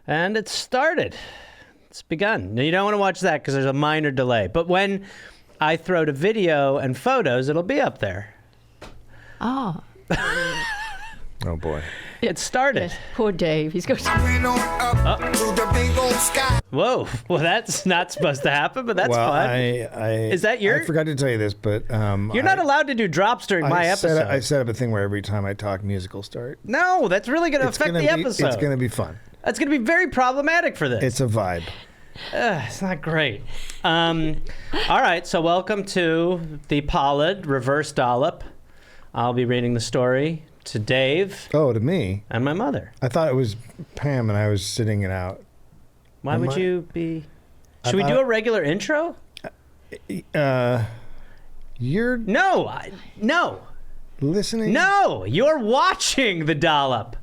And it started. It's begun. Now, you don't want to watch that because there's a minor delay. But when I throw to video and photos, it'll be up there. Oh. Oh, boy. It started. Yes, poor Dave. He's got. Whoa. Well, that's not supposed to happen, but that's fun. Is that your? I forgot to tell you this, but you're not allowed to do drops during my episode. I set up a thing where every time I talk, music will start. No, that's really going to affect the episode. It's going to be fun. That's going to be very problematic for this. It's a vibe. It's not great. All right, so welcome to the Pollard Reverse Dollop. I'll be reading the story to Dave. Oh, to me? And my mother. I thought it was Pam and I was sitting it out. Why would you be... Should we do a regular intro? You're... No. Listening? No, you're watching the Dollop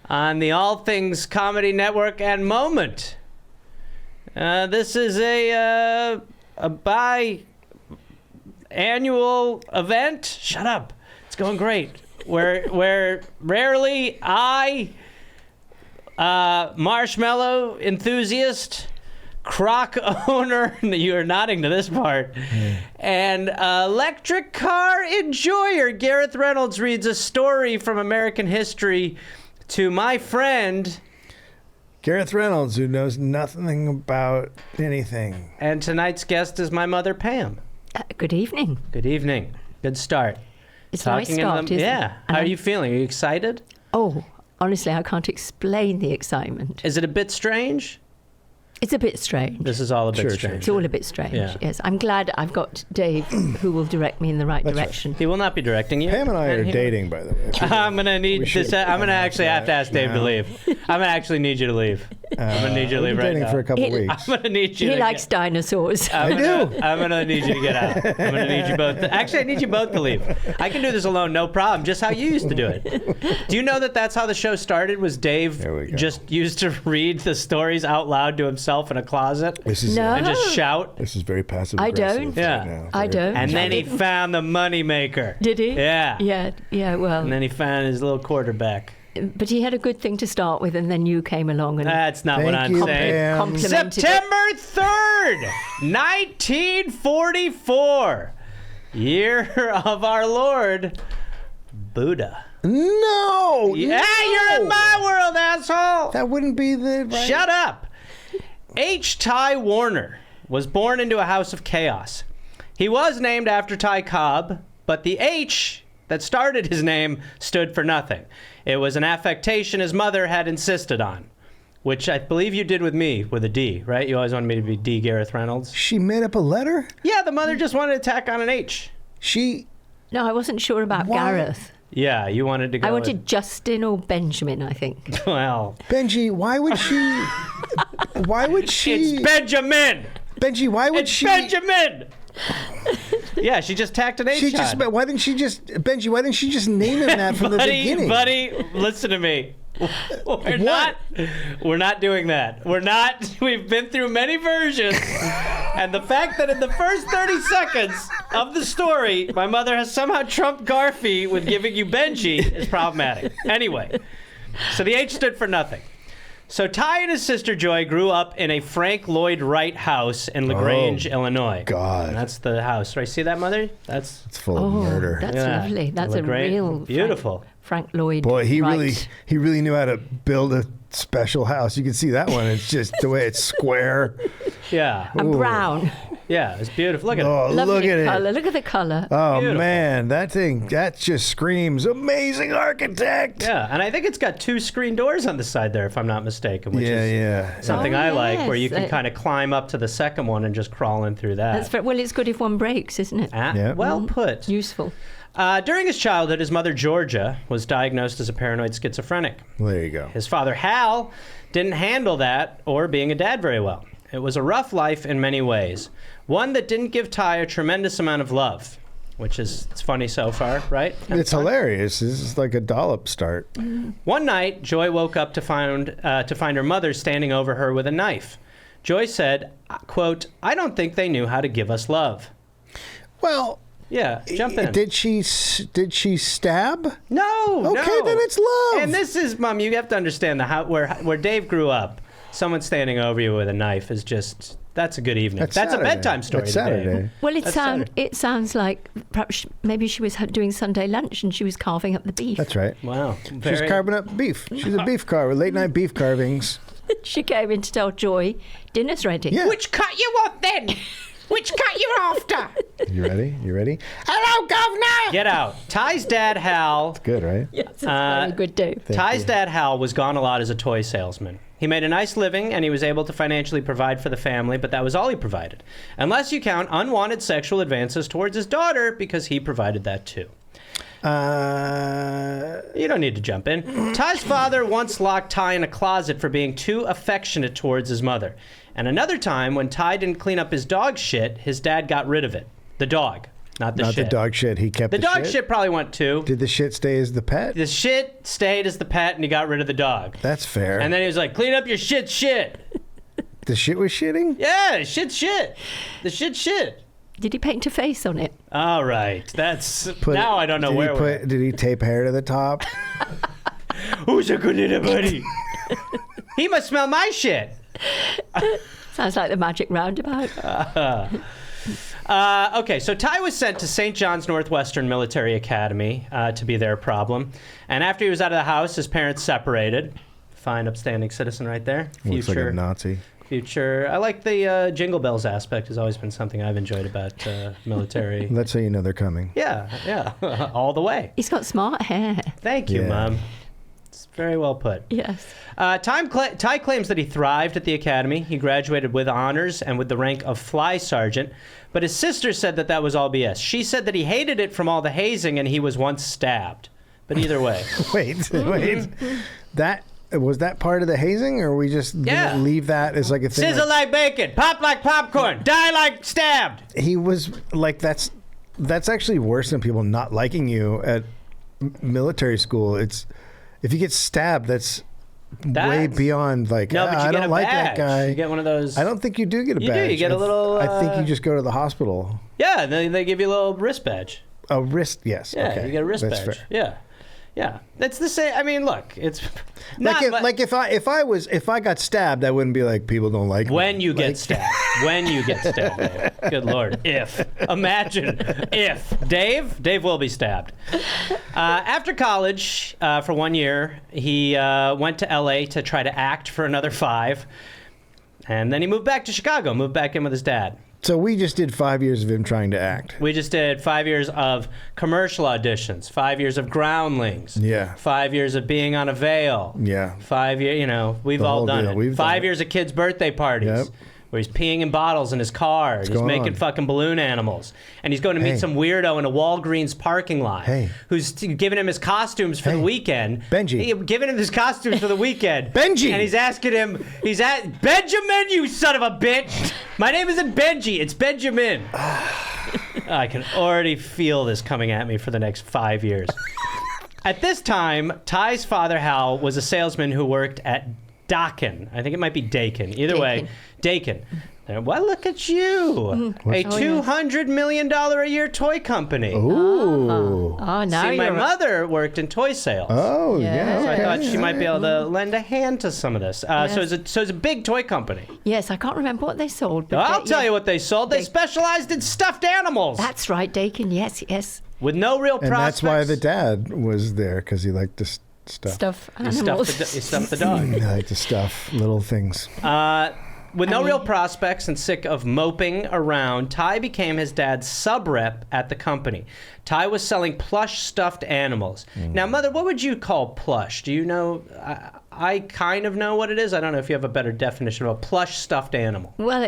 on the All Things Comedy Network and Moment. This is a bi-annual event. Shut up. It's going great. Where rarely I, marshmallow enthusiast, croc owner, you are nodding to this part, and electric car enjoyer Gareth Reynolds reads a story from American history to my friend Gareth Reynolds, who knows nothing about anything. And tonight's guest is my mother, Pam. Good evening. Good evening. Good start. It's a nice start, isn't it? Yeah. How are you feeling? Are you excited? Oh, honestly, I can't explain the excitement. Is it a bit strange? It's a bit strange. This is all a bit strange. It's all a bit strange, yeah. Yes. I'm glad I've got Dave who will direct me in the right direction. He will not be directing you. Pam and I are dating, by the way. I'm going to need this. I'm going to actually have to ask Dave to leave. I'm going to actually need you to leave. I'm going to need you to leave right now. Dating for a couple of weeks. I'm going to need you He likes dinosaurs. I do. I'm going to need you to get out. I'm going to need you both. Actually, I need you both to leave. I can do this alone, no problem, just how you used to do it. Do you know that that's how the show started, was Dave just used to read the stories out loud to himself in a closet? And just shout. This is very passive I aggressive. don't. Yeah. I don't. And then he found the money maker. Did he? Yeah. Yeah, well. And then he found his little quarterback. But he had a good thing to start with, and then you came along and... That's not what I'm saying. Complimented September 3rd, 1944. Year of our Lord, Buddha. No! Yeah, you're in my world, asshole! That wouldn't be the... Right. Shut up! H. Ty Warner was born into a house of chaos. He was named after Ty Cobb, but the H that started his name stood for nothing. It was an affectation his mother had insisted on, which I believe you did with me with a D, right? You always wanted me to be D. Gareth Reynolds. She made up a letter? Yeah, the mother just wanted to tack on an H. No, I wasn't sure about Gareth. Yeah, you wanted to go... I wanted Justin or Benjamin, I think. Well... Benji, why would she... It's Benjamin! Benji, why would she... It's Benjamin! Yeah, she just tacked an H on. Why didn't she just... Benji, why didn't she just name him that from the beginning? Buddy, listen to me. We're not doing that. We've been through many versions. And the fact that in the first 30 seconds of the story, my mother has somehow trumped Garfy with giving you Benji is problematic. Anyway, so the H stood for nothing. So Ty and his sister Joy grew up in a Frank Lloyd Wright house in LaGrange, Illinois. God. And that's the house. Right? See that, Mother? It's full of murder. That's lovely. That's a real beautiful Frank Lloyd. Boy, he Wright. really knew how to build a special house. You can see that one. It's just the way it's square. Yeah. And brown. Yeah, it's beautiful. Look at it. Lovely look at color. it. Look at the color. Oh, beautiful. Man, that just screams amazing architect. Yeah, and I think it's got 2 screen doors on the side there, if I'm not mistaken, which is something I like, where you can kind of climb up to the second one and just crawl in through that. Well, it's good if one breaks, isn't it? Well put. Useful. During his childhood, his mother, Georgia, was diagnosed as a paranoid schizophrenic. Well, there you go. His father, Hal, didn't handle that or being a dad very well. It was a rough life in many ways. One that didn't give Ty a tremendous amount of love, which is it's funny so far, right? It's hilarious. This is like a dollop start. One night, Joy woke up to find her mother standing over her with a knife. Joy said, quote, "I don't think they knew how to give us love." Well... Yeah, jump in. Did she stab? No. Okay, then it's love. And this is, Mom, you have to understand where Dave grew up someone standing over you with a knife is just, that's a good evening. That's a Saturday. bedtime story That's today. Saturday. Well, That's Saturday. it sounds like perhaps maybe she was doing Sunday lunch and she was carving up the beef. That's right. Wow. She's carving up beef. She's a beef carver. Late night beef carvings. She came in to tell Joy, dinner's ready. Yeah. Which cut you want then? Which cut you're after? You ready? You ready? Hello, Governor! Get out. Ty's dad, Hal. Good, right? Yes, it's very good, Dave. Ty's dad, Hal, was gone a lot as a toy salesman. He made a nice living and he was able to financially provide for the family, but that was all he provided. Unless you count unwanted sexual advances towards his daughter, because he provided that too. You don't need to jump in. Ty's father once locked Ty in a closet for being too affectionate towards his mother. And another time, when Ty didn't clean up his dog shit, his dad got rid of it. The dog, not the Not shit. the dog shit. He kept The the dog shit probably went too. Did the shit stay as the pet? The shit stayed as the pet, and he got rid of the dog. That's fair. And then he was like, clean up your shit. The shit was shitting? Yeah, shit. The shit. Did he paint a face on it? All right. That's, now I don't know where we're at. Did he tape hair to the top? Who's a good little buddy? He must smell my shit. Sounds like the magic roundabout. Okay, so Ty was sent to St. John's Northwestern Military Academy to be their problem. And after he was out of the house, his parents separated. Fine, upstanding citizen right there. Looks like a Nazi. Future. I like the Jingle Bells aspect. Has always been something I've enjoyed about military. That's how you know they're coming. Yeah. All the way. He's got smart hair. Thank you, Yeah. Mom. It's very well put. Yes. Ty claims that he thrived at the academy. He graduated with honors and with the rank of fly sergeant, but his sister said that that was all BS. She said that he hated it from all the hazing and he was once stabbed. But either way. Wait. That was that part of the hazing, or we just didn't leave that as like a thing? Sizzle like bacon, pop like popcorn, die like stabbed. He was like, that's actually worse than people not liking you at military school. It's if you get stabbed, that's way beyond like, no, but you I get don't a like badge. that guy. You get one of those. I don't think you do get a You badge. do. You get a little. I think you just go to the hospital. Yeah, they give you a little wrist badge. A wrist, yes. Yeah, okay. you get a wrist That's badge. fair. Yeah. That's the same. I mean, look, it's not If I got stabbed, I wouldn't be like, people don't like me. when you Like, get stabbed. When you get stabbed, Dave. Good Lord. Imagine if. Dave will be stabbed. After college, for 1 year, he went to LA to try to act for another 5. And then he moved back to Chicago, moved back in with his dad. So we just did 5 years of him trying to act. We just did 5 years of commercial auditions, 5 years of groundlings. Yeah. 5 years of being on a veil. Yeah. 5 years, we've The all whole done deal. it. We've 5 done it. years of kids' birthday parties. Yep. Where he's peeing in bottles in his car. He's going making on? fucking balloon animals. And he's going to meet Hey. some weirdo in a Walgreens parking lot Hey. who's giving him his costumes for the Hey. weekend. Benji. Giving him his costumes for the weekend. Benji. And he's asking him, Benjamin, you son of a bitch. My name isn't Benji, it's Benjamin. I can already feel this coming at me for the next 5 years. At this time, Ty's father, Hal, was a salesman who worked at Dakin. I think it might be Dakin. Either way, Dakin. Well, look at you. A $200 million a year toy company. Ooh. Oh, now See, my you're mother worked in toy sales. Oh, Yeah. yeah. So I okay. thought she might be able to lend a hand to some of this. So it's a big toy company. Yes, I can't remember what they sold. But I'll tell you what they sold. They specialized in stuffed animals That's right, Dakin. Yes. with no real And prospects. that's why the dad was there, because he liked to stuff. Stuff He animals. stuffed the dog. He liked to stuff little things. With no real prospects and sick of moping around, Ty became his dad's sub-rep at the company. Ty was selling plush stuffed animals. Now, Mother, what would you call plush? Do you know? I kind of know what it is. I don't know if you have a better definition of a plush stuffed animal. Well,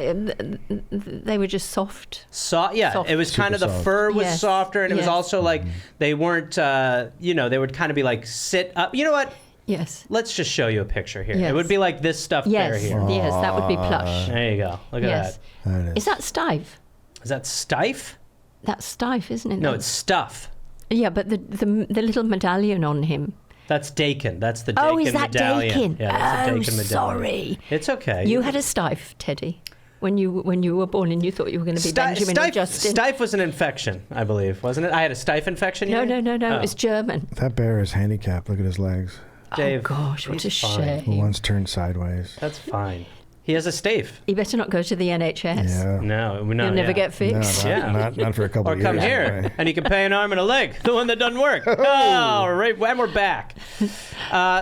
they were just soft. Soft. It was kind of the Super soft. fur was Yes. softer, and it was Yes. also like they weren't, they would kind of be like sit up. You know what? Yes. Let's just show you a picture here. It Yes. would be like this stuffed bear Yes. here. Yes, that would be plush. There you go. Look at Yes. that. Is that stiff? Is that stiff? That's stiff, isn't it? No, it's stuff. Yeah, but the little medallion on him. That's Dakin. That's the Dakin Oh, is that medallion. Dakin? Yeah, that's the Dakin medallion. Sorry. It's okay. You had a stiff, Teddy, when you were born, and you thought you were going to be Benjamin or Justin. Stiff was an infection, I believe, wasn't it? I had a stiff infection. No. Oh. It was German. That bear is handicapped. Look at his legs. Dave. Oh, gosh, what a He's fine. shame. Once turned sideways. That's fine. He has a staph. You better not go to the NHS. Yeah. No, You'll never get No, fixed. not for a couple Or of years. come here, anyway. and he can pay an arm and a leg, the one that doesn't work. Oh, right, and we're back.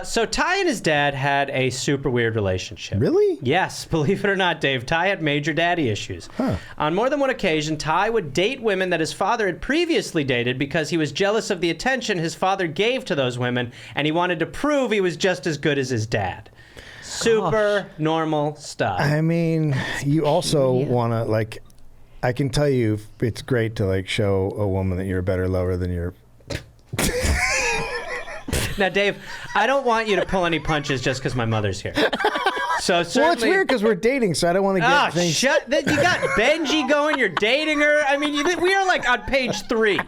So Ty and his dad had a super weird relationship. Really? Yes, believe it or not, Dave, Ty had major daddy issues. Huh. On more than one occasion, Ty would date women that his father had previously dated because he was jealous of the attention his father gave to those women, and he wanted to prove he was just as good as his dad. Super normal stuff. I mean, you also want to, like, I can tell you it's great to, like, show a woman that you're a better lover than your... Now, Dave, I don't want you to pull any punches just because my mother's here. So certainly... Well, it's weird because we're dating, so I don't want to get things... You got Benji going, you're dating her. I mean, we are like on page 3.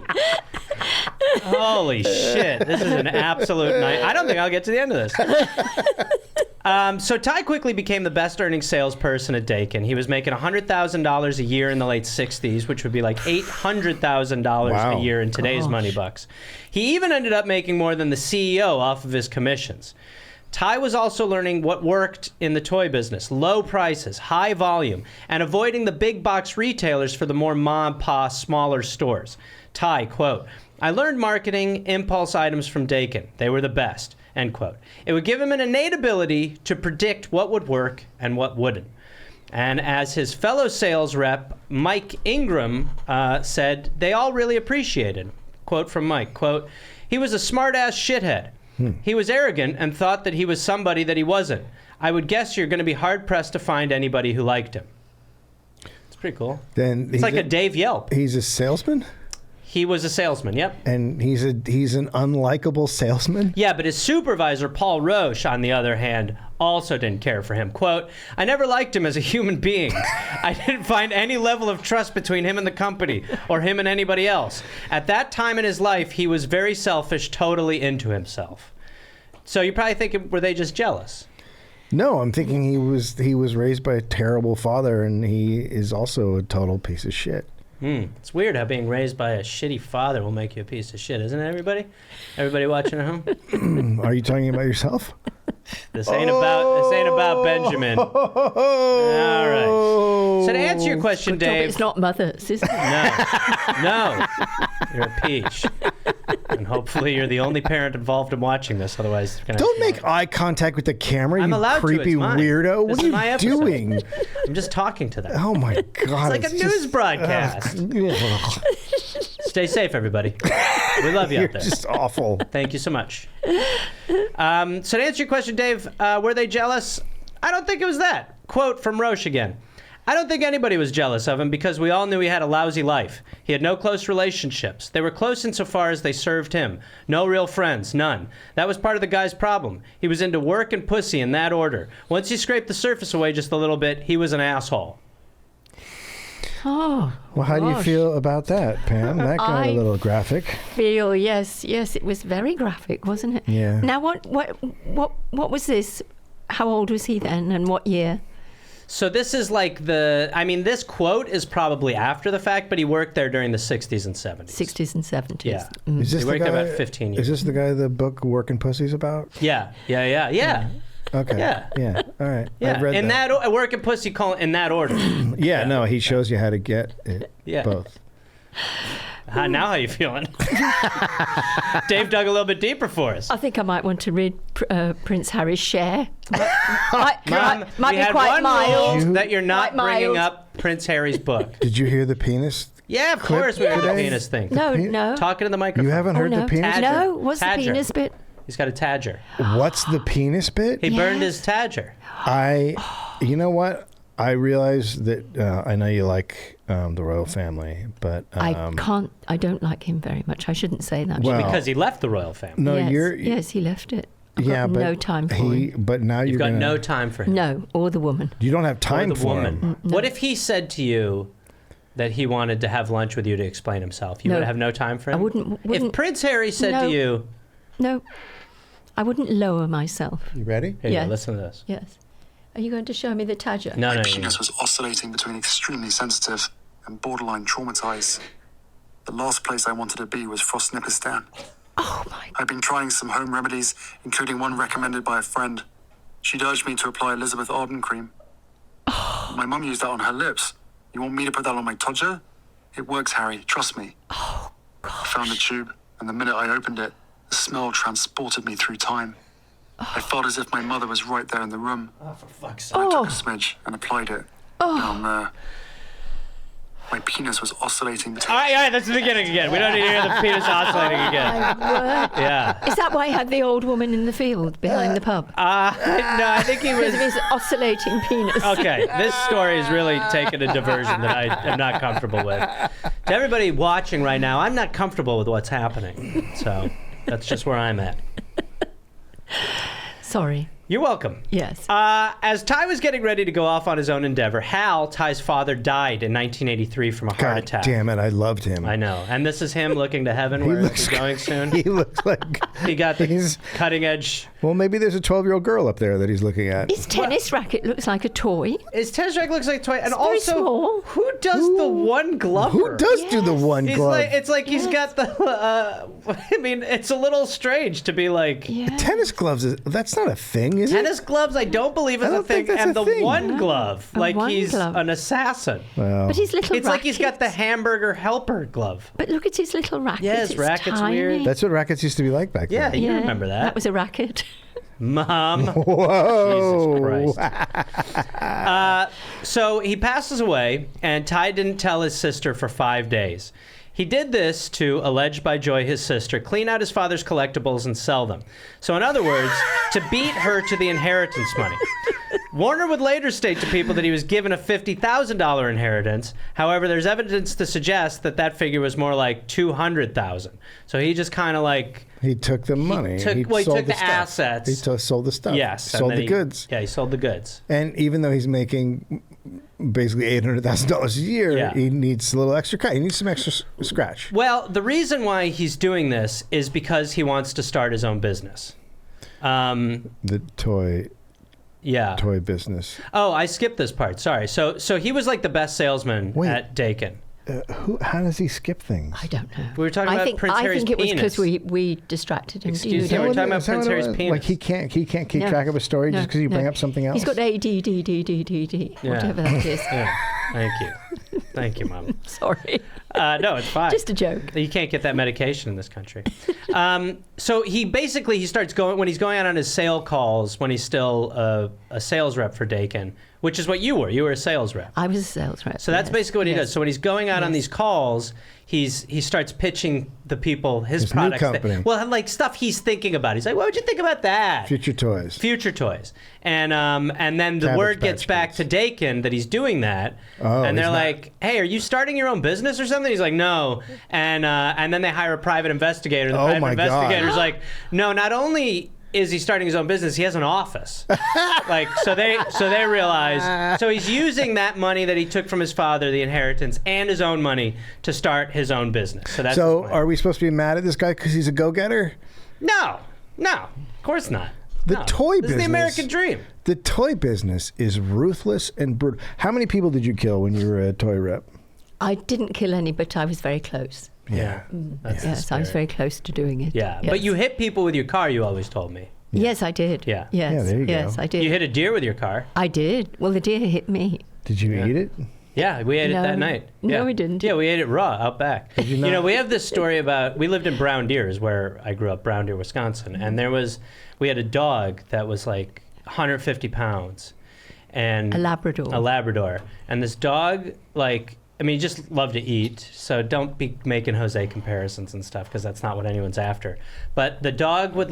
Holy shit, this is an absolute night. I don't think I'll get to the end of this. So Ty quickly became the best earning salesperson at Dakin. He was making $100,000 a year in the late 60s, which would be like $800,000 a year in today's money bucks. He even ended up making more than the CEO off of his commissions. Ty was also learning what worked in the toy business: low prices, high volume, and avoiding the big box retailers for the more mom-pa, smaller stores. Ty, quote, "I learned marketing impulse items from Dakin. They were the best," end quote. It would give him an innate ability to predict what would work and what wouldn't. And as his fellow sales rep, Mike Ingram, said, they all really appreciated. Quote from Mike, quote, "He was a smart-ass shithead. He was arrogant and thought that he was somebody that he wasn't. I would guess you're going to be hard-pressed to find anybody who liked him." It's pretty cool. Then It's like a Dave Yelp. He's a salesman? He was a salesman, yep. And he's an unlikable salesman? Yeah, but his supervisor, Paul Roche, on the other hand, also didn't care for him. Quote, "I never liked him as a human being. I didn't find any level of trust between him and the company, or him and anybody else. At that time in his life, he was very selfish, totally into himself." So you're probably thinking, were they just jealous? No, I'm thinking he was raised by a terrible father, and he is also a total piece of shit. It's weird how being raised by a shitty father will make you a piece of shit, isn't it, everybody? Everybody watching at home? Are you talking about yourself? This ain't about Benjamin. All right. So to answer your question, Good job Dave. it's not mothers, is it? No. You're a peach. And hopefully you're the only parent involved in watching this. Otherwise, it's gonna Don't make eye contact with the camera, I'm you allowed to. creepy It's mine. weirdo. This What is are my you episode. doing? I'm just talking to them. Oh my God. It's like a news broadcast. Stay safe, everybody. We love you You're out there. just awful. Thank you so much. So to answer your question, Dave, were they jealous? I don't think it was that. Quote from Roche again. "I don't think anybody was jealous of him because we all knew he had a lousy life. He had no close relationships. They were close insofar as they served him. No real friends, none. That was part of the guy's problem. He was into work and pussy in that order. Once you scraped the surface away just a little bit, he was an asshole." Oh, Well, how do you gosh. feel about that, Pam? That got a I little graphic. Yes, it was very graphic, wasn't it? Yeah. Now, what was this? How old was he then, and what year? So this is like this quote is probably after the fact, but he worked there during the 60s and 70s. 60s and 70s. Yeah. Is this He the worked guy, there about 15 years. Is this the guy the book Working Pussy's about? Yeah. Okay. Yeah. All right. Yeah, I've read in that work and pussy in that order. Yeah, no, he shows you how to get it. Yeah. Both. Now how you feeling? Dave dug a little bit deeper for us. I think I might want to read Prince Harry's share. Mom, might we be had quite one mild. rule that you're not Quite bringing mild. up Prince Harry's book. Did you hear the penis? Yeah, of Clip course we heard the today? penis thing. No. Talking to the microphone. You haven't heard no. the penis? Tadger. No, what's the Tadger. penis bit? He's got a tadger. What's the penis bit? He burned his Yes. tadger. You know what? I realize that I know you like the royal family, but I don't like him very much. I shouldn't say that. Well, Because he left the royal family. no, yes, you're he left it. I've yeah, got but no time for him. But now You've you're got gonna, no time for him. No, or the woman. You don't have Or time the for woman. him. What if he said to you that he wanted to have lunch with you to explain himself? You No. would have no time for him? I wouldn't. If Prince Harry said No. to you, No, I wouldn't lower myself. You ready? here you Yes. go, listen to this. Yes. Are you going to show me the tadger? No. My penis was oscillating between extremely sensitive and borderline traumatized. The last place I wanted to be was Frostnipistan. Oh, my. I'd been trying some home remedies, including one recommended by a friend. She'd urged me to apply Elizabeth Arden cream. My mum used that on her lips. You want me to put that on my todger? It works, Harry. Trust me. Oh, God. I found the tube, and the minute I opened it, the smell transported me through time. I felt as if my mother was right there in the room. Oh, for fuck's sake. I took a smidge and applied it down there. My penis was oscillating between... All right, that's the beginning again. We don't need to hear the penis oscillating again. My word. Yeah. Is that why he had the old woman in the field behind the pub? No, I think he was... Because of his oscillating penis. Okay, this story is really taking a diversion that I am not comfortable with. To everybody watching right now, I'm not comfortable with what's happening. So that's just where I'm at. Sorry. You're welcome. Yes. As Ty was getting ready to go off on his own endeavor, Hal, Ty's father, died in 1983 from a heart God attack. damn it, I loved him. I know. And this is him looking to heaven where he's going soon. He looks like... He got the cutting edge. Well, maybe there's a 12-year-old girl up there that he's looking at. His tennis racket looks like a toy. His tennis racket looks like a toy. And It's very also, small. who does the one glover? Who does do the one He's glove? like, it's like he's got the. I mean, it's a little strange to be like. Yeah. Tennis gloves, that's not a thing, is Tennis gloves, I don't believe is I a don't thing, think that's and a the thing. one glove, A like one he's glove. an assassin. it? Well, But his little It's like he's got the racket- hamburger helper glove. But look at his little racket. Yeah, his it's racket's tiny. weird. that's what rackets used to be like back Yeah, then. you remember that. That was a racket. Mom. Whoa. Jesus Christ. So he passes away, and Ty didn't tell his sister for 5 days. He did this to, alleged by Joy, his sister, clean out his father's collectibles and sell them. So in other words, to beat her to the inheritance money. Warner would later state to people that he was given a $50,000 inheritance. However, there's evidence to suggest that that figure was more like $200,000. So he just kind of like... He took the money. He sold took the stuff. assets. He sold the stuff. Yes. and Sold then the he- goods. Yeah, he sold the goods. And even though he's making basically $800,000 a year, Yeah. he needs a little extra cut. He needs some extra scratch. Well, the reason why he's doing this is because he wants to start his own business. The toy business. Oh, I skipped this part. Sorry. So he was like the best salesman Wait. at Dakin. How does he skip things? I don't know. We were talking about Prince Harry's I think it was penis. because we distracted him. Excuse Do you me, know? we're talking about Is that Prince what it Harry's was? penis. Like he can't keep No. track of a story just because you bring No. up something else? He's got ADD, Yeah. whatever that is. Yeah. Thank you. Thank you, Mom. Sorry. No, it's fine. Just a joke. You can't get that medication in this country. So he starts going, when he's going out on his sale calls, when he's still a sales rep for Dakin, which is what you were. You were a sales rep. I was a sales rep. So that's yes, basically what he yes. does. So when he's going out on these calls, he starts pitching the people his His new products. company. Well, like stuff he's thinking about. He's like, "What would you think about that?" Future toys. Future toys. And then the Cabbage word gets Patch back Kids. to Dakin that he's doing that. Oh, and they're he's not. like, "Hey, are you starting your own business or something?" He's like, "No." And then they hire a private investigator. The Oh private my God. investigator's like, "No, not only is he starting his own business, he has an office." so they realize, so he's using that money that he took from his father, the inheritance, and his own money to start his own business. So that's So his plan. are we supposed to be mad at this guy because he's a go-getter? No, of course not. The No. toy This is the American dream. The toy business is ruthless and brutal. How many people did you kill when you were a toy rep? I didn't kill any, but I was very close. Yeah. That's the Yes, I was spirit. very close to doing it. Yeah, Yes. but you hit people with your car, you always told me. Yes, I did. Yeah. Yes. Yeah, there you yes, go. I did. You hit a deer with your car. I did. Well, the deer hit me. Did you eat it? Yeah, we ate it No. that night. No, Yeah. we didn't. Yeah, we ate it raw out back. you not? know, we have this story about, we lived in Brown Deer, is where I grew up, Brown Deer, Wisconsin. And we had a dog that was like 150 pounds. And A Labrador. A Labrador. And this dog, he just loved to eat. So don't be making Jose comparisons and stuff, because that's not what anyone's after. But the dog would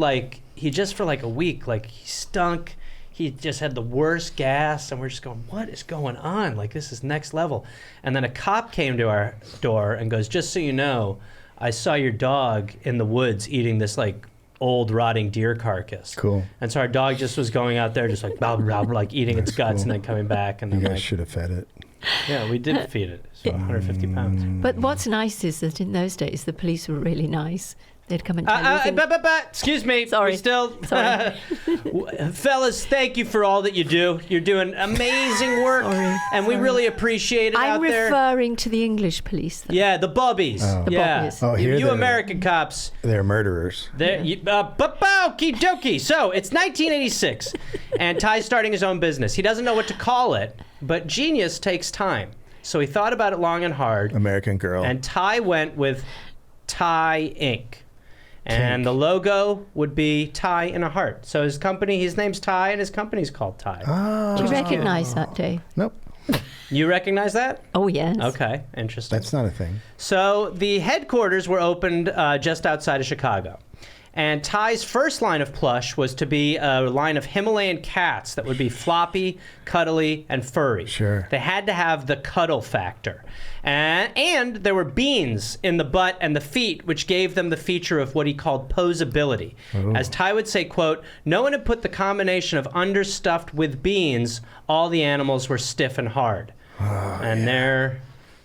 he just for a week, he stunk. He just had the worst gas, and we're just going, what is going on? This is next level. And then a cop came to our door and goes, just so you know, I saw your dog in the woods eating this old rotting deer carcass. Cool. And so our dog just was going out there just blah, blah, blah, eating its guts cool. and then coming back. And You then guys should have fed it. yeah, we did feed it. So 150 pounds. But what's nice is that in those days, the police were really nice. They'd come and tell you things. Excuse me. Sorry. We still, Sorry. fellas, thank you for all that you do. You're doing amazing work, and we really appreciate it out there. I'm referring to the English police. Though. Yeah, the bubbies. Oh. The yeah. bubbies. Oh, here you they're- American cops. They're murderers. Okie dokie. So it's 1986, and Ty's starting his own business. He doesn't know what to call it, but genius takes time. So he thought about it long and hard. American Girl. And Ty went with Ty Inc. And the logo would be Ty in a heart. So his name's Ty, and his company's called Ty. Oh. Do you recognise that, Dave? Nope. You recognize that? Oh, yes. Okay, interesting. That's not a thing. So the headquarters were opened just outside of Chicago. And Ty's first line of plush was to be a line of Himalayan cats that would be floppy, cuddly, and furry. Sure. They had to have the cuddle factor. And there were beans in the butt and the feet, which gave them the feature of what he called posability. Ooh. As Ty would say, quote, no one had put the combination of understuffed with beans, all the animals were stiff and hard. And there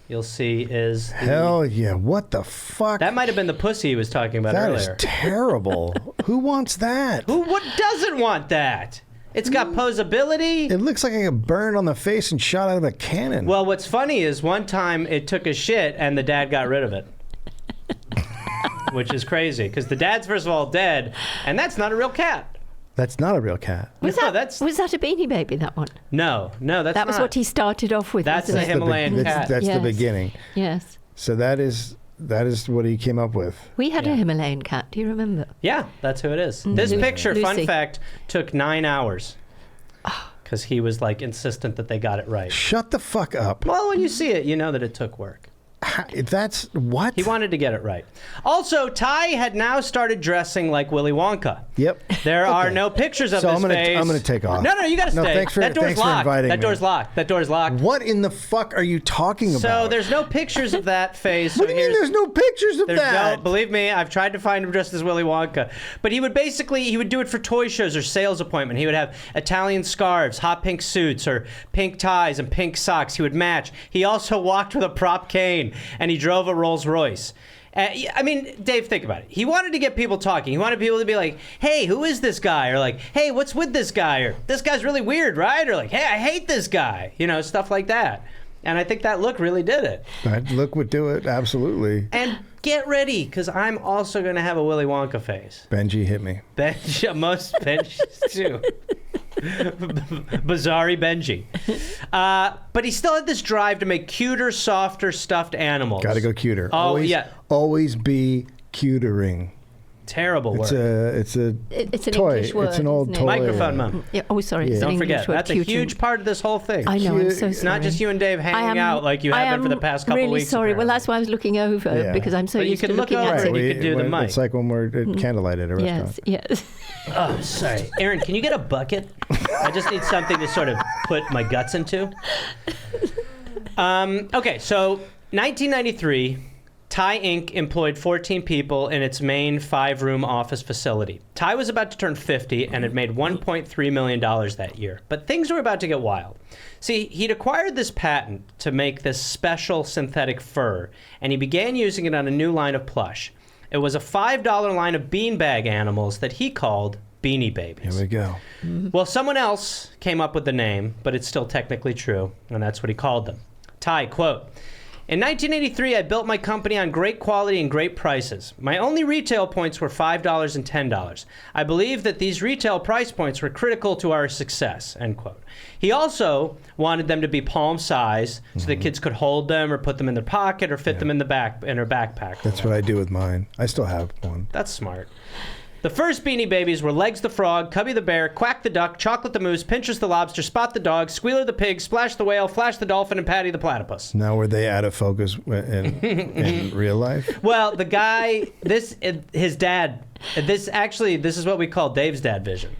you'll see is... Hell yeah. What the fuck? That might have been the pussy he was talking about That earlier. is terrible. Who wants that? What doesn't want that? It's got posability. It looks like I got burned on the face and shot out of a cannon. Well, what's funny is one time it took a shit and the dad got rid of it. Which is crazy, because the dad's first of all dead, and that's not a real cat. That's not a real cat. Was No, that a Beanie Baby, that one? No, that's That was not. what he started off with. That's wasn't the it? Himalayan cat. That's the Yes. beginning. Yes. So that is what he came up with. We had a Himalayan cat. Do you remember? Yeah, that's who it is. This picture, fun Lucy. fact, took 9 hours. Because he was like insistent that they got it right. Shut the fuck up. Well, when you see it, you know that it took work. That's what? He wanted to get it right. Also, Ty had now started dressing like Willy Wonka. Yep. There are no pictures of So his I'm gonna- face. I'm gonna take off. No, you gotta No, stay. thanks for- that door's thanks for locked. inviting That me. door's locked. That door's locked. What in the fuck are you talking about? So there's no pictures of that face. What do you mean there's no pictures of There's that? no, believe me, I've tried to find him dressed as Willy Wonka. But he would do it for toy shows or sales appointment. He would have Italian scarves, hot pink suits, or pink ties and pink socks. He would match. He also walked with a prop cane, and he drove a Rolls Royce. I mean, Dave, think about it. He wanted to get people talking. He wanted people to be like, hey, who is this guy? Or like, hey, what's with this guy? Or this guy's really weird, right? Or like, hey, I hate this guy. You know, stuff like that. And I think that look really did it. That look would do it, absolutely. And get ready, because I'm also going to have a Willy Wonka face. Benji hit me. Most Benjis too. Bizarre Benji. But he still had this drive to make cuter, softer, stuffed animals. Got to go cuter. Oh, always, yeah. Always be cutering. Terrible word. It's an toy. English word. It's an old isn't it? toy. Microphone, Mum. Yeah. Oh, sorry. It's an Don't English forget, word. that's a cuting. huge part of this whole thing. I know. I'm so It's sorry. It's not just you and Dave I hanging am- out like you I have been for the am past couple really weeks. sorry. Well, apparently. that's why I was looking over Yeah. because I'm so But you used can to look looking over at and it. you could do the mic. It's like when we're at candlelight at a restaurant. Yes. Oh, sorry. Aaron, can you get a bucket? I just need something to sort of put my guts into. Okay, so 1993, Ty Inc. employed 14 people in its main 5-room office facility. Ty was about to turn 50 and had made $1.3 million that year. But things were about to get wild. See, he'd acquired this patent to make this special synthetic fur, and he began using it on a new line of plush. It was a $5 line of beanbag animals that he called Beanie Babies. Here we go. Well, someone else came up with the name, but it's still technically true, and that's what he called them. Ty, quote, in 1983, I built my company on great quality and great prices. My only retail points were $5 and $10. I believe that these retail price points were critical to our success, end quote. He also wanted them to be palm size so that kids could hold them or put them in their pocket or fit them in their backpack. That's what I do with mine. I still have one. That's smart. The first Beanie Babies were Legs the Frog, Cubby the Bear, Quack the Duck, Chocolate the Moose, Pinchers the Lobster, Spot the Dog, Squealer the Pig, Splash the Whale, Flash the Dolphin, and Patty the Platypus. Now were they out of focus in real life? Well, the guy, his dad, this is what we call Dave's dad vision.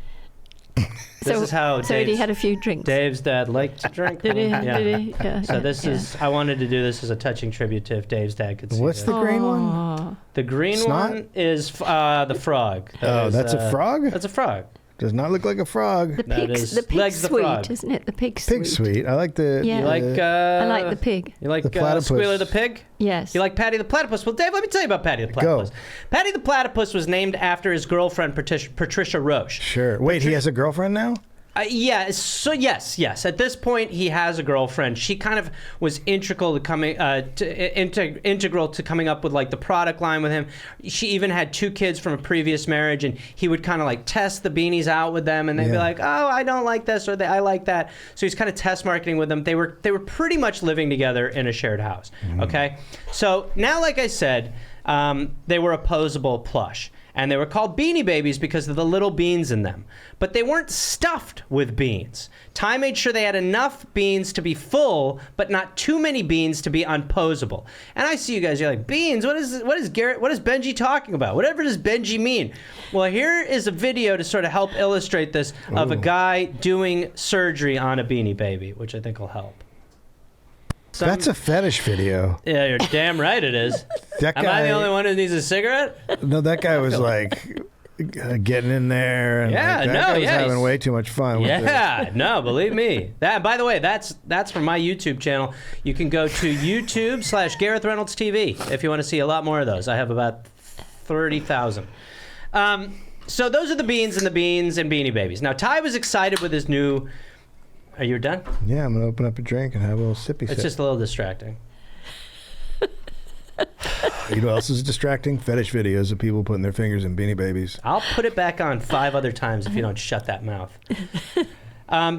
This is how So he had a few drinks. Dave's dad liked to drink. Did he? Yeah. Did he? Yeah, So this is, I wanted to do this as a touching tribute to if Dave's dad could see What's this. the green one? Oh. The green Snot? one is the frog. Oh, that's a frog? That's a frog. Does not look like a frog. The pig's Legs the frog. sweet, isn't it? The pig's Pig sweet. I like the. Yeah. You like? I like the pig. You like The platypus. Squealer the pig? Yes. You like Patty the Platypus? Well, Dave, let me tell you about Patty the Platypus. Go. Patty the Platypus was named after his girlfriend, Patricia Roche. Sure. Wait, he has a girlfriend now? Yeah, so yes. At this point, he has a girlfriend. She kind of was integral to coming up with like the product line with him. She even had 2 kids from a previous marriage, and he would kind of like test the beanies out with them, and they'd be like, "Oh, I don't like this," or "I like that." So he's kind of test marketing with them. They were pretty much living together in a shared house. Okay, so now, like I said, they were opposable plush. And they were called Beanie Babies because of the little beans in them. But they weren't stuffed with beans. Ty made sure they had enough beans to be full, but not too many beans to be unposable. And I see you guys, you're like, beans? What is Benji talking about? Whatever does Benji mean? Well, here is a video to sort of help illustrate this of a guy doing surgery on a Beanie Baby, which I think will help. That's a fetish video. Yeah, you're damn right it is. That guy, Am I the only one who needs a cigarette? No, that guy was like getting in there. And that guy was having way too much fun. With no, believe me. That, by the way, that's from my YouTube channel. You can go to YouTube/Gareth Reynolds TV if you want to see a lot more of those. I have about 30,000. So those are the beans and Beanie Babies. Now, Ty was excited with his new... Are you done? Yeah, I'm going to open up a drink and have a little sippy sip. It's just a little distracting. You know what else is distracting? Fetish videos of people putting their fingers in Beanie Babies. I'll put it back on 5 other times if you don't shut that mouth.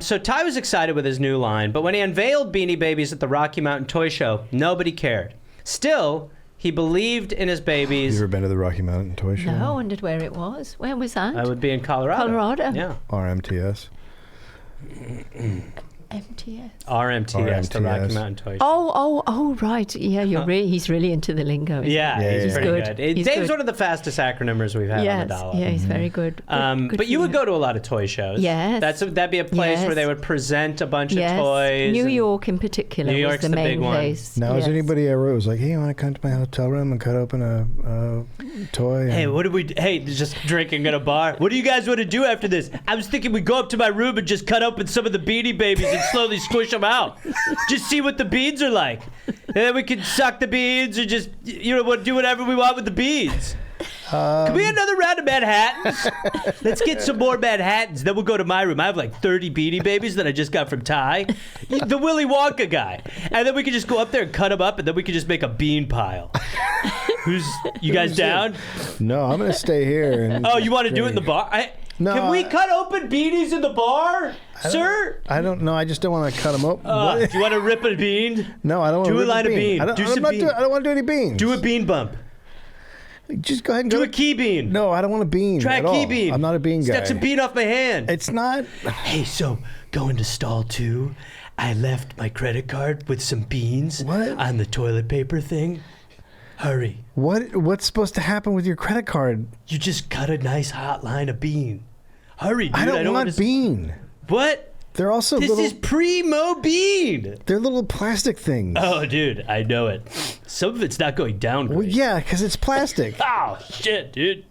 So Ty was excited with his new line, but when he unveiled Beanie Babies at the Rocky Mountain Toy Show, nobody cared. Still, he believed in his babies. You ever been to the Rocky Mountain Toy Show? No, I wondered where it was. Where was that? I would be in Colorado. Colorado. Yeah. RMTS. MTS. RMTS, the Rocky Mountain Toy Show. Oh, right. Yeah, he's really into the lingo. Yeah, he's pretty good. He's Dave's good. one of the fastest acronymers we've had on the Dollop. Yeah, he's very good. Good but you would go to a lot of toy shows. Yes. That'd be a place where they would present a bunch of toys. New York in particular New was York's the the main big one. place. Now, is anybody ever was like, hey, you want to come to my hotel room and cut open a toy? Hey, just drinking at a bar. What do you guys want to do after this? I was thinking we'd go up to my room and just cut open some of the Beanie Babies and slowly squish them out. Just see what the beans are like. And then we can suck the beans or just, do whatever we want with the beans. Can we have another round of Manhattans? Let's get some more Manhattans. Then we'll go to my room. I have like 30 Beanie Babies that I just got from Ty. The Willy Wonka guy. And then we can just go up there and cut them up, and then we can just make a bean pile. You guys down? No, I'm going to stay here. Oh, you want to do it in the bar? No, can we cut open beanies in the bar, sir? I don't know. I just don't want to cut them open. Do you want to rip a bean? No, I don't want to do rip a line of bean. I don't want to do any beans. Do a bean bump. Just go ahead and do a key bean. No, I don't want a bean. Try a key bean. I'm not a bean guy. Step some bean off my hand. It's not. Hey, so going to stall 2, I left my credit card with some beans on the toilet paper thing. Hurry. What's supposed to happen with your credit card? You just cut a nice hot line of bean. Hurry, dude. I don't want bean. What? They're also This is primo bean. They're little plastic things. Oh, dude, I know it. Some of it's not going down great. Well, yeah, because it's plastic. Oh, shit, dude.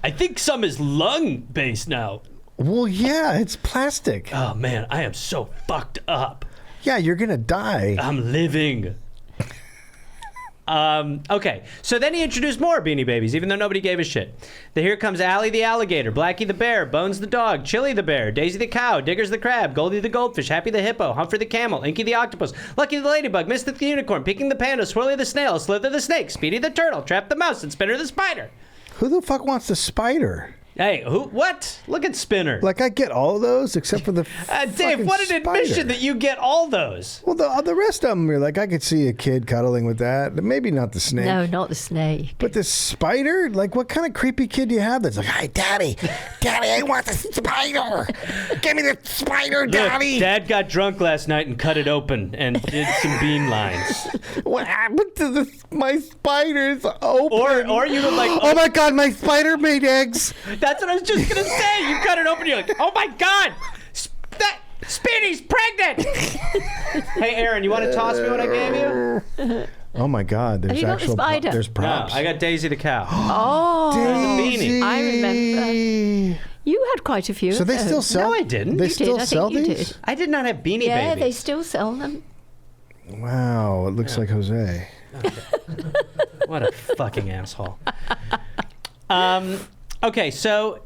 I think some is lung-based now. Well, yeah, it's plastic. Oh, man, I am so fucked up. Yeah, you're going to die. I'm living. Okay, so then he introduced more Beanie Babies, even though nobody gave a shit. Here comes Allie the Alligator, Blackie the Bear, Bones the Dog, Chili the Bear, Daisy the Cow, Diggers the Crab, Goldie the Goldfish, Happy the Hippo, Humphrey the Camel, Inky the Octopus, Lucky the Ladybug, Mystic the Unicorn, Peking the Panda, Swirly the Snail, Slither the Snake, Speedy the Turtle, Trap the Mouse, and Spinner the Spider. Who the fuck wants the spider? Hey, who? What? Look at Spinner. Like, I get all of those except for the Dave, what an admission that you get all those. Well, the rest of them, you're like, I could see a kid cuddling with that. Maybe not the snake. No, not the snake. But the spider? Like, what kind of creepy kid do you have that's like, hi, Daddy, I want the spider. Give me the spider, Daddy. Look, Dad got drunk last night and cut it open and did some bean lines. What happened to my spider's open? Or you would like, oh my God, my spider made eggs. That's what I was just going to say. You cut it open, you're like, oh my God, Speedy's pregnant. Hey, Aaron, you want to toss me what I gave you? Oh my God, there's Have you got the spider? There's props. No, I got Daisy the Cow. Oh, Daisy. I remember. You had quite a few. So of they those. still sell? No, I didn't. They You still did. I sell think you these? did. I did not have Beanie Yeah, Babies. they still sell them. Wow, it looks like Jose. What a fucking asshole. Okay, so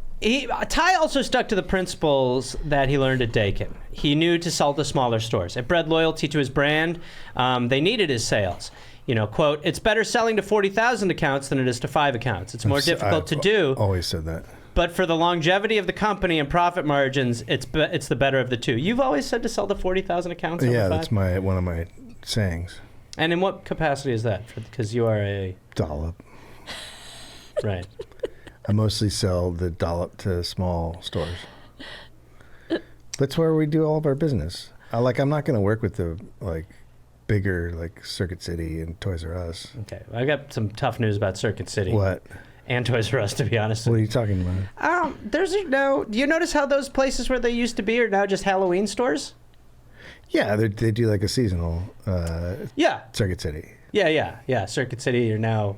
Ty also stuck to the principles that he learned at Dakin. He knew to sell to smaller stores. It bred loyalty to his brand. They needed his sales. You know, quote, it's better selling to 40,000 accounts than it is to 5 accounts. It's more difficult to do. Always said that. But for the longevity of the company and profit margins, it's the better of the two. You've always said to sell to 40,000 accounts over 5? That's one of my sayings. And in what capacity is that? Because you are a... Dollop. Right. I mostly sell the Dollop to small stores. That's where we do all of our business. I'm not going to work with the bigger Circuit City and Toys R Us. Okay. I got some tough news about Circuit City. What? And Toys R Us, to be honest. What are you talking about? Do you notice how those places where they used to be are now just Halloween stores? Yeah, they do a seasonal Circuit City. Yeah. Circuit City are now...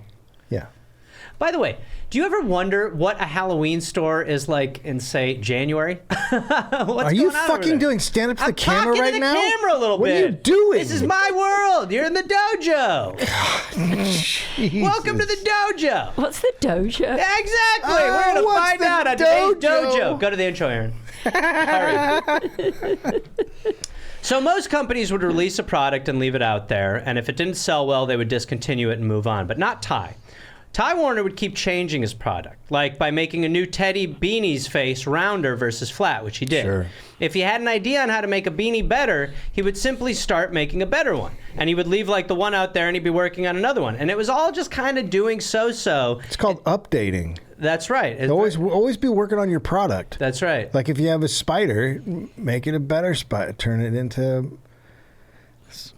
Yeah. By the way, do you ever wonder what a Halloween store is like in, say, January? Are you fucking doing stand-up to the camera right now? I'm talking to the camera a little what bit. What are you doing? This is my world. You're in the dojo. Welcome to the dojo. What's the dojo? Exactly. We're going to find out on today's dojo. Go to the intro, Aaron. Hurry. So most companies would release a product and leave it out there, and if it didn't sell well, they would discontinue it and move on, but not Ty. Ty Warner would keep changing his product, like by making a new Teddy Beanie's face rounder versus flat, which he did. Sure. If he had an idea on how to make a beanie better, he would simply start making a better one. And he would leave the one out there and he'd be working on another one. And it was all just kind of doing so-so. It's called updating. That's right. Always be working on your product. That's right. Like if you have a spider, make it a better spider. Turn it into...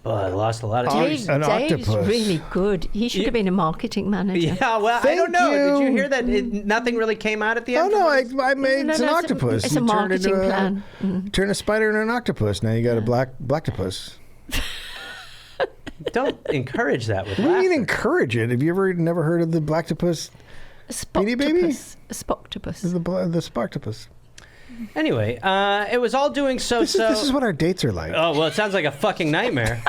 Oh, I lost a lot of Dave's an octopus. really good. He should have been a marketing manager. Yeah, well, I Thank don't know. you. Did you hear that nothing really came out at the Oh end? no, I made an octopus. It's a You turn marketing into plan. Turn a spider into an octopus. Now you got a blacktopus. Don't encourage that with What do you laughter. mean encourage it? Have you never heard of the blacktopus? Beanie Baby? A spoctopus. The sparktopus. Anyway, it was all doing This is what our dates are like. Oh, well, it sounds like a fucking nightmare.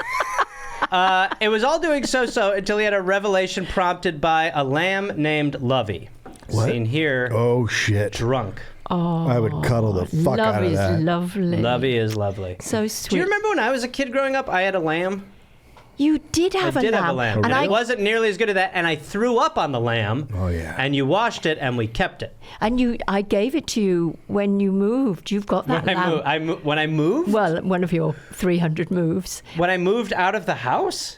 It was all doing so-so until he had a revelation prompted by a lamb named Lovey. What? Seen here, Oh shit! drunk. Oh, I would cuddle the fuck out of Lovey's that. lovely. Lovey is lovely. So Do sweet. you remember when I was a kid growing up, I had a lamb? You did have I a did lamb. have a lamb. And And it wasn't nearly as good as that, and I threw up on the lamb. Oh, yeah. And you washed it, and we kept it. I gave it to you when you moved. You've got that lamb. When I moved? Well, one of your 300 moves. When I moved out of the house?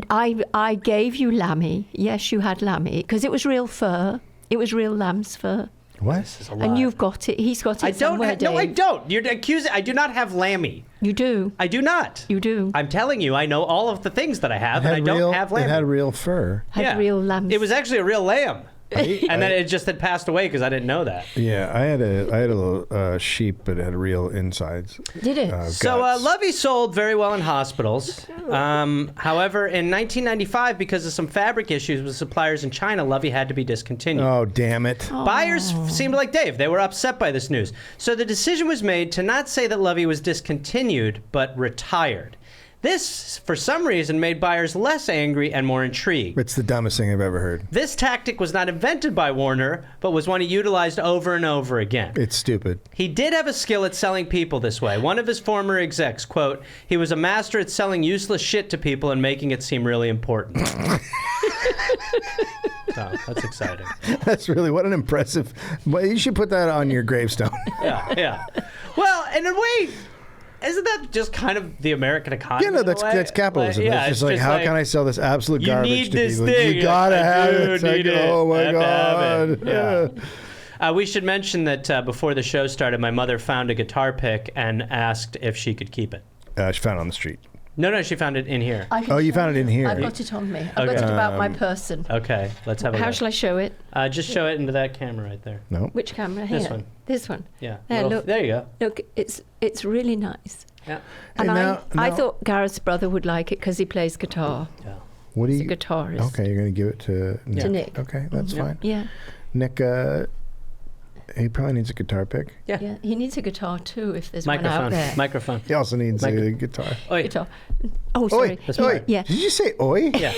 I gave you Lammy. Yes, you had Lammy because it was real fur. It was real lamb's fur. What? This is a lot. And you've got it. He's got it I don't. somewhere, No, I Dave. don't. You're accusing. I do not have Lammy. You do. I do not. You do. I'm telling you, I know all of the things that I have, and I don't have Lammy. It had real fur. Had real lamb's. It was actually a real lamb. And then it just had passed away because I didn't know that. Yeah, I had a little sheep, but it had real insides. Did it? So guts. Lovey sold very well in hospitals. However, in 1995, because of some fabric issues with suppliers in China, Lovey had to be discontinued. Oh damn it! Buyers seemed like Dave. They were upset by this news. So the decision was made to not say that Lovey was discontinued, but retired. This, for some reason, made buyers less angry and more intrigued. It's the dumbest thing I've ever heard. This tactic was not invented by Warner, but was one he utilized over and over again. It's stupid. He did have a skill at selling people this way. One of his former execs, quote, he was a master at selling useless shit to people and making it seem really important. Oh, that's exciting. That's really what an impressive. Well, you should put that on your gravestone. Yeah. Well, in a way, isn't that just kind of the American economy? Yeah, no, in a way? that's capitalism. Like, yeah, it's just like, how can I sell this absolute you garbage need to this people? thing. You gotta I have do it. It's like, need it. oh I my have to have god. it. Yeah. We should mention that before the show started, my mother found a guitar pick and asked if she could keep it. She found it on the street. No, she found it in here. Oh, you found it in here. I've got it on me. I've Okay. got it about my person. Okay, let's have a How look. shall I show it? Just show it into that camera right there. No. Which camera? Here. This one. This one. Yeah. There, look. There you go. Look, it's really nice. Yeah. And Hey, I now- thought Gareth's brother would like it because he plays guitar. Yeah. What do He's you? a guitarist. Okay, you're gonna give it to Nick. To Nick. Okay, that's fine. Yeah. Nick, He probably needs a guitar pick. Yeah, he needs a guitar too if there's one out there. Microphone. He also needs a guitar. Oi. Guitar. Oh, sorry. Oi. Yeah. Did you say oi? Yeah.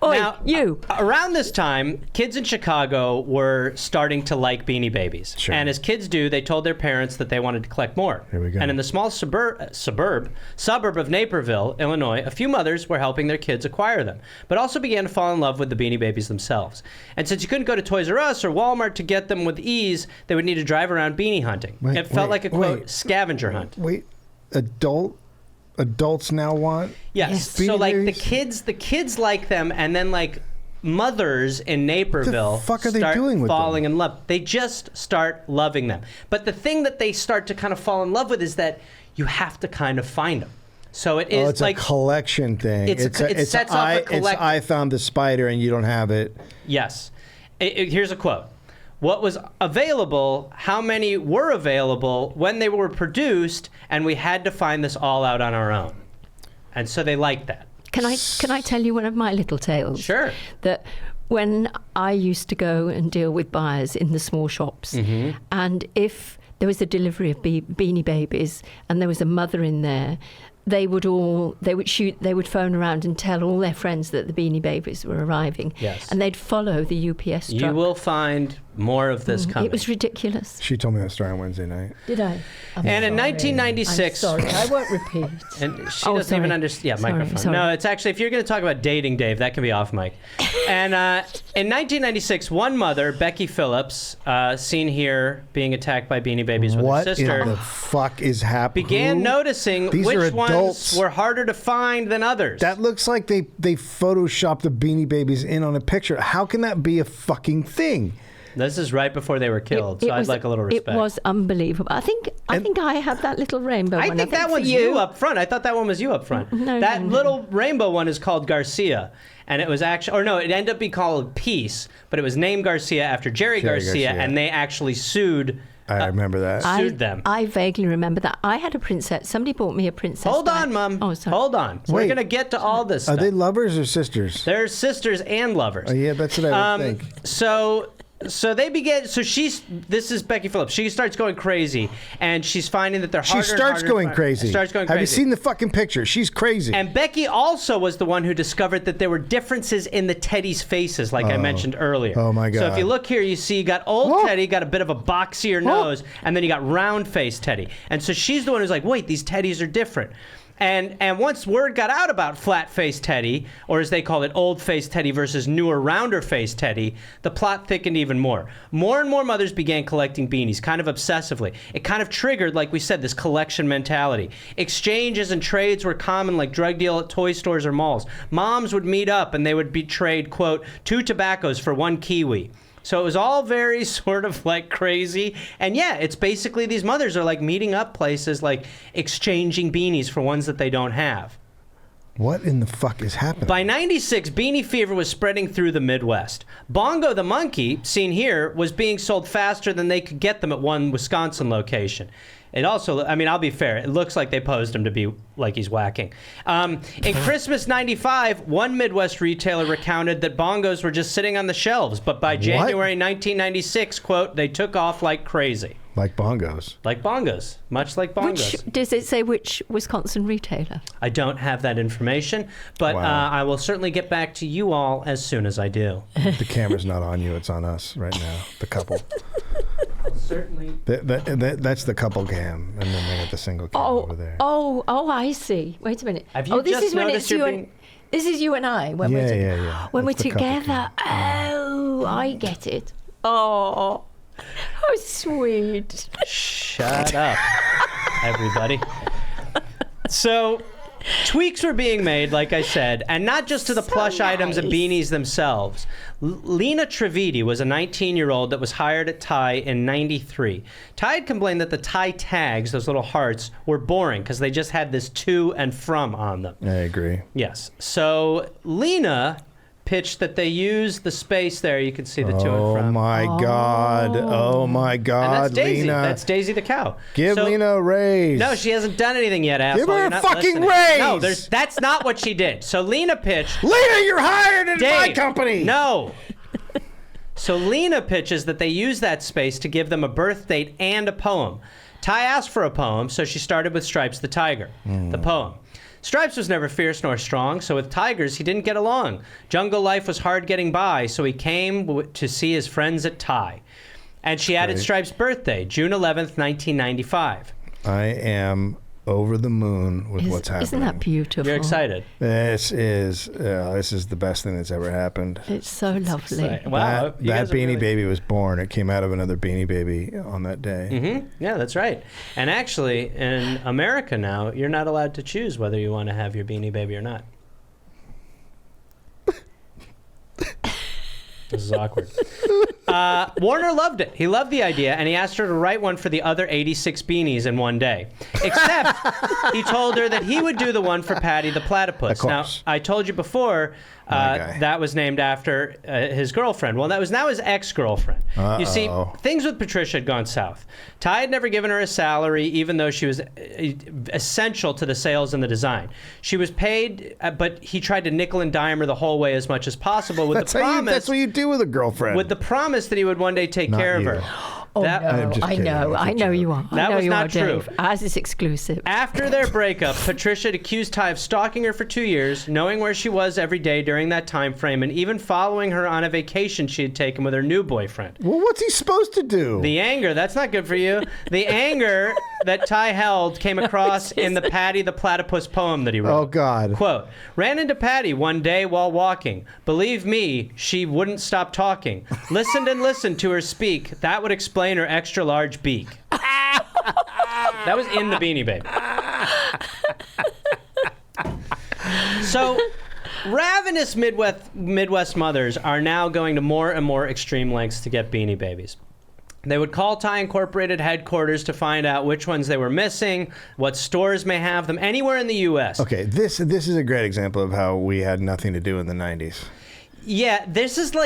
Oi, Now, you. Around this time, kids in Chicago were starting to like Beanie Babies. Sure. And as kids do, they told their parents that they wanted to collect more. Here we go. And in the small suburb of Naperville, Illinois, a few mothers were helping their kids acquire them, but also began to fall in love with the Beanie Babies themselves. And since you couldn't go to Toys R Us or Walmart to get them with ease, they would need to drive around beanie hunting. It felt like a, quote, scavenger hunt. Wait, adults now want? Yes. Beanie So like Babies? the kids like them, and then like mothers in Naperville What the fuck are they start doing with falling them? in love. They just start loving them. But the thing that they start to kind of fall in love with is that you have to kind of find them. So it is It's like a collection thing. it sets off a collect- I found the spider and you don't have it. Yes. Here's a quote. What was available, how many were available, when they were produced, and we had to find this all out on our own. And so they liked that. Can I tell you one of my little tales? Sure. That when I used to go and deal with buyers in the small shops, and if there was a delivery of Beanie Babies and there was a mother in there, they would phone around and tell all their friends that the Beanie Babies were arriving. Yes. And they'd follow the UPS truck. You will find more of this coming. It was ridiculous. She told me that story on Wednesday night. Did I? And in 1996, I'm sorry, I won't repeat. and she doesn't even understand. Yeah, Sorry, microphone. sorry. No, it's actually, if you're going to talk about dating, Dave, that can be off mic. And in 1996, one mother, Becky Phillips, seen here being attacked by Beanie Babies with What her sister, in the fuck is happening? began noticing These are which ones adults. were harder to find than others. That looks like they photoshopped the Beanie Babies in on a picture. How can that be a fucking thing? This is right before they were killed, so I'd like a little respect. It was unbelievable. I think I had that little rainbow I one. think that for one's you up front. I thought that one was you up front. No, that no. little rainbow one is called Garcia. And it was actually, or no, it ended up being called Peace, but it was named Garcia after Jerry Garcia, and they actually sued. I remember that. Sued them. I vaguely remember that. I had a princess. Somebody bought me a princess. Hold on, Mum. Oh, sorry. Hold on. We're Wait. going to get to all this Are stuff. they lovers or sisters? They're sisters and lovers. Oh, yeah, that's what I would think. So they begin. So this is Becky Phillips. She starts going crazy, and she's finding that they're She harder. and starts harder to going find. crazy. Starts going Have crazy. you seen the fucking picture? She's crazy. And Becky also was the one who discovered that there were differences in the Teddy's faces, like I mentioned earlier. Oh, my So if God. you look here, you see you got old Teddy, got a bit of a boxier nose, and then you got round-faced Teddy. And so she's the one who's like, wait, these Teddys are different. And once word got out about flat-faced Teddy, or as they call it, old-faced Teddy versus newer, rounder-faced Teddy, the plot thickened even more. More and more mothers began collecting beanies, kind of obsessively. It kind of triggered, like we said, this collection mentality. Exchanges and trades were common, like drug deal at toy stores or malls. Moms would meet up, and they would be trade, quote, 2 tobaccos for 1 kiwi. So it was all very sort of like crazy. And yeah, it's basically these mothers are like meeting up places, like exchanging beanies for ones that they don't have. What in the fuck is happening? By 96, beanie fever was spreading through the Midwest. Bongo the monkey, seen here, was being sold faster than they could get them at one Wisconsin location. It also, I mean, I'll be fair, it looks like they posed him to be like he's whacking. In Christmas 95, one Midwest retailer recounted that bongos were just sitting on the shelves, but by January 1996, quote, they took off like crazy. Like bongos. Like bongos, much like bongos. Does it say which Wisconsin retailer? I don't have that information, but Wow. I will certainly get back to you all as soon as I do. The camera's not on you, it's on us right now. The couple. Certainly. That's the couple cam, and then they got the single cam over there. Oh, I see. Wait a minute. Have you this just is when noticed it's you're you being- and this is you and I when Yeah, we're yeah. when That's we're the couple together. cam. Oh, I get it. Oh, how sweet. Shut up, everybody. So, tweaks were being made, like I said, and not just to the plush items and beanies themselves. Lena Trividi was a 19-year-old that was hired at Ty in 93. Ty had complained that the Ty tags, those little hearts, were boring because they just had this to and from on them. I agree. Yes. So, Lena pitched that they use the space there. You can see the to and from. Oh my God. Oh my And God, that's Daisy. Lena. That's Daisy the cow. Give So- Lena a raise. No, she hasn't done anything yet, asshole. her You're a not fucking listening. raise! No, that's not what she did. So Lena pitched. Lena, you're hired in my Dave, company. No. So Lena pitches that they use that space to give them a birth date and a poem. Ty asked for a poem, so she started with Stripes the Tiger, the poem. Stripes was never fierce nor strong, so with tigers he didn't get along. Jungle life was hard getting by, so he came to see his friends at Ty. And she added Stripes' birthday, June 11th, 1995. I am over the moon with what's happening. Isn't that beautiful? You're excited. This is the best thing that's ever happened. It's so lovely. Wow. That Beanie Baby was born. It came out of another Beanie Baby on that day. Mm-hmm. Yeah, that's right. And actually, in America now, you're not allowed to choose whether you want to have your Beanie Baby or not. This is awkward. Warner loved it. He loved the idea, and he asked her to write one for the other 86 beanies in one day. Except he told her that he would do the one for Patty the Platypus. Of Now, course. I told you before that was named after his girlfriend. Well, that was now his ex-girlfriend. You see, things with Patricia had gone south. Ty had never given her a salary, even though she was essential to the sales and the design. She was paid, but he tried to nickel and dime her the whole way as much as possible with the promise. That's what you do with a girlfriend. With the promise that he would one day take Not care of you. her. Oh, That- no, I'm just I kidding. know. That's a I know joke. you are. That I know was you not are, true. Dave. Ours is exclusive. After their breakup, Patricia had accused Ty of stalking her for 2 years, knowing where she was every day during that time frame, and even following her on a vacation she had taken with her new boyfriend. Well, what's he supposed to do? The anger, that's not good for you. The anger that Ty held came across in the Patty the Platypus poem that he wrote. Oh, God. Quote, ran into Patty one day while walking. Believe me, she wouldn't stop talking. Listened and listened to her speak. That would explain her extra large beak. That was in the Beanie Baby. So, ravenous Midwest mothers are now going to more and more extreme lengths to get Beanie Babies. They would call Ty Incorporated headquarters to find out which ones they were missing, what stores may have them, anywhere in the U.S. Okay, this is a great example of how we had nothing to do in the 90s. Yeah, this is a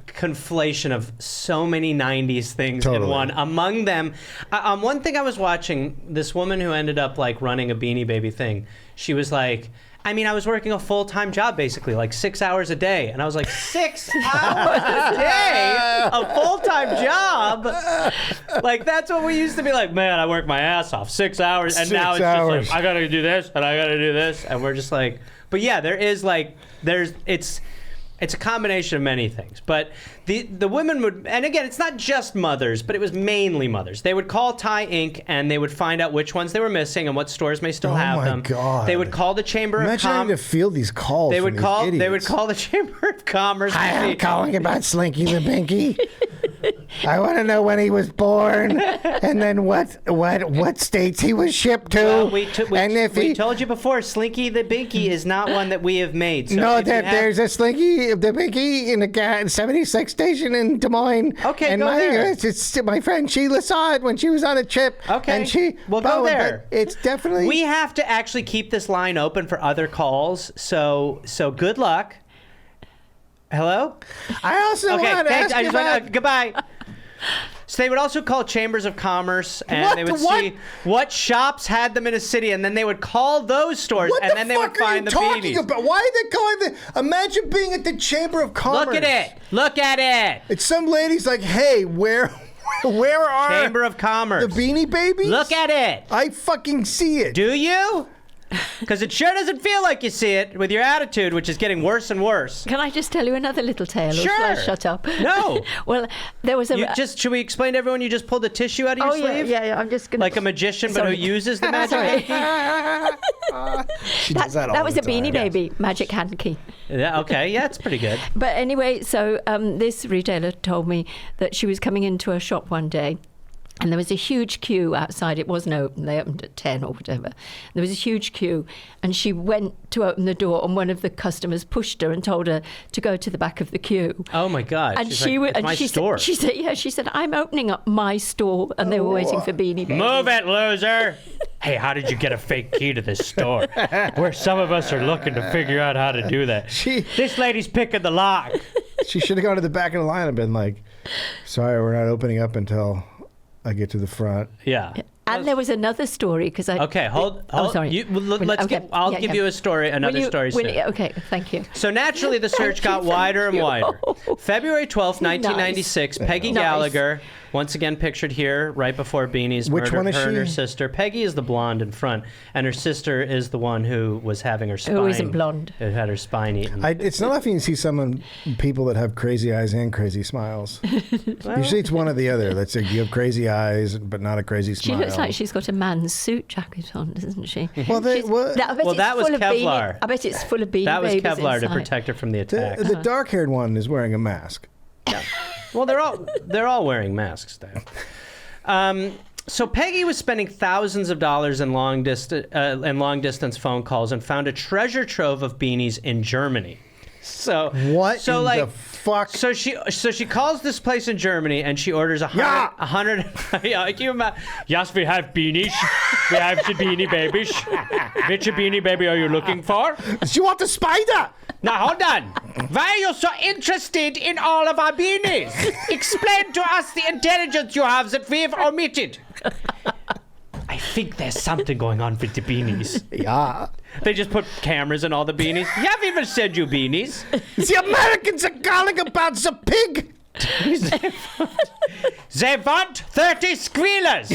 conflation of so many 90s things in Totally. one. Among them, one thing I was watching, this woman who ended up like running a Beanie Baby thing, she was like, I mean, I was working a full-time job, basically, like 6 hours a day. And I was like, 6 hours a day? A full-time job? Like, that's what we used to be like, man, I work my ass off, 6 hours. And 6 now it's hours. just like, I got to do this, and I got to do this. And we're just like, but yeah, it's a combination of many things. But the women would, and again, it's not just mothers, but it was mainly mothers. They would call Ty Inc. and they would find out which ones they were missing and what stores may still have them. Oh my God. They would call the Chamber of Imagine having to Commerce. field these calls. They from would these call. They would idiots. call the Chamber of Commerce. to Hi, I'm see- calling about Slinky the Binky. I want to know when he was born, and then what states he was shipped to. Well, we and if we he told you before, Slinky the Binky is not one that we have made. So no, if you have- there's a Slinky the Binky in the 76 station in Des Moines. Okay, and go there. It's my friend Sheila saw it when she was on a trip. Okay, and she well, go but there. It's definitely We have to actually keep this line open for other calls. So good luck. Hello? I also Okay, want to thanks. ask I you just want about. goodbye. So they would also call chambers of commerce, and What? they would What? see what shops had them in a city, and then they would call those stores, What and the then they fuck would find are the you talking beanies. about? Why are they calling the? Imagine being at the Chamber of Commerce. Look at it. Look at it. It's some lady's like, hey, where are Chamber of Commerce. the Beanie Babies? Look at it. I fucking see it. Do you? Because it sure doesn't feel like you see it with your attitude, which is getting worse and worse. Can I just tell you another little tale? Or shall I Sure. shut up? No. Well, there was a. Should we explain to everyone you just pulled a tissue out of your oh, yeah, sleeve? yeah. I'm just going to. Like a magician, but who Sorry. uses the magic Sorry. hanky? She does that all That was the a Beanie time. Baby magic hand key. Yeah, okay, yeah, it's pretty good. But anyway, so this retailer told me that she was coming into a shop one day. And there was a huge queue outside. It wasn't open. They opened at 10 or whatever. There was a huge queue. And she went to open the door, and one of the customers pushed her and told her to go to the back of the queue. Oh my God! And She's she like, was, it's my she store. said, she said, I'm opening up my store, and they were waiting for Beanie Babies. Move it, loser! Hey, how did you get a fake key to this store? Where some of us are looking to figure out how to do that. This lady's picking the lock. She should have gone to the back of the line and been like, sorry, we're not opening up until I get to the front. Yeah. And there was another story because I. Okay, hold. Oh, sorry. I'll give you a story. Another story soon. Okay, thank you. So naturally, the search got wider and wider. February 12th, 1996, Peggy Gallagher, once again pictured here, right before Beanie's Which murdered one is her and she? her sister. Peggy is the blonde in front, and her sister is the one who was having her spine. Who isn't blonde? Who had her spine eaten. It's not often you see people that have crazy eyes and crazy smiles. Usually it's one or the other. Let's say you have crazy eyes, but not a crazy She smile. looks like she's got a man's suit jacket on, doesn't she? Well, That was Kevlar. I bet it's full of Beanie That was Babies Kevlar to inside. protect her from the attack. the dark-haired one is wearing a mask. Well, they're all wearing masks, Dave. So Peggy was spending thousands of dollars in long distance phone calls and found a treasure trove of beanies in Germany. So What So in like the fuck? So she calls this place in Germany and she orders 100. Yeah, can you imagine? Yes, we have beanies. We have the Beanie Babies. Which Beanie Baby are you looking for? She want the spider. Now hold on. Why are you so interested in all of our beanies? Explain to us the intelligence you have that we've omitted. I think there's something going on with the beanies. Yeah. They just put cameras in all the beanies. Have even said you beanies. The Americans are calling about the pig. They want 30 squealers.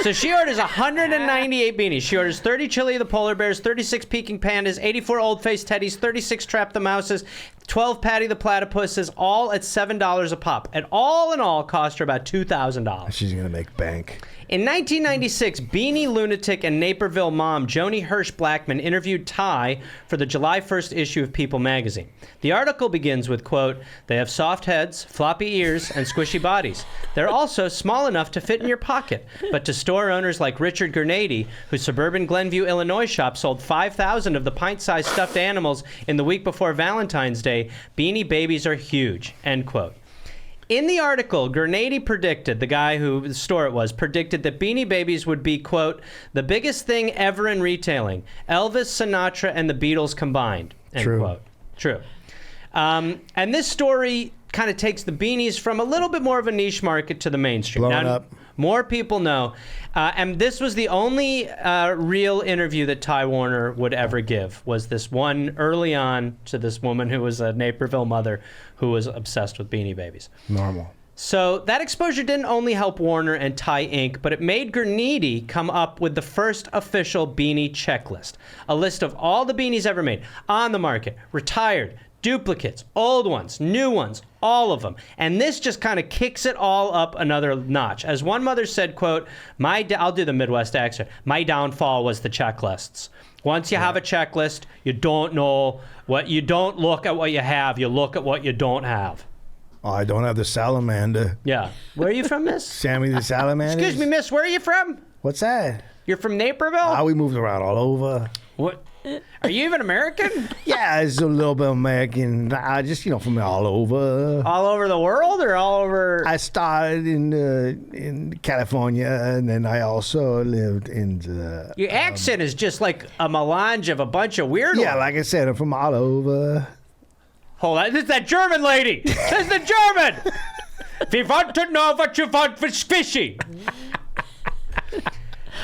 So she orders 198 beanies. She orders 30 Chili the Polar Bears, 36 Peking Pandas, 84 Old Face Teddies, 36 Trap the Mouses, 12 Patty the Platypuses, all at $7 a pop. And all in all cost her about $2,000. She's going to make bank. In 1996, Beanie lunatic and Naperville mom Joni Hirsch Blackman interviewed Ty for the July 1st issue of People magazine. The article begins with, quote, "They have soft heads, floppy ears, and squishy bodies. They're also small enough to fit in your pocket. But to store owners like Richard Gurnady, whose suburban Glenview, Illinois shop sold 5,000 of the pint-sized stuffed animals in the week before Valentine's Day, Beanie Babies are huge," end quote. In the article, Gurnady predicted, the guy whose store it was, predicted that Beanie Babies would be, quote, "the biggest thing ever in retailing. Elvis, Sinatra, and the Beatles combined," end True. quote. True. And this story kind of takes the beanies from a little bit more of a niche market to the mainstream. Blowing Now, up. More people know. And this was the only real interview that Ty Warner would ever give, was this one early on to this woman who was a Naperville mother who was obsessed with Beanie Babies. Normal. So that exposure didn't only help Warner and Ty Inc., but it made Gurnady come up with the first official beanie checklist. A list of all the beanies ever made, on the market, retired, duplicates, old ones, new ones, all of them. And this just kind of kicks it all up another notch. As one mother said, quote, I'll do the Midwest accent, "My downfall was the checklists. Once you have a checklist, you don't look at what you have, you look at what you don't have." Oh, I don't have the salamander. Yeah. Where are you from, miss? Sammy the salamander. Excuse me, miss, where are you from? What's that? You're from Naperville? We moved around all over. What? Are you even American? Yeah, it's a little bit American. Just, from all over. All over the world or all over? I started in California, and then I also lived in the... Your accent is just like a melange of a bunch of weird Yeah, ones. like I said, I'm from all over. Hold on, this is that German lady. This is the German. We want to know what you want for fishy.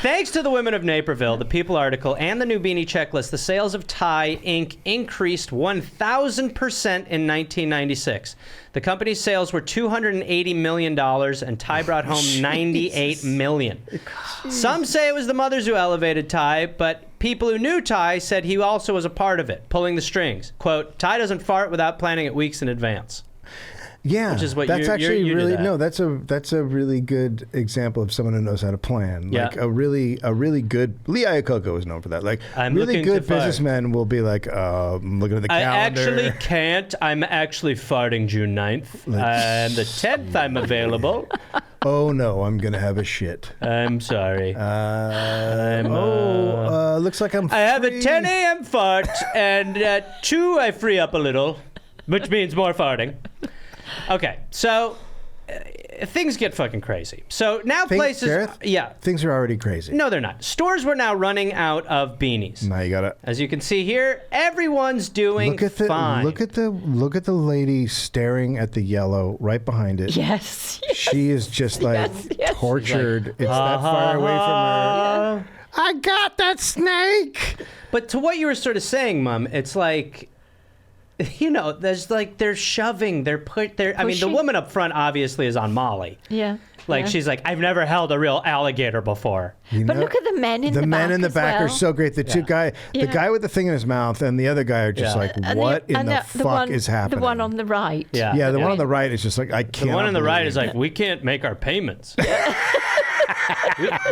Thanks to the women of Naperville, the People article, and the new beanie checklist, the sales of Ty Inc. increased 1,000% in 1996. The company's sales were $280 million, and Ty brought home $98 million. Some say it was the mothers who elevated Ty, but people who knew Ty said he also was a part of it, pulling the strings. Quote, "Ty doesn't fart without planning it weeks in advance." Yeah, Which is what that's you actually do really that. That's a really good example of someone who knows how to plan. Yeah. Like a really good Lee Iacocca is known for that. Like I'm really looking to good fart. businessmen will be like, I'm looking at the I calendar. actually can't. I'm actually farting June 9th. And the 10th I'm available. Oh no, I'm gonna have a shit. I'm sorry. Looks like I'm. I have a free. 10 a.m. fart, and at 2 I free up a little, which means more farting. Okay, so things get fucking crazy. So now Gareth, yeah. Things are already crazy. No, they're not. Stores were now running out of beanies. Now you gotta. As you can see here, everyone's doing fine. Look at the lady staring at the yellow right behind it. Yes. She is just like tortured. It's that far away from her. I got that snake. But to what you were sort of saying, Mom, it's like, they're shoving, I mean, the woman up front obviously is on Molly. Yeah. She's like, I've never held a real alligator before. But look at the men in the back. The men in the back well. are so great. The two guy, the guy with the thing in his mouth, and the other guy are just like, what in the fuck is happening? The one on the right. Yeah, the one on the right is just like, I can't. The one on the right is like, we can't make our payments.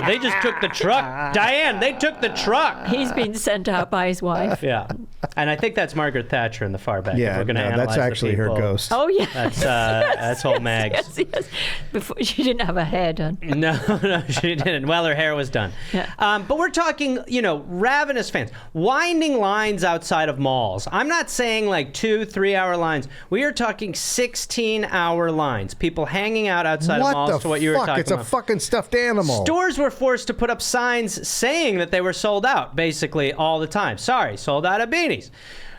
They just took the truck. Diane, they took the truck. He's been sent out by his wife. Yeah. And I think that's Margaret Thatcher in the far back. Yeah, we're gonna analyze that's actually her ghost. Oh, yeah. That's old Mags. Yes. Before, she didn't have her hair done. No, she didn't. Well, her hair was done. Yeah. But we're talking, ravenous fans. Winding lines outside of malls. I'm not saying like 2-3 hour lines. We are talking 16-hour lines. People hanging out outside of malls to what you were talking It's about. It's a fucking stuffed animal. Stores were forced to put up signs saying that they were sold out, basically all the time. Sorry, sold out of beanies.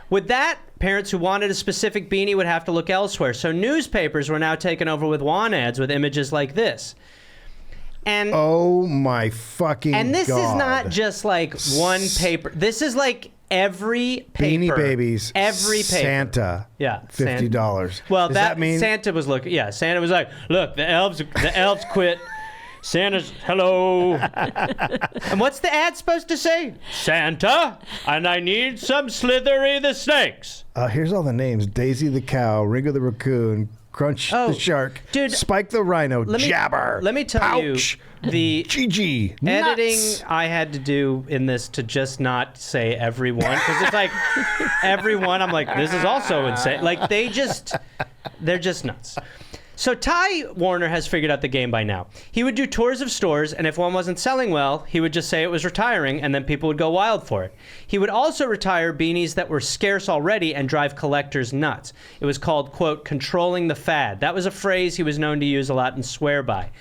With that, parents who wanted a specific beanie would have to look elsewhere. So newspapers were now taken over with want ads with images like this. And oh my fucking God. And this is not just like one paper. This is like every paper. Beanie Babies. Every paper. Santa. Yeah. $50. Well, Does that mean Santa was looking. Yeah, Santa was like, look, the elves quit. Santa's hello. And what's the ad supposed to say? Santa, and I need some Slithery the snakes. Here's all the names: Daisy the cow, Ringo the raccoon, Crunch the shark, dude, Spike the rhino, Jabber. Let me tell Pouch, you, the Gigi editing nuts. I had to do in this to just not say everyone, because it's like everyone. I'm like, this is also insane. Like they're just nuts. So Ty Warner has figured out the game by now. He would do tours of stores, and if one wasn't selling well, he would just say it was retiring, and then people would go wild for it. He would also retire beanies that were scarce already and drive collectors nuts. It was called, quote, controlling the fad. That was a phrase he was known to use a lot and swear by.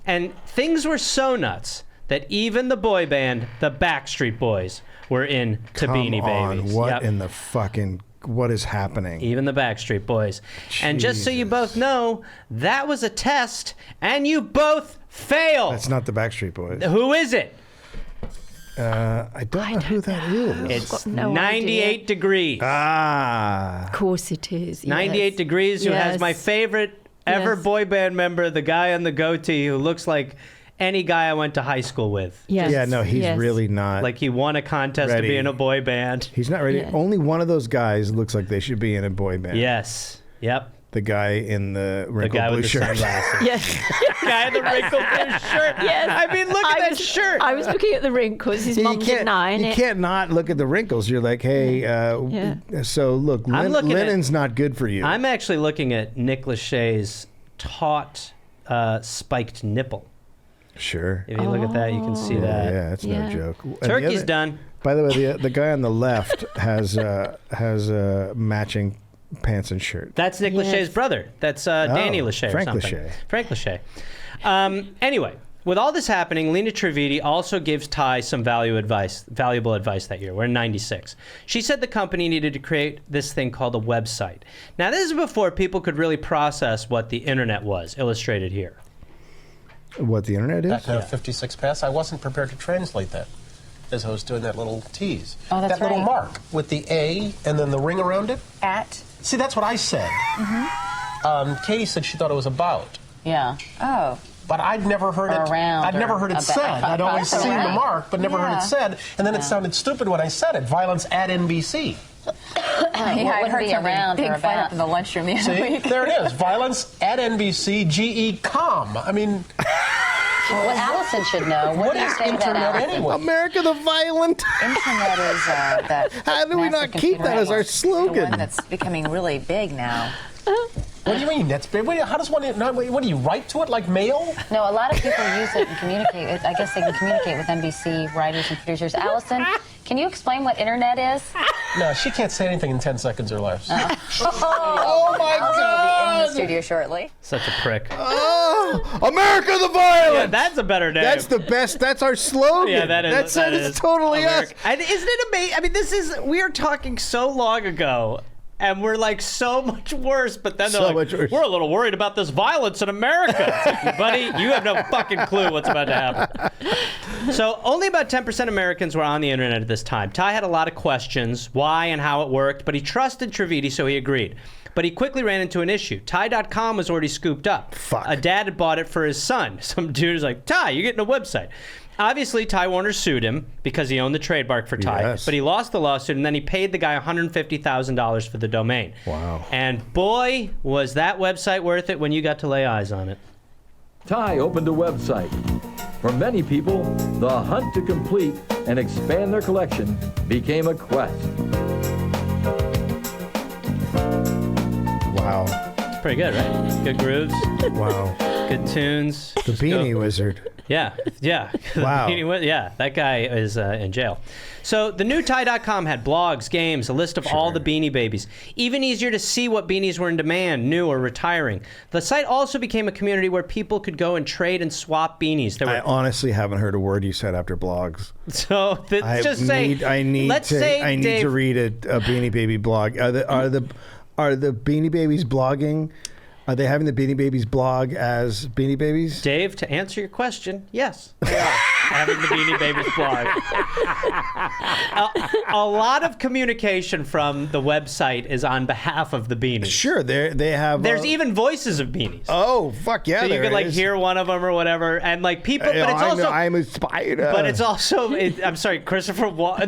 And things were so nuts that even the boy band, the Backstreet Boys, were into Beanie Babies. What in the fucking... What is happening? Even the Backstreet Boys. Jesus. And just so you both know, that was a test, and you both failed. That's not the Backstreet Boys. Who is it? I don't know who that is. It's 98 Degrees. Of course it is. 98 Degrees, who has my favorite ever boy band member, the guy on the goatee who looks like any guy I went to high school with. Yes. Yeah, no, he's really not. Like he won a contest to be in a boy band. He's not ready. Yeah. Only one of those guys looks like they should be in a boy band. Yes. Yep. The guy in the wrinkled blue shirt. Sunglasses. Yes. The guy in the wrinkled blue shirt. Yes. I mean, look at that shirt. I was looking at the wrinkles. His mom didn't iron it. You can't not look at the wrinkles. You're like, hey, so look, linen's not good for you. I'm actually looking at Nick Lachey's taut spiked nipple. Sure. If you look at that, you can see that. Yeah, that's no joke. And Turkey's done. By the way, the guy on the left has matching pants and shirt. That's Nick Lachey's brother. That's Danny Lachey Frank or something. Lachey. Frank Lachey. Anyway, with all this happening, Lena Trividi also gives Ty some valuable advice that year. We're in 96. She said the company needed to create this thing called a website. Now, this is before people could really process what the internet was, illustrated here. What the internet is? That 56 pass, I wasn't prepared to translate that as I was doing that little tease. Oh, that's that little right. mark with the A and then the ring around it. At? See, that's what I said. Katie said she thought it was about. Yeah. Oh. But I'd never heard it. Around. I'd never heard it said. I'd always seen the mark, but never heard it said. And then it sounded stupid when I said it. Violence at NBC. I heard around big fight up in the lunchroom the other week. There it is. Violence at NBC. GE.com. I mean. Well, Allison should know. What is internet anyway? America the Violent. Internet is that. How do we not keep that as our slogan? The one that's becoming really big now. What do you mean? That's big. How does one? What do you write to it like mail? No, a lot of people use it and communicate. I guess they can communicate with NBC writers and producers. Allison, can you explain what internet is? No, she can't say anything in 10 seconds or less. Oh my Allison will be in the studio shortly. Such a prick. Oh. America the violence. Yeah, that's a better name. That's the best. That's our slogan. Yeah, that is. That is is totally America. us. And isn't it amazing? I mean, we are talking so long ago. And we're like so much worse, but then they're So like, much worse. we're a little worried about this violence in America. It's like, buddy, you have no fucking clue what's about to happen. So only about 10% of Americans were on the internet at this time. Ty had a lot of questions, why and how it worked, but he trusted Trivedi, so he agreed. But he quickly ran into an issue. Ty.com was already scooped up. Fuck. A dad had bought it for his son. Some dude was like, Ty, you're getting a website. Obviously, Ty Warner sued him because he owned the trademark for Ty, Yes. but he lost the lawsuit, and then he paid the guy $150,000 for the domain. Wow. And boy, was that website worth it when you got to lay eyes on it. Ty opened a website. For many people, the hunt to complete and expand their collection became a quest. Wow. It's pretty good, right? Good grooves, Wow. good tunes. The Beanie Wizard. Yeah. Wow. Yeah, that guy is in jail. So the new Ty.com had blogs, games, a list of all the Beanie Babies. Even easier to see what beanies were in demand, new or retiring. The site also became a community where people could go and trade and swap beanies. There I were, honestly haven't heard a word you said after blogs. so let's just say, I need Dave, to read a Beanie Baby blog. Are the Beanie Babies blogging? Are they having the Beanie Babies blog as Beanie Babies? Dave, to answer your question, yes, they are having the Beanie Babies blog. A lot of communication from the website is on behalf of the beanies. Sure, they have. There's even voices of beanies. Oh fuck yeah! So you there could like is. hear one of them or whatever, and like people. But it's also. I'm a spider. But it's also. I'm sorry, Christopher. We're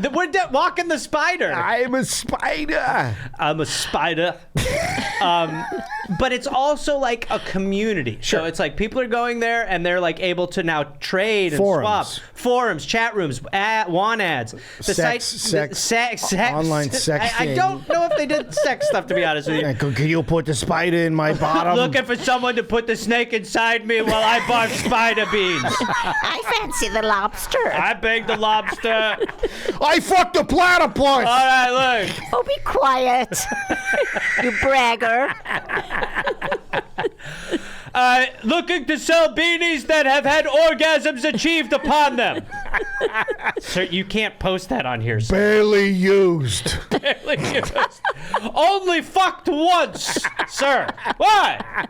walking the spider. I'm a spider. I'm a spider. But it's also like a community. Sure. So it's like people are going there and they're like able to now trade and Forums. swap. Forums, chat rooms, want ads. The Sex, online sexting. I don't know if they did sex stuff, to be honest with you. Can you put the spider in my bottom? Looking for someone to put the snake inside me while I barf spider beans. I fancy the lobster. I beg the lobster. I fucked the platypus. All right, look. Oh, be quiet, you bragger. Looking to sell beanies that have had orgasms achieved upon them. Sir, you can't post that on here, sir. Barely used. Barely used. Only fucked once, sir. Why?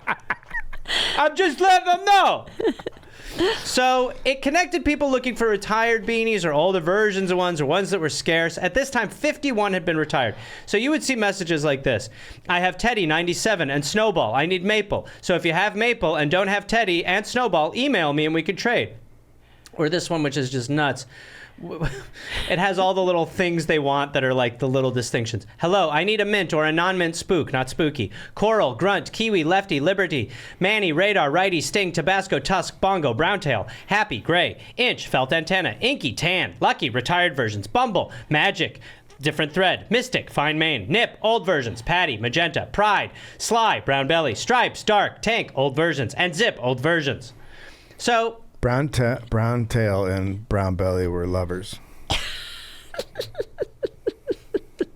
I'm just letting them know. So it connected people looking for retired beanies or older versions of ones or ones that were scarce. At this time, 51 had been retired. So you would see messages like this. I have Teddy, 97, and Snowball. I need Maple. So if you have Maple and don't have Teddy and Snowball, email me and we could trade. Or this one, which is just nuts. It has all the little things they want that are like the little distinctions. Hello, I need a mint or a non-mint spook, not spooky. Coral, grunt, kiwi, lefty, liberty, Manny, radar, righty, sting, tabasco, tusk, bongo, browntail, happy, gray, inch, felt antenna, inky, tan, lucky, retired versions, bumble, magic, different thread, mystic, fine mane, nip, old versions, patty, magenta, pride, sly, brown belly, stripes, dark, tank, old versions, and zip, old versions. So Brown tail and brown belly were lovers.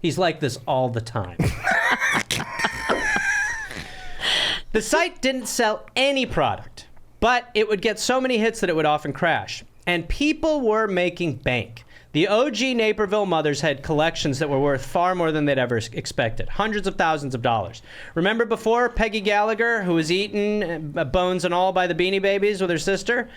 he's like this all the time. The site didn't sell any product, but it would get so many hits that it would often crash. And people were making bank. The OG Naperville mothers had collections that were worth far more than they'd ever expected. Hundreds of thousands of dollars. Remember before Peggy Gallagher, who was eaten bones and all by the Beanie Babies with her sister?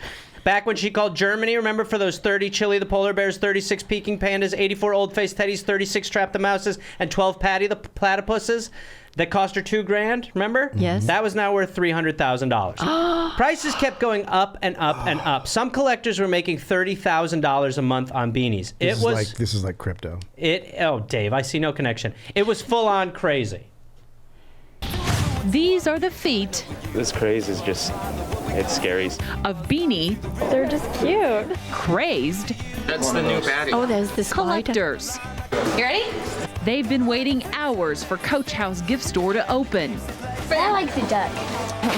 Back when she called Germany, remember, for those 30 Chili the Polar Bears, 36 Peking Pandas, 84 Old Faced Teddies, 36 Trap the Mouses, and 12 Patty the Platypuses? That cost her $2,000, remember? Yes. That was now worth $300,000. Prices kept going up and up and up. Some collectors were making $30,000 a month on beanies. This is like crypto. Oh, Dave, I see no connection. It was full on crazy. These are the feet. This craze is just, it's scary. Of Beanie. They're just cute. Crazed. That's the new patty. Oh, there's the spider. Collectors. You ready? They've been waiting hours for Coach House gift store to open. I like the duck.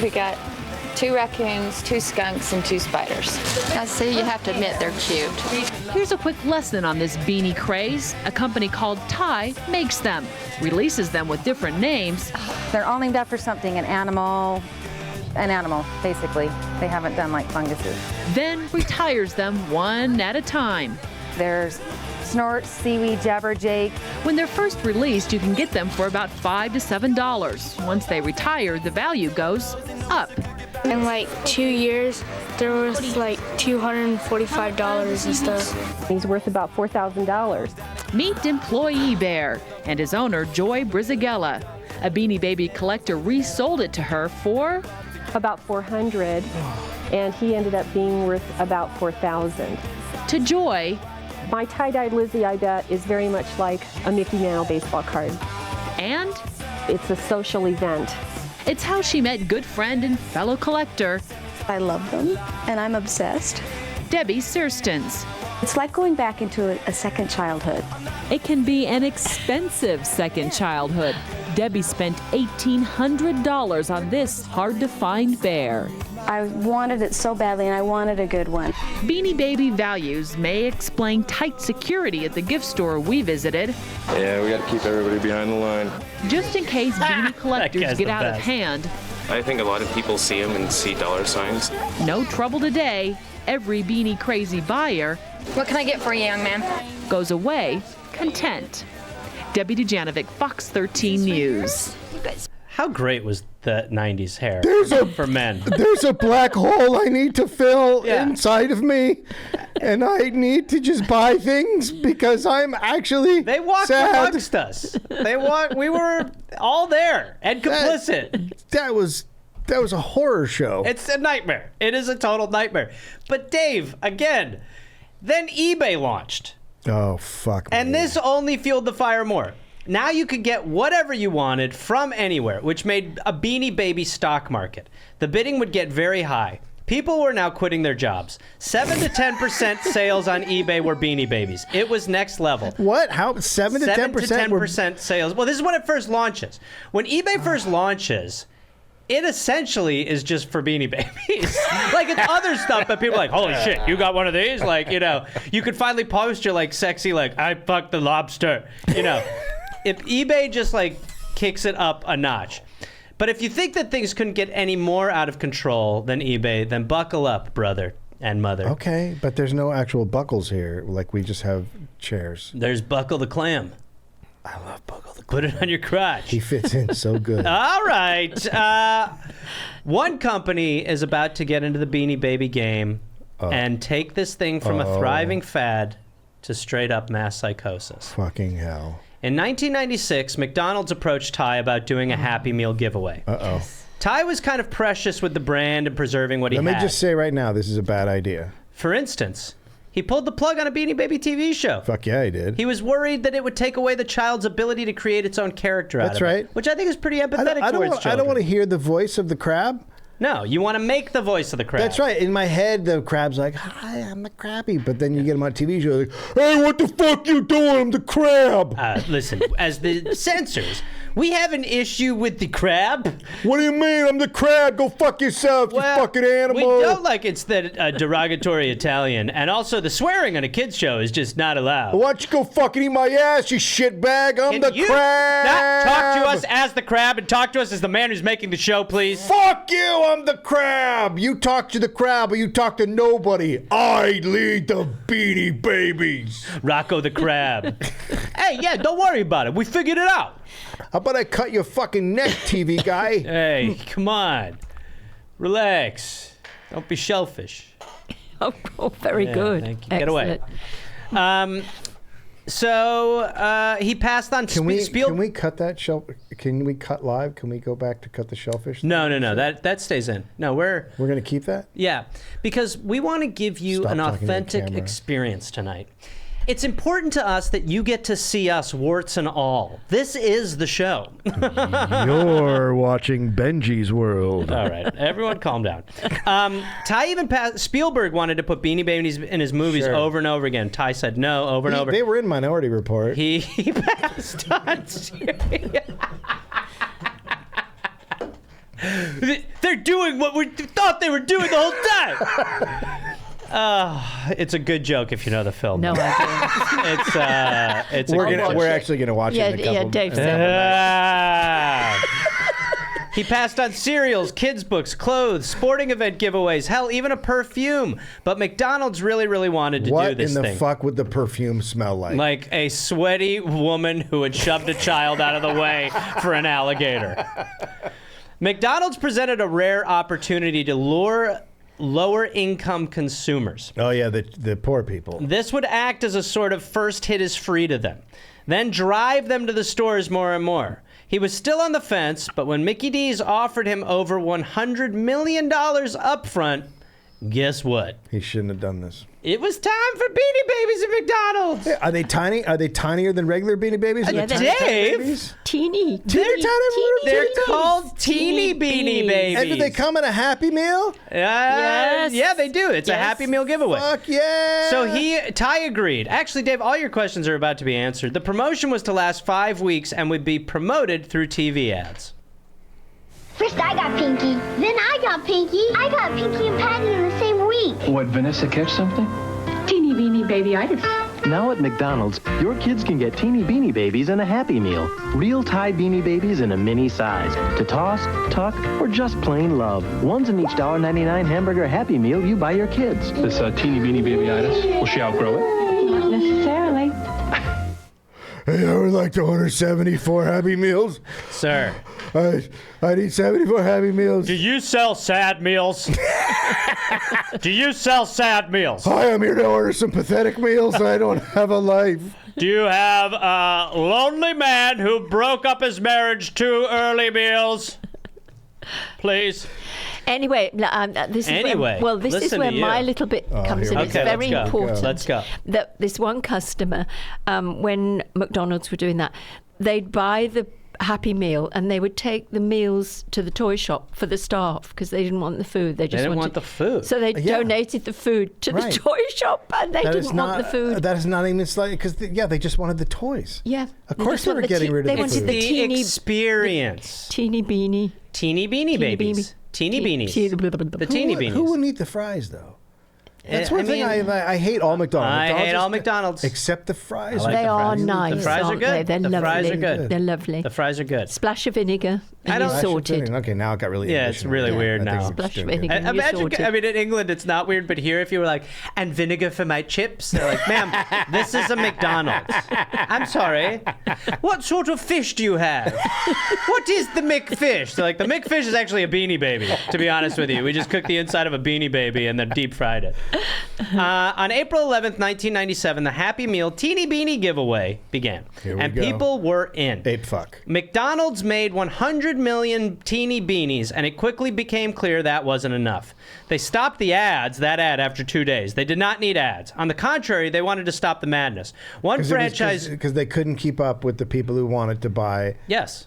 We got 2 raccoons, 2 skunks, and 2 spiders. I see, you have to admit they're cute. Here's a quick lesson on this beanie craze. A company called Ty makes them, releases them with different names. They're all named after something, an animal, an animal, basically. They haven't done like funguses. Then retires them one at a time. There's Snort, Seaweed, Jabberjake. When they're first released, you can get them for about $5 to $7. Once they retire, the value goes up. In like 2 years, they're worth like $245 and stuff. He's worth about $4,000. Meet Employee Bear and his owner, Joy Brizagella. A Beanie Baby collector resold it to her for about $400, and he ended up being worth about $4,000. To Joy, my tie-dyed Lizzie, I bet, is very much like a Mickey Mantle baseball card. And it's a social event. It's how she met good friend and fellow collector. I love them, and I'm obsessed. Debbie Sirstens. It's like going back into a second childhood. It can be an expensive second childhood. Debbie spent $1,800 on this hard-to-find bear. I wanted it so badly, and I wanted a good one. Beanie Baby values may explain tight security at the gift store we visited. Yeah, we got to keep everybody behind the line. Just in case beanie collectors get out of hand. I think a lot of people see them and see dollar signs. No trouble today. Every Beanie crazy buyer, What can I get for you, young man? goes away content. Debbie Dujanovic, Fox 13 News. How great was the 90s hair for men? There's a black hole I need to fill inside of me, and I need to just buy things because I'm actually They walked sad. amongst us. We were all there and complicit. That was a horror show. It's a nightmare. It is a total nightmare. But Dave, again, then eBay launched. Oh, fuck me. And this only fueled the fire more. Now you could get whatever you wanted from anywhere, which made a Beanie Baby stock market. The bidding would get very high. People were now quitting their jobs. 7 to 10% sales on eBay were Beanie Babies. It was next level. What? How? 7 to 10%? 7 to 10% sales. Well, this is when it first launches. When eBay first launches, it essentially is just for Beanie Babies. Like, it's other stuff, but people are like, holy shit, you got one of these? Like, you know, you could finally post your, like, sexy, like, I fucked the lobster, you know. If eBay just, like, kicks it up a notch. But if you think that things couldn't get any more out of control than eBay, then buckle up, brother and mother. Okay, but there's no actual buckles here. Like, we just have chairs. There's Buckle the Clam. I love Buckle the Clam. Put it on your crotch. He fits in so good. All right. One company is about to get into the Beanie Baby game and take this thing from a thriving fad to straight up mass psychosis. Fucking hell. In 1996, McDonald's approached Ty about doing a Happy Meal giveaway. Uh-oh. Ty was kind of precious with the brand and preserving what he had. Let me just say right now, this is a bad idea. For instance, he pulled the plug on a Beanie Baby TV show. Fuck yeah, he did. He was worried that it would take away the child's ability to create its own character out That's of right. it, which I think is pretty empathetic towards children. I don't want to hear the voice of the crab. No, you want to make the voice of the crab. That's right. In my head, the crab's like, hi, I'm the crabby. But then you get him on TV show, like, hey, what the fuck you doing? I'm the crab. Listen, as the censors, we have an issue with the crab. What do you mean? I'm the crab. Go fuck yourself, you fucking animal. We don't like it's the derogatory Italian. And also the swearing on a kid's show is just not allowed. Why don't you go fucking eat my ass, you shitbag? I'm the crab. Not talk to us as the crab and talk to us as the man who's making the show, please. Fuck you, I'm the crab. You talk to the crab, but you talk to nobody. I lead the Beanie Babies. Rocco the Crab. Hey, yeah, don't worry about it. We figured it out. How about I cut your fucking neck, TV guy? Hey, come on. Relax. Don't be shellfish. Oh, very good. Thank you. Get away. So he passed on Spielberg. Can we cut that shell? Can we cut live? Can we go back to cut the shellfish? No. That stays in. No, we're gonna keep that. Yeah, because we want to give you an authentic experience tonight. It's important to us that you get to see us, warts and all. This is the show. You're watching Benji's World. All right, everyone calm down. Ty even Spielberg wanted to put Beanie Babies in his movies over and over again. Ty said no over and over. They were in Minority Report. He passed on. They're doing what we thought they were doing the whole time. It's a good joke if you know the film. No, I don't. It's we're actually gonna watch it in a couple. Yeah, Dave said He passed on cereals, kids' books, clothes, sporting event giveaways, hell, even a perfume. But McDonald's really wanted to do this thing. What in the fuck would the perfume smell like? Like a sweaty woman who had shoved a child out of the way for an alligator. McDonald's presented a rare opportunity to lure lower-income consumers. Oh, yeah, the poor people. This would act as a sort of first hit is free to them, then drive them to the stores more and more. He was still on the fence, but when Mickey D's offered him over $100 million up front, guess what? He shouldn't have done this. It was time for Beanie Babies at McDonald's. Hey, are they tiny? Are they tinier than regular Beanie Babies? Yeah, Dave, teeny. They're called teeny Beanie Babies. And do they come in a Happy Meal? Yes. Yeah, they do. It's a Happy Meal giveaway. Fuck yeah. So Ty agreed. Actually, Dave, all your questions are about to be answered. The promotion was to last 5 weeks and would be promoted through TV ads. First I got Pinky, then I got Pinky. I got Pinky and Patty in the same week. What, Vanessa catch something? Teeny Beanie Baby-itis. Now at McDonald's, your kids can get teeny Beanie Babies in a Happy Meal. Real Thai Beanie Babies in a mini size. To toss, tuck, or just plain love. One's in each $1.99 hamburger Happy Meal you buy your kids. This teeny Beanie Baby-itis, will she outgrow it? Not necessarily. Hey, I would like to order 74 Happy Meals. Sir. I need 74 Happy Meals. Do you sell sad meals? Do you sell sad meals? Hi, I'm here to order some pathetic meals. I don't have a life. Do you have a lonely man who broke up his marriage too early meals? Please. Anyway, this is where my little bit comes in. It's very important. Let's go. That this one customer, when McDonald's were doing that, they'd buy the Happy Meal and they would take the meals to the toy shop for the staff because they didn't want the food. They didn't want the food. So they donated the food to the toy shop and they didn't want the food. That is not even slightly, because they just wanted the toys. Yeah. Of course they were getting rid of the food. They wanted the teeny experience. Teeny Beanie. Teeny Beanie Babies. Teeny Beanies. The teeny beanies. Who would eat the fries, though? That's one thing I hate all McDonald's. I hate all McDonald's. Except the fries. They are nice. The fries are good. They're lovely. The fries are good. They're lovely. The fries are good. Splash of vinegar. I don't sorted. Okay, now it got really it's really weird now. Splash of vinegar. Imagine, I mean, in England it's not weird, but here if you were like, and vinegar for my chips, they're like, ma'am, this is a McDonald's. I'm sorry. What sort of fish do you have? What is the McFish? They're like, the McFish is actually a Beanie Baby, to be honest with you. We just cooked the inside of a Beanie Baby and then deep fried it. On April 11th, 1997, the Happy Meal Teeny Beanie giveaway began. And people were in. Ape fuck. McDonald's made 100 million teeny beanies, and it quickly became clear that wasn't enough. They stopped that ad after 2 days. They did not need ads. On the contrary, they wanted to stop the madness. One franchise... Because they couldn't keep up with the people who wanted to buy. Yes.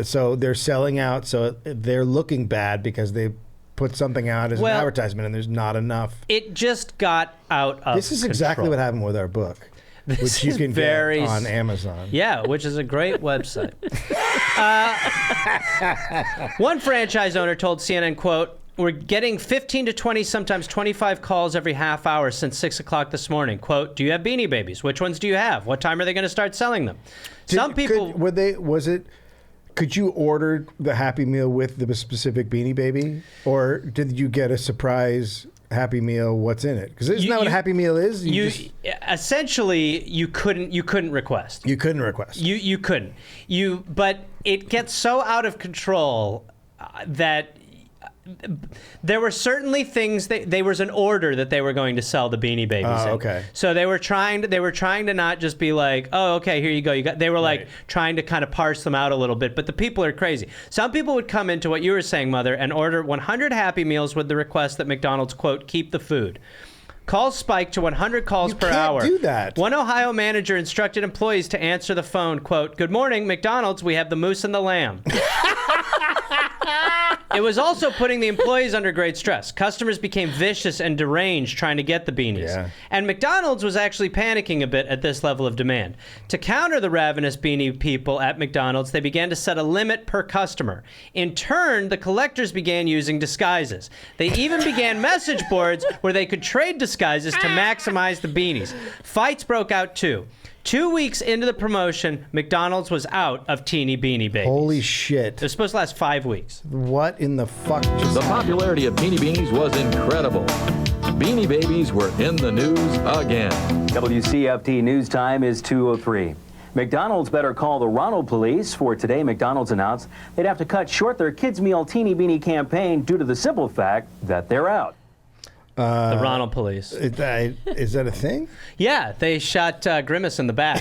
So they're selling out, so they're looking bad because they put something out as an advertisement and there's not enough. It just got out of This is exactly what happened with our book, which you can get on Amazon. Yeah, which is a great website. One franchise owner told CNN, quote, "We're getting 15 to 20, sometimes 25 calls every half hour since 6 o'clock this morning. Quote, do you have Beanie Babies? Which ones do you have? What time are they going to start selling them?" Some people... Could you order the Happy Meal with the specific Beanie Baby? Or did you get a surprise Happy Meal, what's in it? Because isn't that what a Happy Meal is? Essentially, you couldn't request. You couldn't request. You couldn't. But it gets so out of control that there were certainly things there was an order that they were going to sell the Beanie Babies in. Okay. So they were trying to not just be like, oh, okay, here you go. They were like trying to kind of parse them out a little bit, but the people are crazy. Some people would come into what you were saying, Mother, and order 100 Happy Meals with the request that McDonald's, quote, keep the food. Calls spiked to 100 calls per hour. You can't do that. One Ohio manager instructed employees to answer the phone, quote, "Good morning, McDonald's, we have the moose and the lamb." It was also putting the employees under great stress. Customers became vicious and deranged trying to get the beanies. Yeah. And McDonald's was actually panicking a bit at this level of demand. To counter the ravenous beanie people at McDonald's, they began to set a limit per customer. In turn, the collectors began using disguises. They even began message boards where they could trade disguises to maximize the beanies. Fights broke out too. 2 weeks into the promotion, McDonald's was out of Teeny Beanie Babies. Holy shit. It was supposed to last 5 weeks. What in the fuck The popularity of Beanie Beanies was incredible. Beanie Babies were in the news again. WCFT News Time is 2:03. McDonald's better call the Ronald police, for today McDonald's announced they'd have to cut short their Kids Meal Teeny Beanie campaign due to the simple fact that they're out. The Ronald police. Is that a thing? Yeah, they shot Grimace in the back.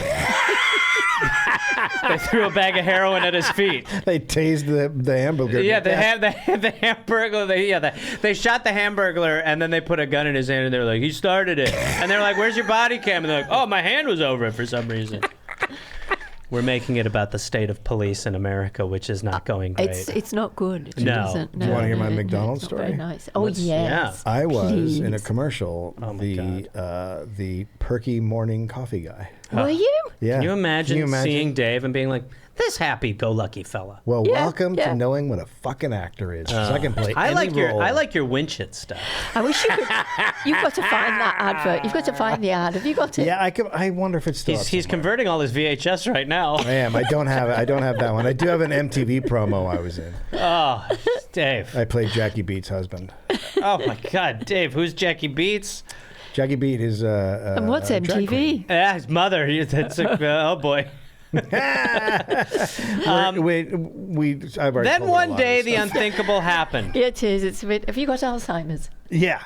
They threw a bag of heroin at his feet. They tased the hamburger. Yeah, the hamburglar. They shot the hamburglar, and then they put a gun in his hand, and they're like, he started it. And they're like, where's your body cam? And they're like, oh, my hand was over it for some reason. We're making it about the state of police in America, which is not going great. It's not good. It No. isn't. Do you want to hear my McDonald's story? Very nice. Oh, yes. I was Please. in a commercial, the perky morning coffee guy. Were you? Yeah. Can you imagine seeing Dave and being like, this happy-go-lucky fella? Well, welcome to knowing what a fucking actor is. 'Cause I can play I any like role. I like your Winchit stuff. I wish you could. You've got to find that advert. You've got to find the ad. Have you got it? Yeah, I wonder if it's still. He's converting all his VHS right now. I am. I don't have that one. I do have an MTV promo I was in. Oh, Dave. I played Jackie Beat's husband. Oh my God, Dave. Who's Jackie Beats? Jackie Beat is. And what's MTV? Yeah, his mother. That's oh boy. I've already Then told one a lot day of the stuff. unthinkable happened. Yeah, it is. It's a bit. Have you got Alzheimer's? Yeah,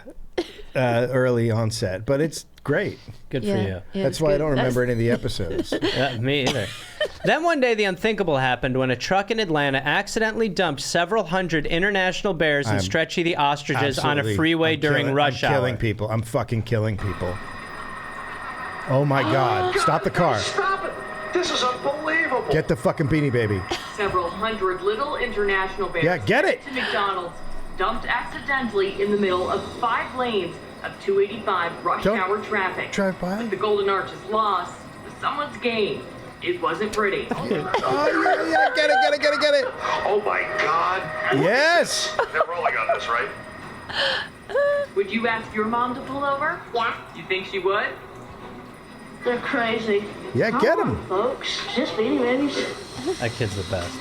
early onset, but it's great. Good for you. Yeah, That's it's why I good. don't remember any of the episodes. Me either. Then one day the unthinkable happened when a truck in Atlanta accidentally dumped several hundred international bears and Stretchy the ostriches on a Absolutely. freeway during rush hour. I'm killing people. I'm fucking killing people. Oh my God! Stop the car. Stop it! This is unbelievable. Get the fucking Beanie Baby. Several hundred little international bears Yeah, get it. to McDonald's, dumped accidentally in the middle of 5 lanes of 285 rush Don't hour traffic. drive by. The Golden Arches lost, but someone's gain. It wasn't pretty. Oh yeah! Get it! Oh my God. Yes. They're rolling on this, right? Would you ask your mom to pull over? Yeah. You think she would? They're crazy. Yeah, get him. Folks, just Beanie Babies. That kid's the best.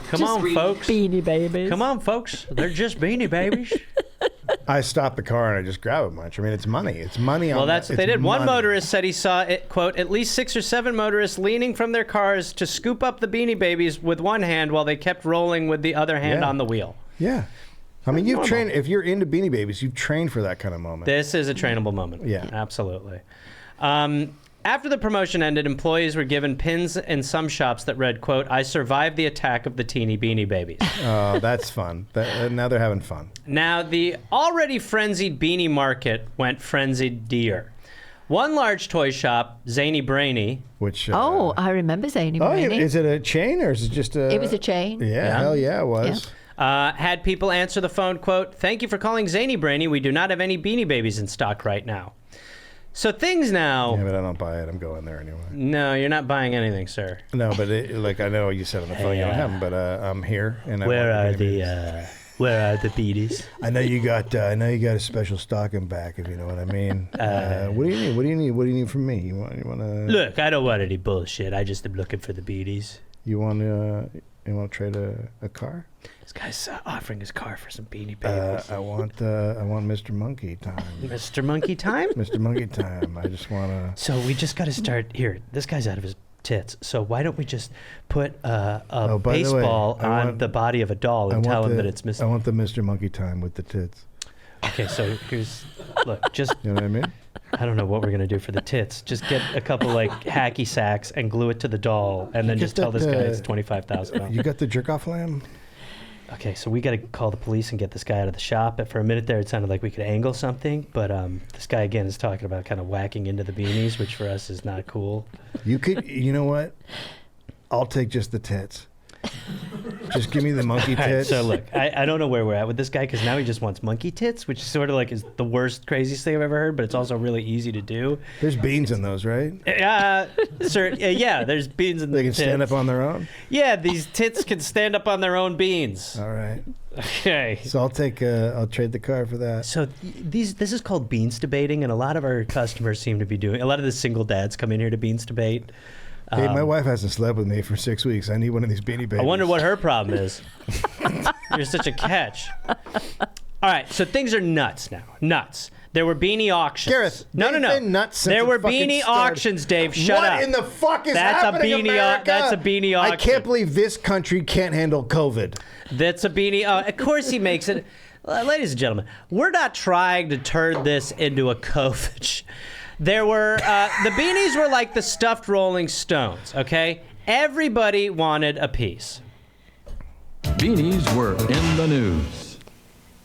Come Just on, folks. Beanie Babies. Come on, folks. They're just Beanie Babies. I stop the car and I just grab a bunch. I mean, it's money. It's money on. Well, that's what they it's did. One money. motorist said he saw it, quote, at least 6 or 7 motorists leaning from their cars to scoop up the Beanie Babies with one hand while they kept rolling with the other hand Yeah. on the wheel. Yeah. I mean, you've trained. If you're into Beanie Babies, you've trained for that kind of moment. This is a trainable moment. Yeah. Absolutely. After the promotion ended, employees were given pins in some shops that read, quote, I survived the attack of the Teeny Beanie Babies. Oh, that's fun. Now they're having fun. Now, the already frenzied beanie market went frenzied dear. One large toy shop, Zany Brainy. Which? I remember Zany Oh, Brainy. is it a chain or is it just a? It was a chain. Yeah, hell yeah, it was. Had people answer the phone, quote, thank you for calling Zany Brainy. We do not have any Beanie Babies in stock right now. So things now... Yeah, but I don't buy it. I'm going there anyway. No, you're not buying anything, sir. No, but I know you said on the phone you don't have them, but I'm here. And Where are the Beanies? I know you got a special stocking back, if you know what I mean. What do you need? What do you need? What do you need from me? You want to? Look, I don't want any bullshit. I just am looking for the Beanies. You want to trade a car? This guy's offering his car for some Beanie Babies. I want Mr. Monkey time. Mr. Monkey time? Mr. Monkey time. I just want to. So we just got to start here. This guy's out of his tits. So why don't we just put a baseball on the body of a doll and tell him that it's Mr. I want the Mr. Monkey time with the tits. Okay, so here's just you know what I mean. I don't know what we're gonna do for the tits. Just get a couple hacky sacks and glue it to the doll, and then just tell this guy it's $25,000. You got the jerk off lamb? Okay, so we got to call the police and get this guy out of the shop. But for a minute there, it sounded like we could angle something. But this guy, again, is talking about kind of whacking into the beanies, which for us is not cool. You know what? I'll take just the tits. Just give me the monkey tits. All right, so look, I don't know where we're at with this guy because now he just wants monkey tits, which sort of is the worst, craziest thing I've ever heard, but it's also really easy to do. There's beans in those, right? Sir, yeah, there's beans in the tits. They can stand up on their own? Yeah, these tits can stand up on their own beans. All right. Okay. So I'll trade the car for that. So this is called Beans Debating, and a lot of our customers seem to be doing. A lot of the single dads come in here to Beans Debate. Hey, my wife hasn't slept with me for 6 weeks. I need one of these Beanie Babies. I wonder what her problem is. You're such a catch. All right, so things are nuts now. Nuts. There were beanie auctions. Gareth, no. been nuts since there were it fucking beanie started. auctions, Dave. Shut what up. What in the fuck is that's happening, a beanie America? That's a beanie auction. I can't believe this country can't handle COVID. That's a beanie. Of course he makes it. Ladies and gentlemen, we're not trying to turn this into a COVID. There were, the beanies were like the stuffed Rolling Stones, okay? Everybody wanted a piece. Beanies were in the news.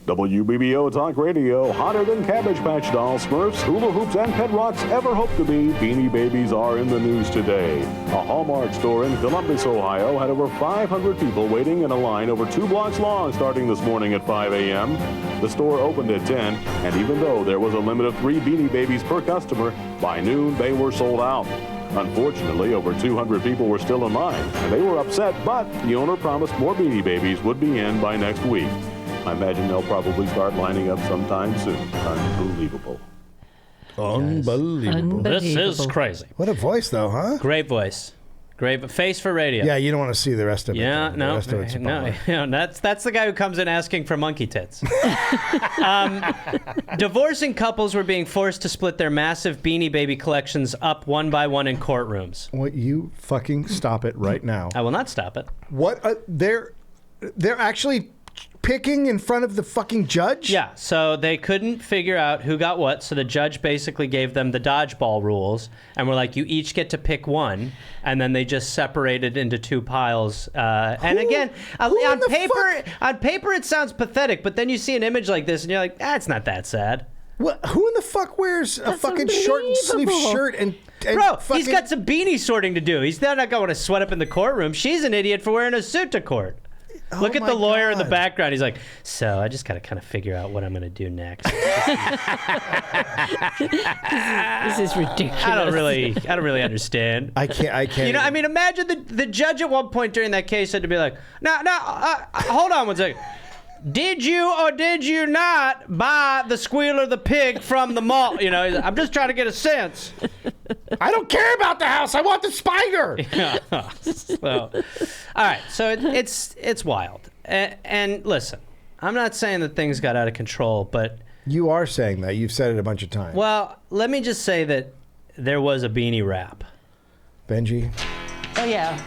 WBBO Talk Radio, hotter than Cabbage Patch Dolls, Smurfs, hula hoops, and pet rocks ever hope to be. Beanie Babies are in the news today. A Hallmark store in Columbus, Ohio had over 500 people waiting in a line over 2 blocks long starting this morning at 5 a.m. The store opened at 10, and even though there was a limit of 3 Beanie Babies per customer, by noon they were sold out. Unfortunately, over 200 people were still in line, and they were upset, but the owner promised more Beanie Babies would be in by next week. I imagine they'll probably start lining up sometime soon. Unbelievable. Unbelievable. This is crazy. What a voice, though, huh? Great voice. Great face for radio. Yeah, you don't want to see the rest of it. Yeah, though. no, The rest of it's a bummer. that's the guy who comes in asking for monkey tits. Divorcing couples were being forced to split their massive Beanie Baby collections up one by one in courtrooms. What, you fucking stop it right now. I will not stop it. What? They're actually picking in front of the fucking judge? Yeah, so they couldn't figure out who got what, so the judge basically gave them the dodgeball rules, and we're like, you each get to pick one, and then they just separated into 2 piles. And again, on paper it sounds pathetic, but then you see an image like this, and you're like, it's not that sad. What? Who in the fuck wears a fucking short sleeve shirt and Bro, he's got some beanie sorting to do. He's not going to sweat up in the courtroom. She's an idiot for wearing a suit to court. Look at the lawyer in the background. He's like, so I just got to kind of figure out what I'm going to do next. This is ridiculous. I don't really understand. I can't. You know, I mean, imagine the judge at one point during that case had to be like, hold on one second. Did you or did you not buy the Squealer the pig from the mall? You know, I'm just trying to get a sense. I don't care about the house. I want the spider. So, all right. So it's wild. And listen, I'm not saying that things got out of control, but you are saying that. You've said it a bunch of times. Well, let me just say that there was a beanie rap. Benji. Oh yeah.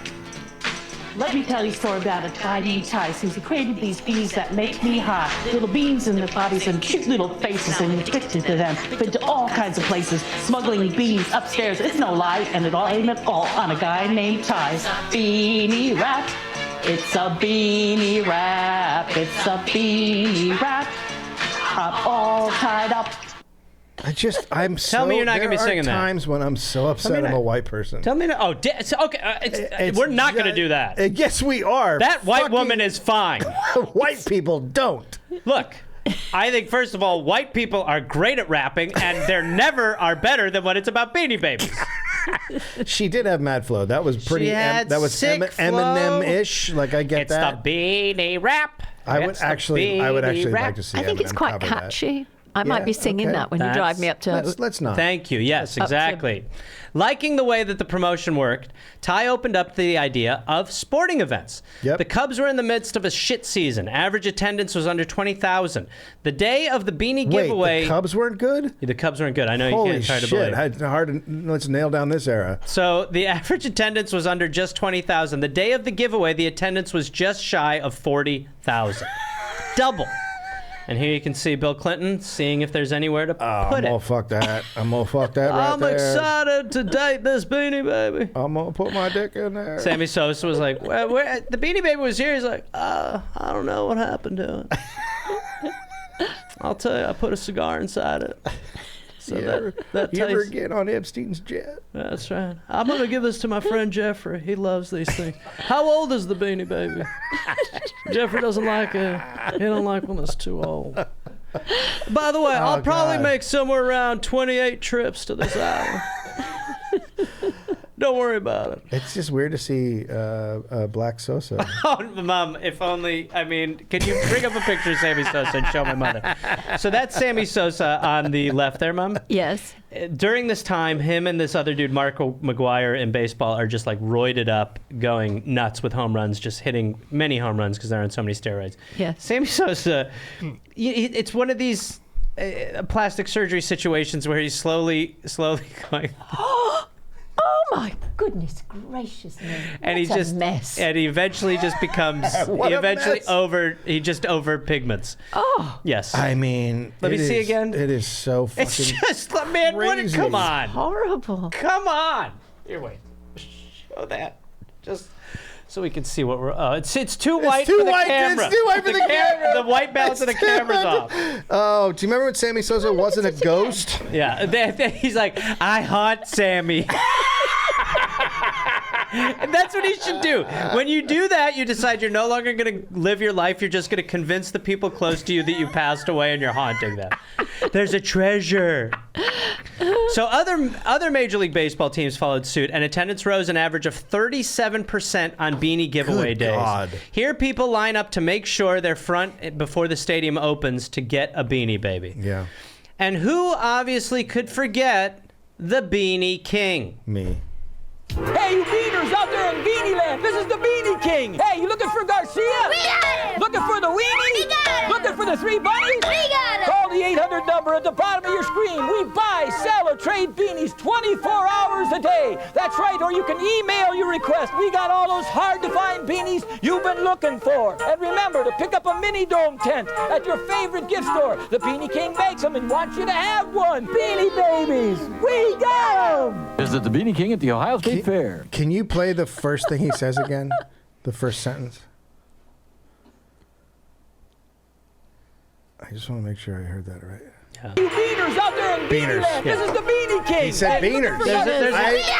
Let me tell you a story about a guy named Tyson. He created these beans that make me hot. Little beans in their bodies and cute little faces, and addicted to them. Been to all kinds of places, smuggling beans upstairs. It's no lie, and it all ain't at all on a guy named Ty. Beanie rap. It's a beanie rap. It's a beanie rap. I'm all tied up. Tell me you're not going to be singing that. There are times when I'm so upset I'm a white person. Tell me no. Oh, okay. We're not going to do that. Yes, we are. That white woman is fine. White people don't. Look, I think, first of all, white people are great at rapping, and they're never are better than when it's about Beanie Babies. She did have mad flow. That was pretty. That was Eminem-ish. Like, I get that. It's the Beanie rap. I would actually like to see. I think Eminem it's quite cover catchy. I might be singing that when you drive me up to... Let's not. Thank you. Yes, exactly. Liking the way that the promotion worked, Ty opened up the idea of sporting events. Yep. The Cubs were in the midst of a shit season. Average attendance was under 20,000. The day of the Beanie giveaway... the Cubs weren't good? The Cubs weren't good. I know Holy you can't try to shit. believe. Let's nail down this era. So the average attendance was under just 20,000. The day of the giveaway, the attendance was just shy of 40,000. Double. And here you can see Bill Clinton seeing if there's anywhere to put it. I'm gonna fuck that right I'm excited to date this Beanie Baby. I'm gonna put my dick in there. Sammy Sosa was like, where the Beanie Baby was here. He's like, I don't know what happened to it. I'll tell you, I put a cigar inside it. So that you ever get on Epstein's jet? That's right. I'm going to give this to my friend Jeffrey. He loves these things. How old is the Beanie Baby? Jeffrey doesn't like it. He don't like when it's too old. By the way, I'll probably make somewhere around 28 trips to this island. Don't worry about it. It's just weird to see Black Sosa. Oh, Mom, if only, I mean, can you bring up a picture of Sammy Sosa and show my mother? So that's Sammy Sosa on the left there, Mom? Yes. During this time, him and this other dude, Marco McGuire, in baseball are just like roided up, going nuts with home runs, just hitting many home runs because they're on so many steroids. Yes. Sammy Sosa, it's one of these plastic surgery situations where he's slowly going... Oh my goodness gracious me! And he just mess. And he eventually just becomes. He just over pigments. Oh. Yes. I mean, let me see again. It is so fucking. It's just, man. Crazy. Come on. Horrible. Come on. Here, wait. Show that. Just so we can see what we're. It's too white for the camera. It's too white for the camera. The white balance of the camera's off. Oh, do you remember when Sammy Sosa wasn't a ghost? Yeah. He's like, I haunt Sammy. And that's what he should do. When you do that, you decide you're no longer going to live your life. You're just going to convince the people close to you that you passed away and you're haunting them. There's a treasure. So other Major League Baseball teams followed suit, and attendance rose an average of 37% on Beanie giveaway days. God. Here, people line up to make sure they're front before the stadium opens to get a Beanie Baby. Yeah. And who obviously could forget the Beanie King? Me. Hey, you beaners out there in Beanie Land, this is the Beanie King. Hey, you looking for Garcia? We got him. Looking for the weenie? We got him. Looking for the 3 bunnies? We got him. Call the 800 number at the bottom of your screen. We buy, sell, or trade beanies 24 hours a day. That's right, or you can email your request. We got all those hard-to-find beanies you've been looking for. And remember to pick up a mini dome tent at your favorite gift store. The Beanie King makes them and wants you to have one. Beanie Babies, we got them. Visit the Beanie King at the Ohio State Fair. Can you play the first thing he says again? The first sentence? I just want to make sure I heard that right. You beaners out there in Beanie Land, this is the Beanie King. He said beaners.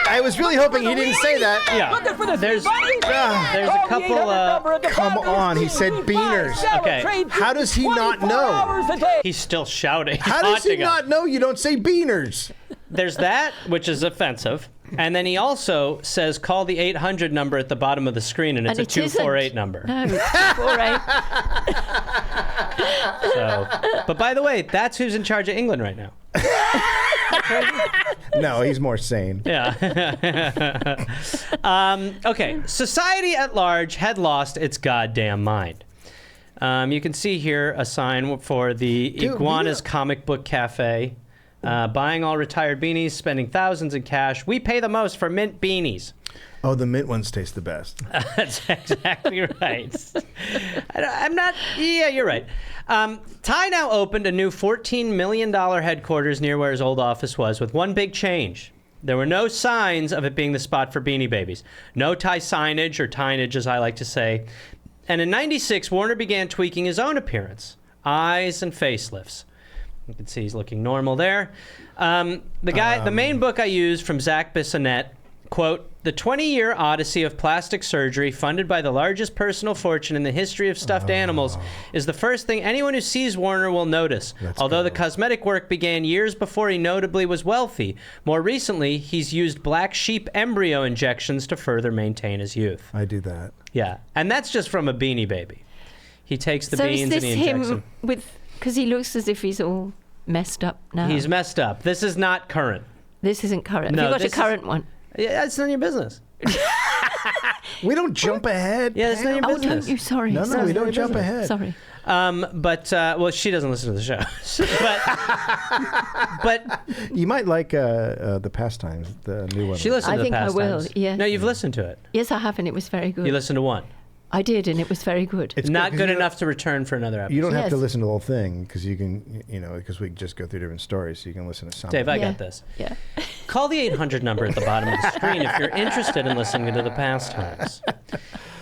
I was really hoping he didn't say that. Yeah. Looking for the There's there's a couple. Come on, he said beaners. Okay. How does he not know? He's still shouting. He's How does he haunting us. not know you don't say beaners? There's that, which is offensive. And then he also says, call the 800 number at the bottom of the screen, and it's a 248 number. No, it's 248. So, but by the way, that's who's in charge of England right now. No, he's more sane. Yeah. Okay, society at large had lost its goddamn mind. You can see here a sign for the Iguanas Comic Book Cafe. Buying all retired beanies, spending thousands in cash. We pay the most for mint beanies. Oh, the mint ones taste the best. That's exactly right. I'm not... Yeah, you're right. Ty now opened a new $14 million headquarters near where his old office was, with one big change. There were no signs of it being the spot for Beanie Babies. No Ty signage, or Tynage as I like to say. And in '96, Warner began tweaking his own appearance. Eyes and facelifts. You can see he's looking normal there. The main book I used from Zach Bissonette, quote, the 20-year odyssey of plastic surgery funded by the largest personal fortune in the history of stuffed animals is the first thing anyone who sees Warner will notice. Although the cosmetic work began years before he notably was wealthy, more recently he's used black sheep embryo injections to further maintain his youth. I do that. Yeah, and that's just from a Beanie Baby. He takes the beans and he injects them. Because he looks as if he's all messed up now. He's messed up. This is not current. This isn't current. No, Have you got a current one? Yeah, it's none of your business. We don't jump ahead. Yeah, it's none of your business. Oh, no, you sorry. No, we don't jump ahead. Sorry. Well, she doesn't listen to the show. but you might like the Pastimes, the new one. She listened to the Pastimes. I will, yeah. No, you've listened to it. Yes, I have, and it was very good. You listened to one. I did, and it was very good. It's not good enough to return for another episode. You don't have to listen to the whole thing, because you can, because we just go through different stories, so you can listen to some. Dave, I got this. Yeah. Call the 800 number at the bottom of the screen if you're interested in listening to the Pastimes.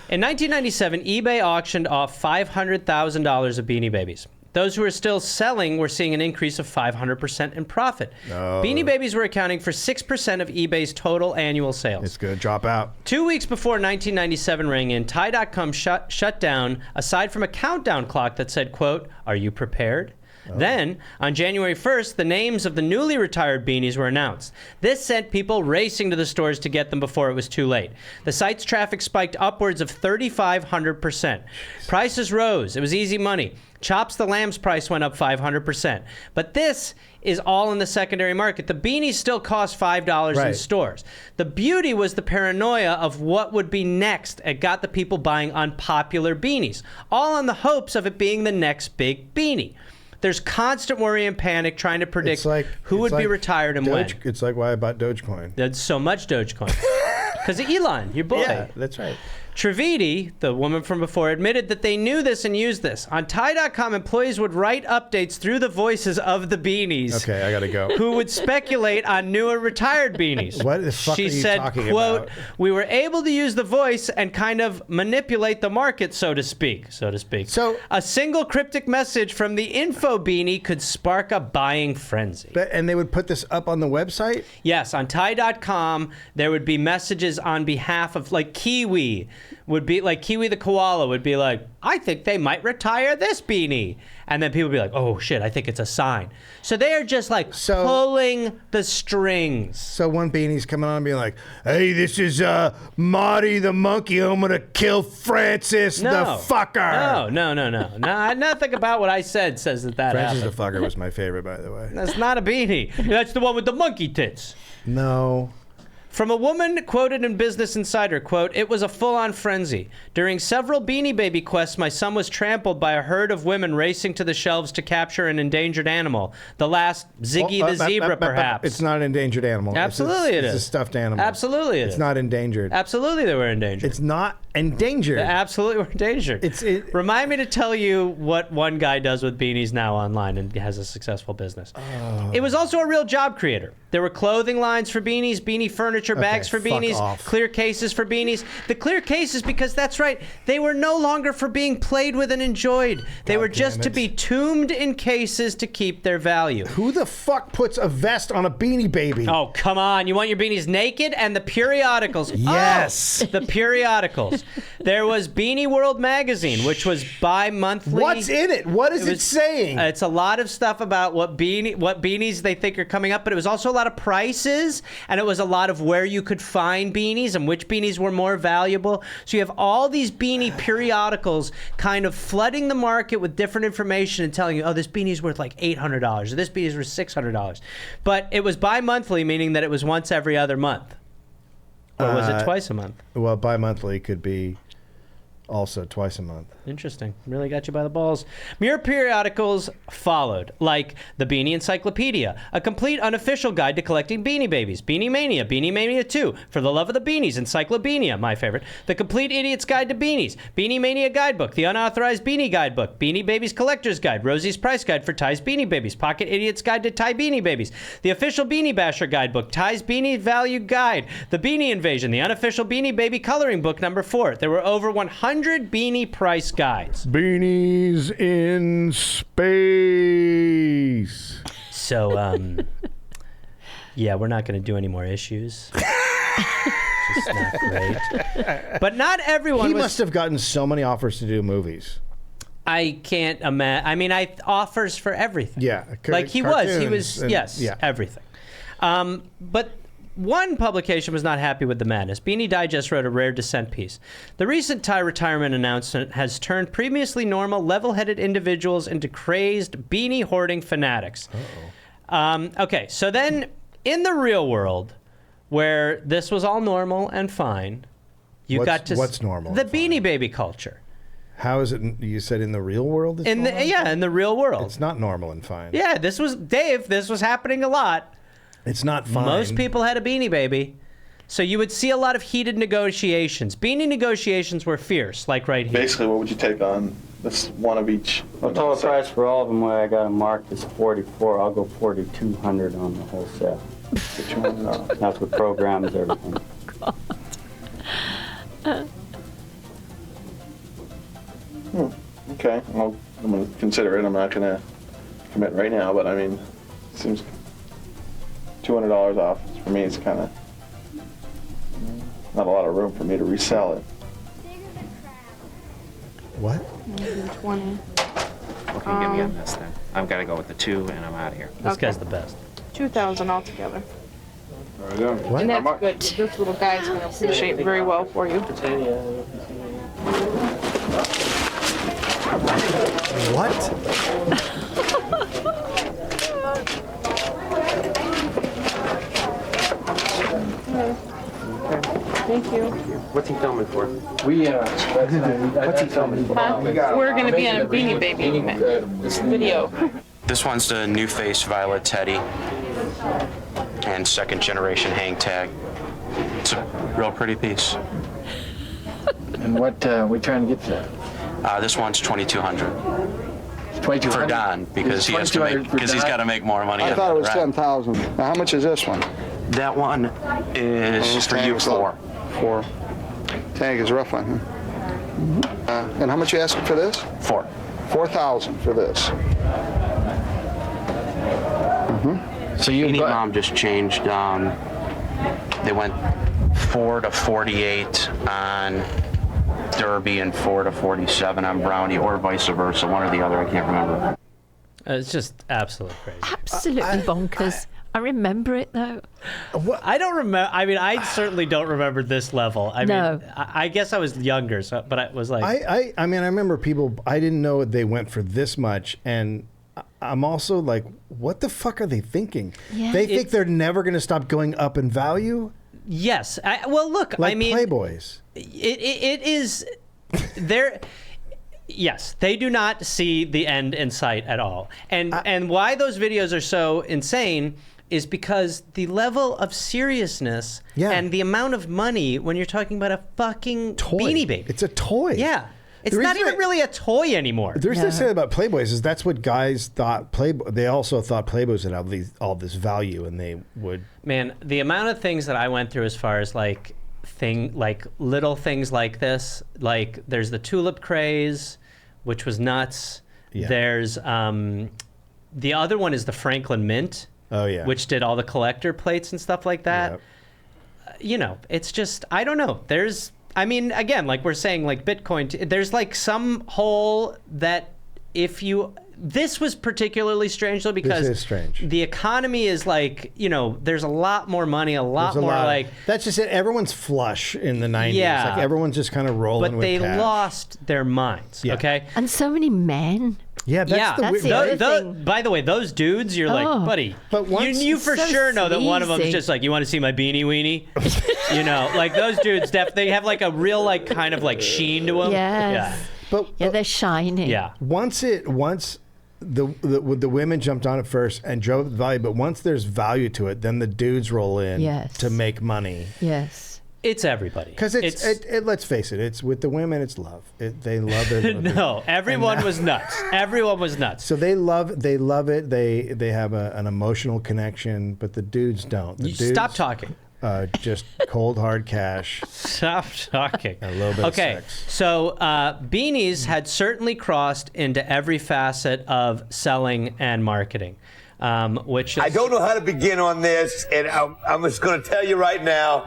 In 1997, eBay auctioned off $500,000 of Beanie Babies. Those who are still selling were seeing an increase of 500% in profit. Oh. Beanie Babies were accounting for 6% of eBay's total annual sales. It's going to drop out. 2 weeks before 1997 rang in, Ty.com shut down, aside from a countdown clock that said, quote, "Are you prepared?" Then, on January 1st, the names of the newly retired beanies were announced. This sent people racing to the stores to get them before it was too late. The site's traffic spiked upwards of 3,500%. Prices rose. It was easy money. Chops the Lamb's price went up 500%. But this is all in the secondary market. The beanies still cost $5 in stores. The beauty was the paranoia of what would be next. It got the people buying unpopular beanies, all on the hopes of it being the next big beanie. There's constant worry and panic trying to predict who would be retired and when. It's like why I bought Dogecoin. There's so much Dogecoin. Because of Elon, your boy. Yeah, that's right. Trivedi, the woman from before, admitted that they knew this and used this. On Tie.com, employees would write updates through the voices of the beanies. Okay, I gotta go. Who would speculate on newer retired beanies. What the fuck she are you said, talking quote, about? "We were able to use the voice and kind of manipulate the market, so to speak. So a single cryptic message from the info beanie could spark a buying frenzy." And they would put this up on the website? Yes, on Tie.com, there would be messages on behalf of, like, Kiwi would be, like, Kiwi the koala would be like, "I think they might retire this beanie." And then people would be like, "Oh, shit, I think it's a sign." So they are just, like, pulling the strings. So one beanie's coming on and being like, "Hey, this is Marty the monkey. I'm going to kill Francis the fucker." No. Nothing about what I said says that Francis happened. the fucker was my favorite, by the way. That's not a beanie. That's the one with the monkey tits. No. From a woman quoted in Business Insider, quote, "It was a full-on frenzy. During several Beanie Baby quests, my son was trampled by a herd of women racing to the shelves to capture an endangered animal. The last, Ziggy the zebra, perhaps." It's not an endangered animal. Absolutely it is. It's a stuffed animal. Absolutely it is. It's not endangered. Absolutely they were endangered. It's not endangered. They absolutely were endangered. Remind me to tell you what one guy does with beanies now online and has a successful business. Oh. It was also a real job creator. There were clothing lines for beanies, beanie furniture, bags for beanies, clear cases for beanies. The clear cases, because that's right, they were no longer for being played with and enjoyed. They were just to be tombed in cases to keep their value. Who the fuck puts a vest on a Beanie Baby? Oh, come on. You want your beanies naked? And the periodicals. Yes. Oh, the periodicals. There was Beanie World magazine, which was bi-monthly. What's in it? What is it saying? It's a lot of stuff about what beanies they think are coming up, but it was also a lot of prices, and it was a lot of where you could find beanies and which beanies were more valuable. So you have all these beanie periodicals kind of flooding the market with different information and telling you, oh, this beanie's worth like $800 or this beanie's worth $600. But it was bi-monthly, meaning that it was once every other month. Or was it twice a month? Well, bi-monthly could be also twice a month. Interesting. Really got you by the balls. Mere periodicals followed, like the Beanie Encyclopedia, a complete unofficial guide to collecting Beanie Babies, Beanie Mania, Beanie Mania 2, For the Love of the Beanies, Encyclopedia, my favorite, The Complete Idiot's Guide to Beanies, Beanie Mania Guidebook, The Unauthorized Beanie Guidebook, Beanie Babies Collector's Guide, Rosie's Price Guide for Ty's Beanie Babies, Pocket Idiot's Guide to Tie Beanie Babies, The Official Beanie Basher Guidebook, Ty's Beanie Value Guide, The Beanie Invasion, The Unofficial Beanie Baby Coloring Book number 4. There were over 100 beanie price guides. Beanies in space. So, yeah, we're not going to do any more issues. Just not great. But not everyone He must have gotten so many offers to do movies. I can't imagine. I mean, offers for everything. Yeah. Like he was, everything. But one publication was not happy with the madness. Beanie Digest wrote a rare dissent piece. The recent Tie retirement announcement has turned previously normal, level-headed individuals into crazed beanie hoarding fanatics. Okay, so then in the real world, where this was all normal and fine, what's normal? The Beanie Baby culture. How is it? You said in the real world? In the real world. It's not normal and fine. Yeah, this was happening a lot. It's not fine. Most people had a Beanie Baby. So you would see a lot of heated negotiations. Beanie negotiations were fierce, like right here. Basically, what would you take on this one of each? Well, total price for all of them where I got them marked is $44. I'll go $4,200 on the whole set. $200. That's with programs, everything. Okay, I'm going to consider it. I'm not going to commit right now, but I mean, it seems $200 off. For me, it's kind of not a lot of room for me to resell it. What? Maybe 20. What can you give me on this then? I've got to go with the 2, and I'm out of here. This guy's the best. 2,000 altogether. What? And that's good. This little guy's going to appreciate very well for you. What? Thank you. What's he filming for? What's he filming for? We're going to be on a Beanie Baby video. This one's the New Face Violet Teddy and second generation hang tag. It's a real pretty piece. And what we trying to get to? This one's 2,200. 2,200 for Don because he has to make he's got to make more money. I thought it was right? 10,000. Now, how much is this one? That one is for you 4. 4. Tag is a rough one. Huh? And how much you asking for this? 4. 4,000 for this. So Beanie Mom just changed. They went 4 to 48 on Derby and 4 to 47 on Brownie, or vice versa, one or the other. I can't remember. It's just absolutely crazy. Absolutely bonkers. I remember it though. I don't remember. I mean, I certainly don't remember this level. I mean, I guess I was younger, so but I was like, I mean, I remember people. I didn't know they went for this much, and I'm also like, what the fuck are they thinking? Yeah. They think they're never going to stop going up in value. Yes. Well, look. Like I mean, Playboys. It is. There. Yes, they do not see the end in sight at all, and why those videos are so insane is because the level of seriousness and the amount of money when you're talking about a fucking Beanie Baby. It's a toy. Yeah. It's not even really a toy anymore. The reason I say that about Playboys is that's what guys thought. They also thought Playboys would have all this value, and they would. Man, the amount of things that I went through as far as like little things like this, like there's the tulip craze, which was nuts. Yeah. There's the other one is the Franklin Mint. Oh yeah. Which did all the collector plates and stuff like that. Yep. You know, it's just I don't know. I mean, again, like we're saying, like Bitcoin, there's like some hole that this was particularly strange though because this is strange. The economy is like, you know, there's a lot more money, a lot more like. That's just it. Everyone's flush in the 90s. Yeah. Like everyone's just kind of rolling with But they cash. lost their minds, Yeah. okay? And so many men. Yeah, That's the other thing. By the way, those dudes, you're like, buddy, but you for so sure know that one of them's sleazy. just like, you want to see my beanie weenie? You know, like those dudes, they have like a real like kind of like sheen to them. Yes. But they're shiny. Yeah. Once the women jumped on it first and drove the value, but once there's value to it, then the dudes roll in to make money. Yes. It's everybody. Because let's face it, it's with the women, it's love. They love it. No, everyone was nuts. Everyone was nuts. So they love it. They have an emotional connection, but the dudes don't. The dudes, stop talking. Just cold hard cash. Stop talking. A little bit of sex. So beanies had certainly crossed into every facet of selling and marketing, which is, I don't know how to begin on this, and I'm just going to tell you right now.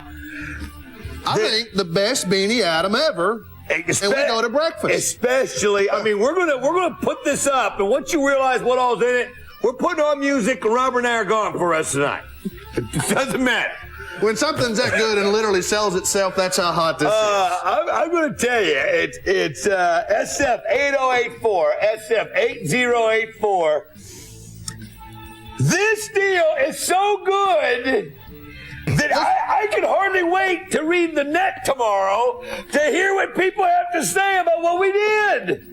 I think the best beanie Adam ever. And we go to breakfast. Especially, I mean, we're gonna put this up, and once you realize what all's in it, we're putting on music, and Robert and I are gone for us tonight. It doesn't matter. When something's that good and literally sells itself, that's how hot this is. I'm going to tell you, it's SF8084, SF8084. This deal is so good that I can hardly wait to read the net tomorrow to hear what people have to say about what we did.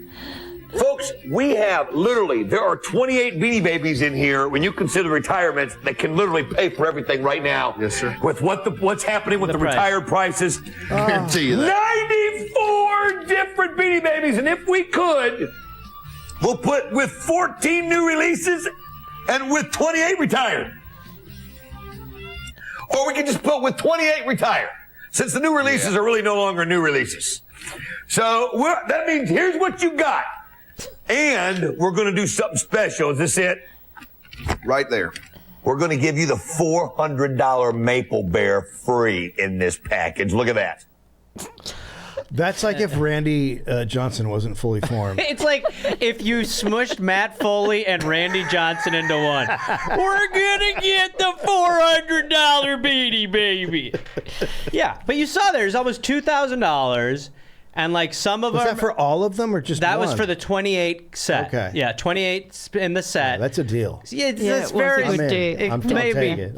Folks, we have there are 28 Beanie Babies in here when you consider retirements that can literally pay for everything right now. Yes, sir. With what's happening with the retired prices. I guarantee you that. 94 different Beanie Babies, and if we could, we'll put with 14 new releases and with 28 retired. Or we can just put with 28 retired, since the new releases are really no longer new releases. So that means here's what you got. And we're going to do something special. Is this it? Right there. We're going to give you the $400 Maple Bear free in this package. Look at that. That's like if Randy Johnson wasn't fully formed. It's like if you smushed Matt Foley and Randy Johnson into one. We're gonna get the $400 Beanie Baby. Yeah, but you saw there's almost $2,000. And like some of was them. that for all of them or just that one? was for the 28 set. Okay. Yeah, 28 in the set. Yeah, that's a deal. Yeah, it's very. I'll take it.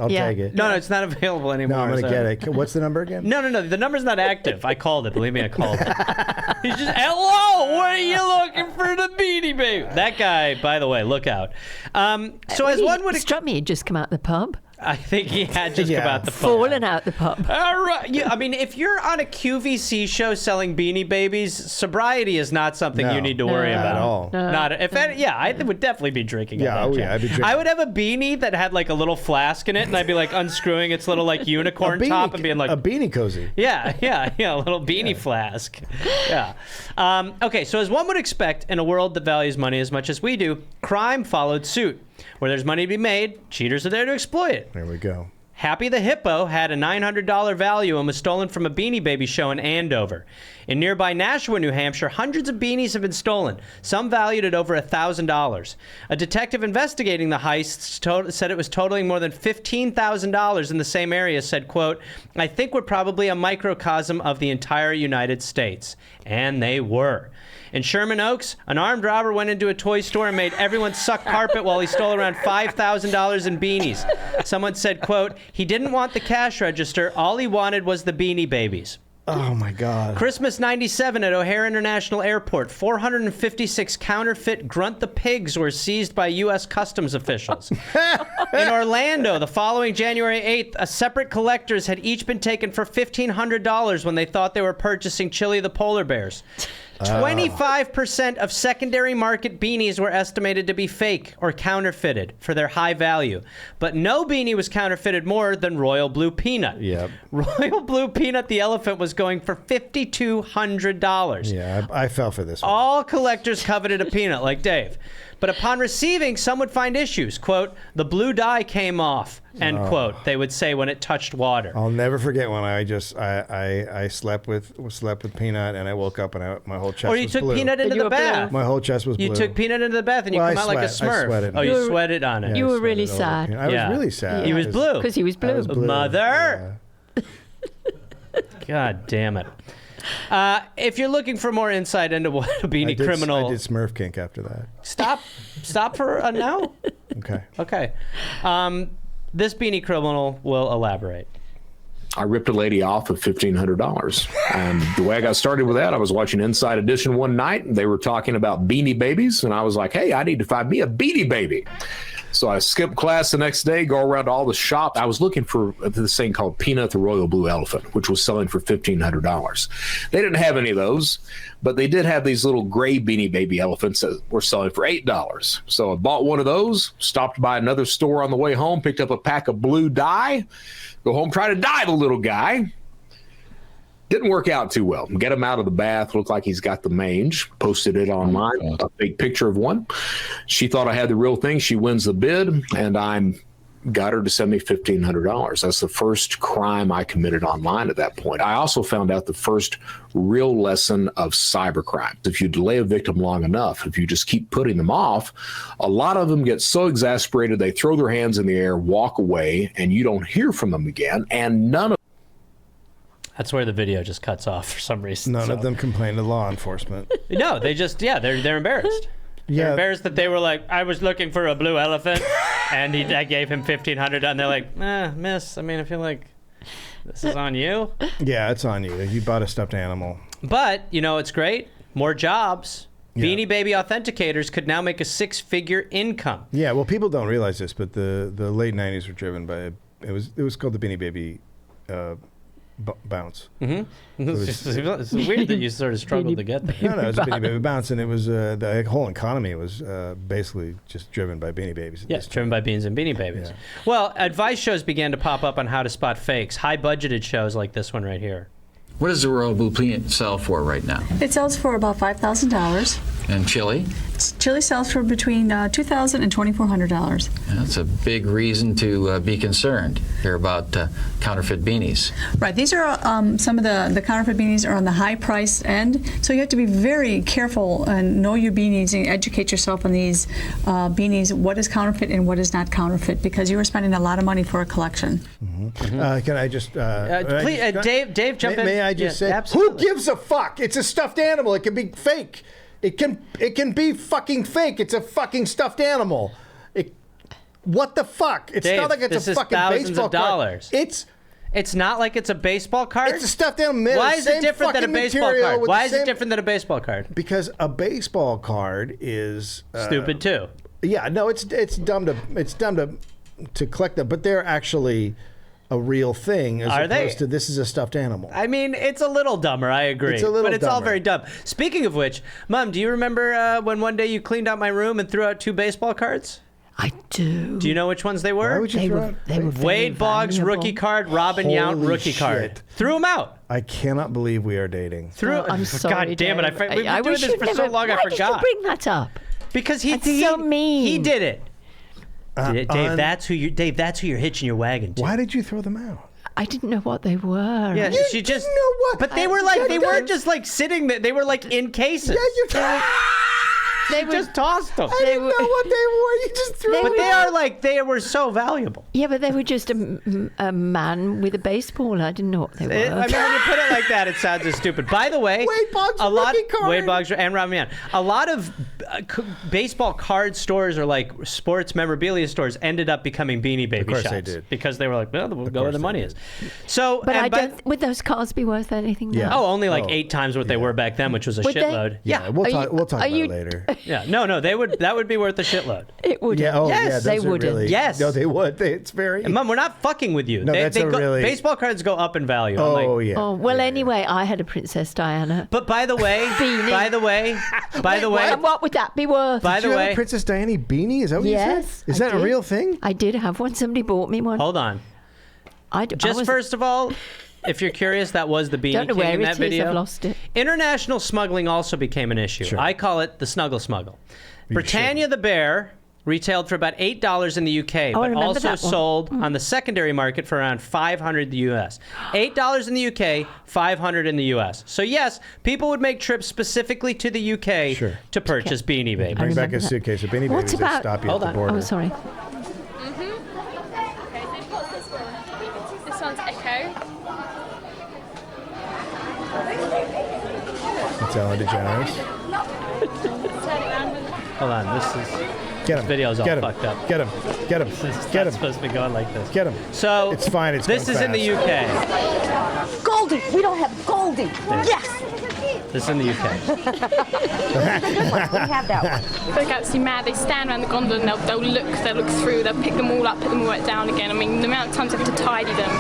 I'll take it. No, it's not available anymore. No, I'm going to get it. What's the number again? No. The number's not active. I called it. Believe me, I called it. He's just, hello, what are you looking for the Beanie Baby? That guy, by the way, look out. So as one would. It struck me he'd just come out the pub. I think he had just come out the pub. Fallen out the pub. All right. Yeah, I mean, if you're on a QVC show selling Beanie Babies, sobriety is not something you need to worry about. Not at all. Not if I would definitely be drinking. Yeah, I'd be drinking. I would have a beanie that had like a little flask in it, and I'd be like unscrewing its little like unicorn top and being like a beanie cozy. Yeah, a little beanie flask. Yeah. Okay, so as one would expect in a world that values money as much as we do, crime followed suit. Where there's money to be made, cheaters are there to exploit it. There we go. Happy the Hippo had a $900 value and was stolen from a Beanie Baby show in Andover. In nearby Nashua, New Hampshire, hundreds of beanies have been stolen, some valued at over $1,000. A detective investigating the heist said it was totaling more than $15,000 in the same area, said, quote, I think we're probably a microcosm of the entire United States. And they were. In Sherman Oaks, an armed robber went into a toy store and made everyone suck carpet while he stole around $5,000 in beanies. Someone said, quote, he didn't want the cash register. All he wanted was the Beanie Babies. Oh, my God. Christmas 97 at O'Hare International Airport. 456 counterfeit Grunt the Pigs were seized by U.S. Customs officials. In Orlando, the following January 8th, a separate collectors had each been taken for $1,500 when they thought they were purchasing Chili the Polar Bears. 25% of secondary market beanies were estimated to be fake or counterfeited for their high value. But no beanie was counterfeited more than Royal Blue Peanut. Yep. Royal Blue Peanut the elephant was going for $5,200. Yeah, I fell for this one. All collectors coveted a peanut, like Dave. But upon receiving, some would find issues. Quote, the blue dye came off, end quote, they would say when it touched water. I'll never forget when I slept with Peanut and I woke up and my whole chest was blue. Or you took Peanut into the bath. My whole chest was blue. You took Peanut into the bath and you come out like a Smurf. I sweated. Oh, you sweated on it. Yeah, you were really sad. I was really sad. He was blue. Because he was blue. Mother! Yeah. God damn it. If you're looking for more insight into what a beanie criminal... I did Smurf kink after that. Stop for now? Okay. This beanie criminal will elaborate. I ripped a lady off of $1,500. And the way I got started with that, I was watching Inside Edition one night, and they were talking about Beanie Babies, and I was like, hey, I need to find me a Beanie Baby. So I skipped class the next day, go around to all the shops. I was looking for this thing called Peanut the Royal Blue Elephant, which was selling for $1,500. They didn't have any of those, but they did have these little gray Beanie Baby elephants that were selling for $8. So I bought one of those, stopped by another store on the way home, picked up a pack of blue dye, go home, try to dye the little guy. Didn't work out too well. Get him out of the bath. Looked like he's got the mange. Posted it online. A big picture of one. She thought I had the real thing. She wins the bid, and I got her to send me $1,500. That's the first crime I committed online at that point. I also found out the first real lesson of cybercrime. If you delay a victim long enough, if you just keep putting them off, a lot of them get so exasperated they throw their hands in the air, walk away, and you don't hear from them again, and none of That's where the video just cuts off for some reason. None of them complain to law enforcement. No, they just, they're embarrassed. They're embarrassed that they were like, I was looking for a blue elephant, and I gave him $1,500, and they're like, miss, I mean, I feel like this is on you. Yeah, it's on you. You bought a stuffed animal. But, it's great. More jobs. Yeah. Beanie Baby authenticators could now make a 6-figure income. Yeah, well, people don't realize this, but the late 90s were driven by, it was called the Beanie Baby bounce. Mm-hmm. It's weird that you sort of struggled to get there. No, it was a Beanie Baby bounce, and it was the whole economy was basically just driven by Beanie Babies. Yes, driven by beans and Beanie Babies. Yeah. Well, advice shows began to pop up on how to spot fakes. High-budgeted shows like this one right here. What does the Royal Blue Peanut sell for right now? It sells for about $5,000. And chili? It's Chili sells for between $2,000 and $2,400. That's a big reason to be concerned here about counterfeit beanies. Right. These are some of the counterfeit beanies are on the high price end, so you have to be very careful and know your beanies and educate yourself on these beanies. What is counterfeit and what is not counterfeit? Because you are spending a lot of money for a collection. Can I just? Please, Dave, jump in. May I just say? Absolutely. Who gives a fuck? It's a stuffed animal. It can be fake. It can be fucking fake. It's a fucking stuffed animal. What the fuck? It's Dave, not like it's this a is fucking thousands baseball of dollars. card. It's not like it's a baseball card. It's a stuffed animal. Why is it different than a baseball card? Why is it different than a baseball card? Because a baseball card is stupid too. Yeah, no, it's dumb to collect them, but they're actually a real thing as opposed to this is a stuffed animal. I mean, it's a little dumber, I agree. It's a little but it's all dumber. very dumb. Speaking of which, Mom, do you remember when one day you cleaned out my room and threw out 2 baseball cards? I do. Do you know which ones they were? Why would you throw out? They were Wade Boggs rookie card, Robin Yount Holy rookie card. shit. Threw them out. I cannot believe we are dating. I'm sorry, God damn it! Dave. We've been doing this for so long. I forgot. Why did you bring that up? Because That's so mean. He did it. Dave, that's who you're hitching your wagon to. Why did you throw them out? I didn't know what they were. Yeah, You she just. didn't know what? But they were like they weren't just like sitting there. They were like in cases. Yeah, They just tossed them. I didn't know what they were. You just threw them But they were so valuable. Yeah, but they were just a man with a baseball. I didn't know what they were. I mean, when you put it like that, it sounds just stupid. By the way, Wade Boggs rookie card. Wade Boggs and Robin Yount. A lot of baseball card stores or like sports memorabilia stores ended up becoming Beanie Baby shops. They did. Because they were like, well, we'll go where the money is. So, But would those cards be worth anything now? Yeah. Oh, only like 8 times what they were back then, which was a Would they? shitload. Yeah, we'll talk about it later. Yeah, no, that would be worth a shitload. It would. Yeah, yes, they would. Really, yes, no, they would. It's very. And Mom, we're not fucking with you. No, baseball cards go up in value. Oh yeah. Oh well. Anyway, I had a Princess Diana. But by the way, beanie. by the way, And what would that be worth? By Did the you way, have a Princess Diana beanie? Is that what you said? Yes. Is I that a did. real thing? I did have one. Somebody bought me one. Hold on. I was, First of all, if you're curious, that was the Beanie don't know King where in it that is. video. I've lost it. International smuggling also became an issue. Sure. I call it the snuggle smuggle. Britannia the Bear retailed for about $8 in the UK, but also sold on the secondary market for around $500 the US. $8 in the UK, $500 in the US. So yes, people would make trips specifically to the UK to purchase Beanie Babies. Bring back a suitcase of Beanie What's Babies. They about? stop you at the on. border. Oh, sorry. This one's Echo. It's Ellen DeGeneres. Hold on, this is... Get him. Video's all Get him. fucked up. Get him. Get him. Get him. supposed to be going like this. Get him. So it's fine. It's this is going in the fast. UK. Goldie. We don't have Goldie. Yes. This is in the UK. We have that one. They're absolutely mad. They stand around the gondola and they'll look through, they'll pick them all up, put them all right down again. I mean, the amount of times I have to tidy them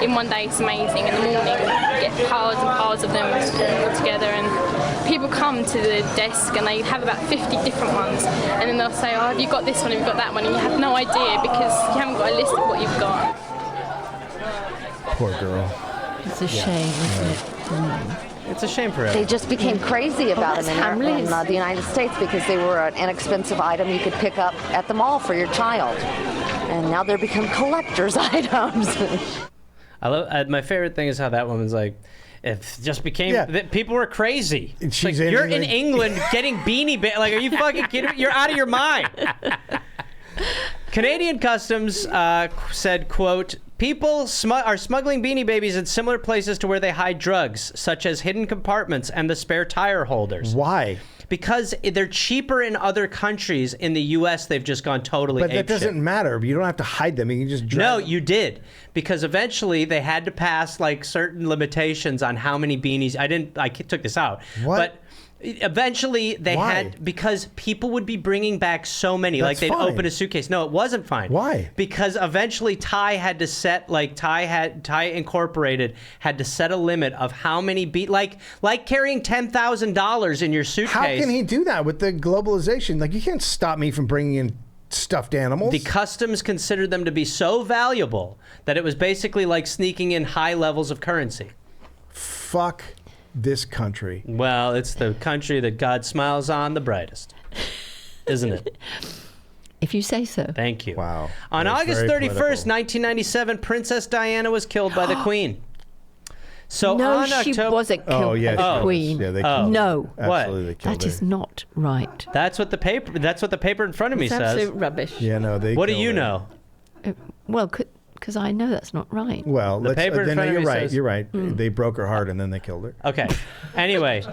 in one day is amazing. In the morning, you get piles and piles of them all together, and people come to the desk and they have about 50 different ones, and then they'll say, oh, have you got this one, have you got that one, and you have no idea because you haven't got a list of what you've got. Poor girl. It's a shame, isn't it? It's a shame for her. They just became crazy about them in the United States because they were an inexpensive item you could pick up at the mall for your child. And now they're become collector's items. I love. My favorite thing is how that woman's like, it just became. People were crazy. It's like, you're in England getting Beanie Baby. Like, are you fucking kidding me? You're out of your mind. Canadian Customs said, quote, people are smuggling Beanie Babies in similar places to where they hide drugs, such as hidden compartments and the spare tire holders. Why? Because they're cheaper in other countries. In the U.S., they've just gone totally But that apeshit. doesn't matter. You don't have to hide them. You can just drag No, them. you did. Because eventually they had to pass like certain limitations on how many beanies. I took this out. What? But eventually they Why? had, because people would be bringing back so many. That's like they'd fine. open a suitcase. No, it wasn't fine. Why? Because eventually Ty had to set, like Ty Incorporated had to set a limit of how many like carrying $10,000 in your suitcase. How can he do that with the globalization? Like, you can't stop me from bringing in stuffed animals. The customs considered them to be so valuable that it was basically like sneaking in high levels of currency. Fuck this country. Well, it's the country that God smiles on the brightest. isn't it? If you say so. Thank you. Wow. On That's August very 31st, political. 1997, Princess Diana was killed by the Queen. So No, on she October... wasn't killed by the Queen. Yeah, they killed her. No. Absolutely, they killed That her. is not right. That's what the paper in front of me It's says. absolute rubbish. Yeah, no, they What do killed you her. know? Well, because I know that's not right. Well, The paper in then front of you're me right. says- You're right. They broke her heart and then they killed her. Okay. Anyway,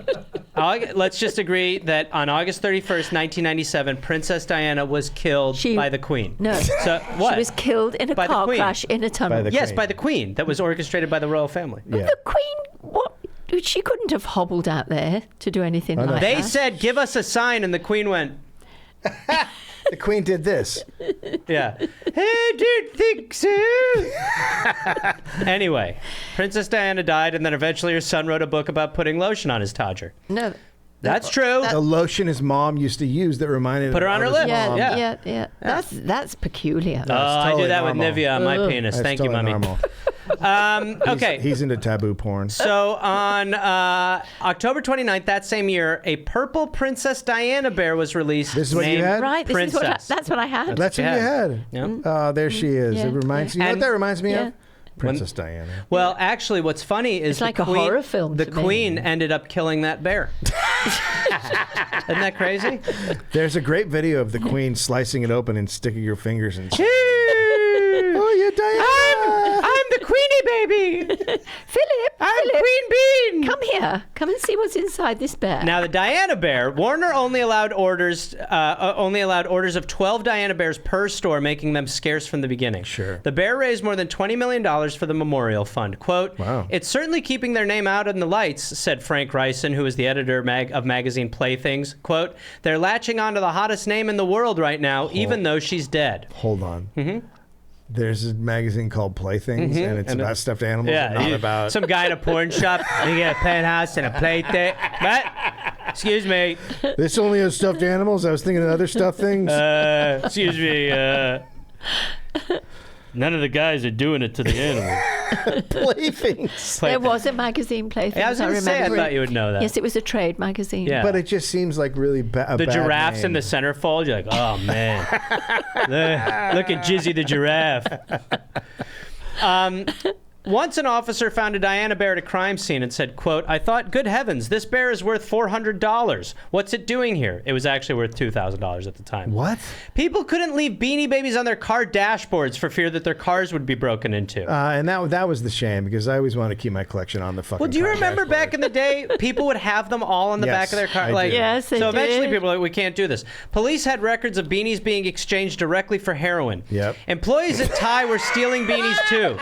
let's just agree that on August 31st, 1997, Princess Diana was killed by the Queen. No. So what? She was killed in a By the car Queen. crash in a tunnel. Yes, by the Queen. That was orchestrated by the royal family. The Queen, what? She couldn't have hobbled out there to do anything like They that. said, "Give us a sign," and the Queen went. The Queen did this. Yeah. I didn't think so. Anyway, Princess Diana died, and then eventually her son wrote a book about putting lotion on his Todger. No. That's true. The lotion his mom used to use that reminded Put her him on her of his lips. mom. Yeah. That's peculiar. I do that with Nivea on my penis. That's Thank you, totally Mommy. normal. Okay. He's into taboo porn. So on October 29th that same year, a purple Princess Diana bear was released. This is what you named had? Right, this is Princess. that's what I had. That's what you had. Yeah. There she is. Yeah, It reminds you know what that reminds me of? Princess Diana. Well, actually, what's funny is It's like a horror film The to me. Queen ended up killing that bear. Isn't that crazy? There's a great video of the Queen slicing it open and sticking her fingers in. Oh, you're Diana. I'm the Queenie baby. Philip, Queen Bean. come here. Come and see what's inside this bear. Now, the Diana bear, Warner only allowed orders of 12 Diana bears per store, making them scarce from the beginning. Sure. The bear raised more than $20 million for the memorial fund. Quote, Wow. It's certainly keeping their name out in the lights, said Frank Ryson, who is the editor of magazine Playthings. Quote, they're latching onto the hottest name in the world right now, even though she's dead. Hold on. Mm-hmm. There's a magazine called Playthings, and it's about stuffed animals, and not about some guy in a porn shop. You get a penthouse and a plaything. What? Excuse me. This only has stuffed animals. I was thinking of other stuffed things. Excuse me. None of the guys are doing it to the animals. Playthings. There was a magazine, Playthings. Yeah, I was going to say, I thought you would know that. Yes, it was a trade magazine. Yeah. But it just seems like really a The bad giraffes name. in the centerfold, you're like, oh, man. Look at Jizzy the giraffe. Once an officer found a Diana bear at a crime scene and said, quote, I thought, good heavens, this bear is worth $400. What's it doing here? It was actually worth $2,000 at the time. What? People couldn't leave Beanie Babies on their car dashboards for fear that their cars would be broken into. And that was the shame, because I always wanted to keep my collection on the fucking Well, do you car remember dashboard. back in the day, people would have them all on the Yes, back of their car? I Like, do. Yes, they so eventually did. people were like, we can't do this. Police had records of beanies being exchanged directly for heroin. Yep. Employees at Thai were stealing beanies too.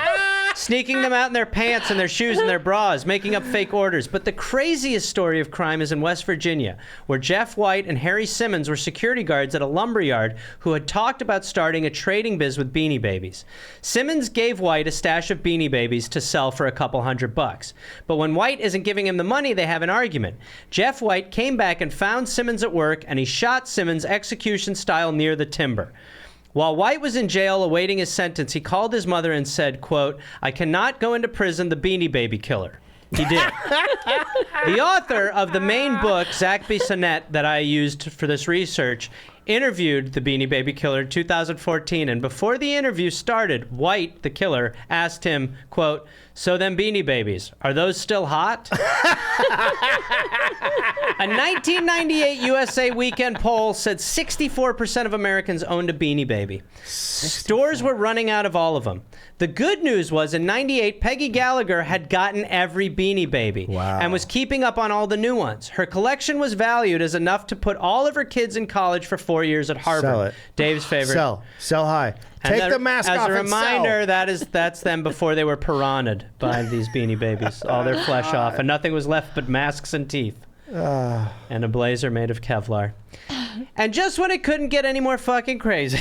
Sneaking them out in their pants and their shoes and their bras, making up fake orders. But the craziest story of crime is in West Virginia, where Jeff White and Harry Simmons were security guards at a lumberyard who had talked about starting a trading biz with Beanie Babies. Simmons gave White a stash of Beanie Babies to sell for a couple $100. But when White isn't giving him the money, they have an argument. Jeff White came back and found Simmons at work, and he shot Simmons execution style near the timber. While White was in jail awaiting his sentence, he called his mother and said, quote, I cannot go into prison, the Beanie Baby killer. He did. The author of the main book, Zach Bissonnette, that I used for this research, interviewed the Beanie Baby killer in 2014, and before the interview started, White, the killer, asked him, quote, so them Beanie Babies, are those still hot? A 1998 USA Weekend poll said 64% of Americans owned a Beanie Baby. Stores were running out of all of them. The good news was in 98, Peggy Gallagher had gotten every Beanie Baby and was keeping up on all the new ones. Her collection was valued as enough to put all of her kids in college for 4 years at Harvard. Sell it. Dave's favorite. Sell high. And Take the mask off As a and reminder, sell. that's them before they were piranha'd by these Beanie Babies. All their flesh off, and nothing was left but masks and teeth. And a blazer made of Kevlar. And just when it couldn't get any more fucking crazy,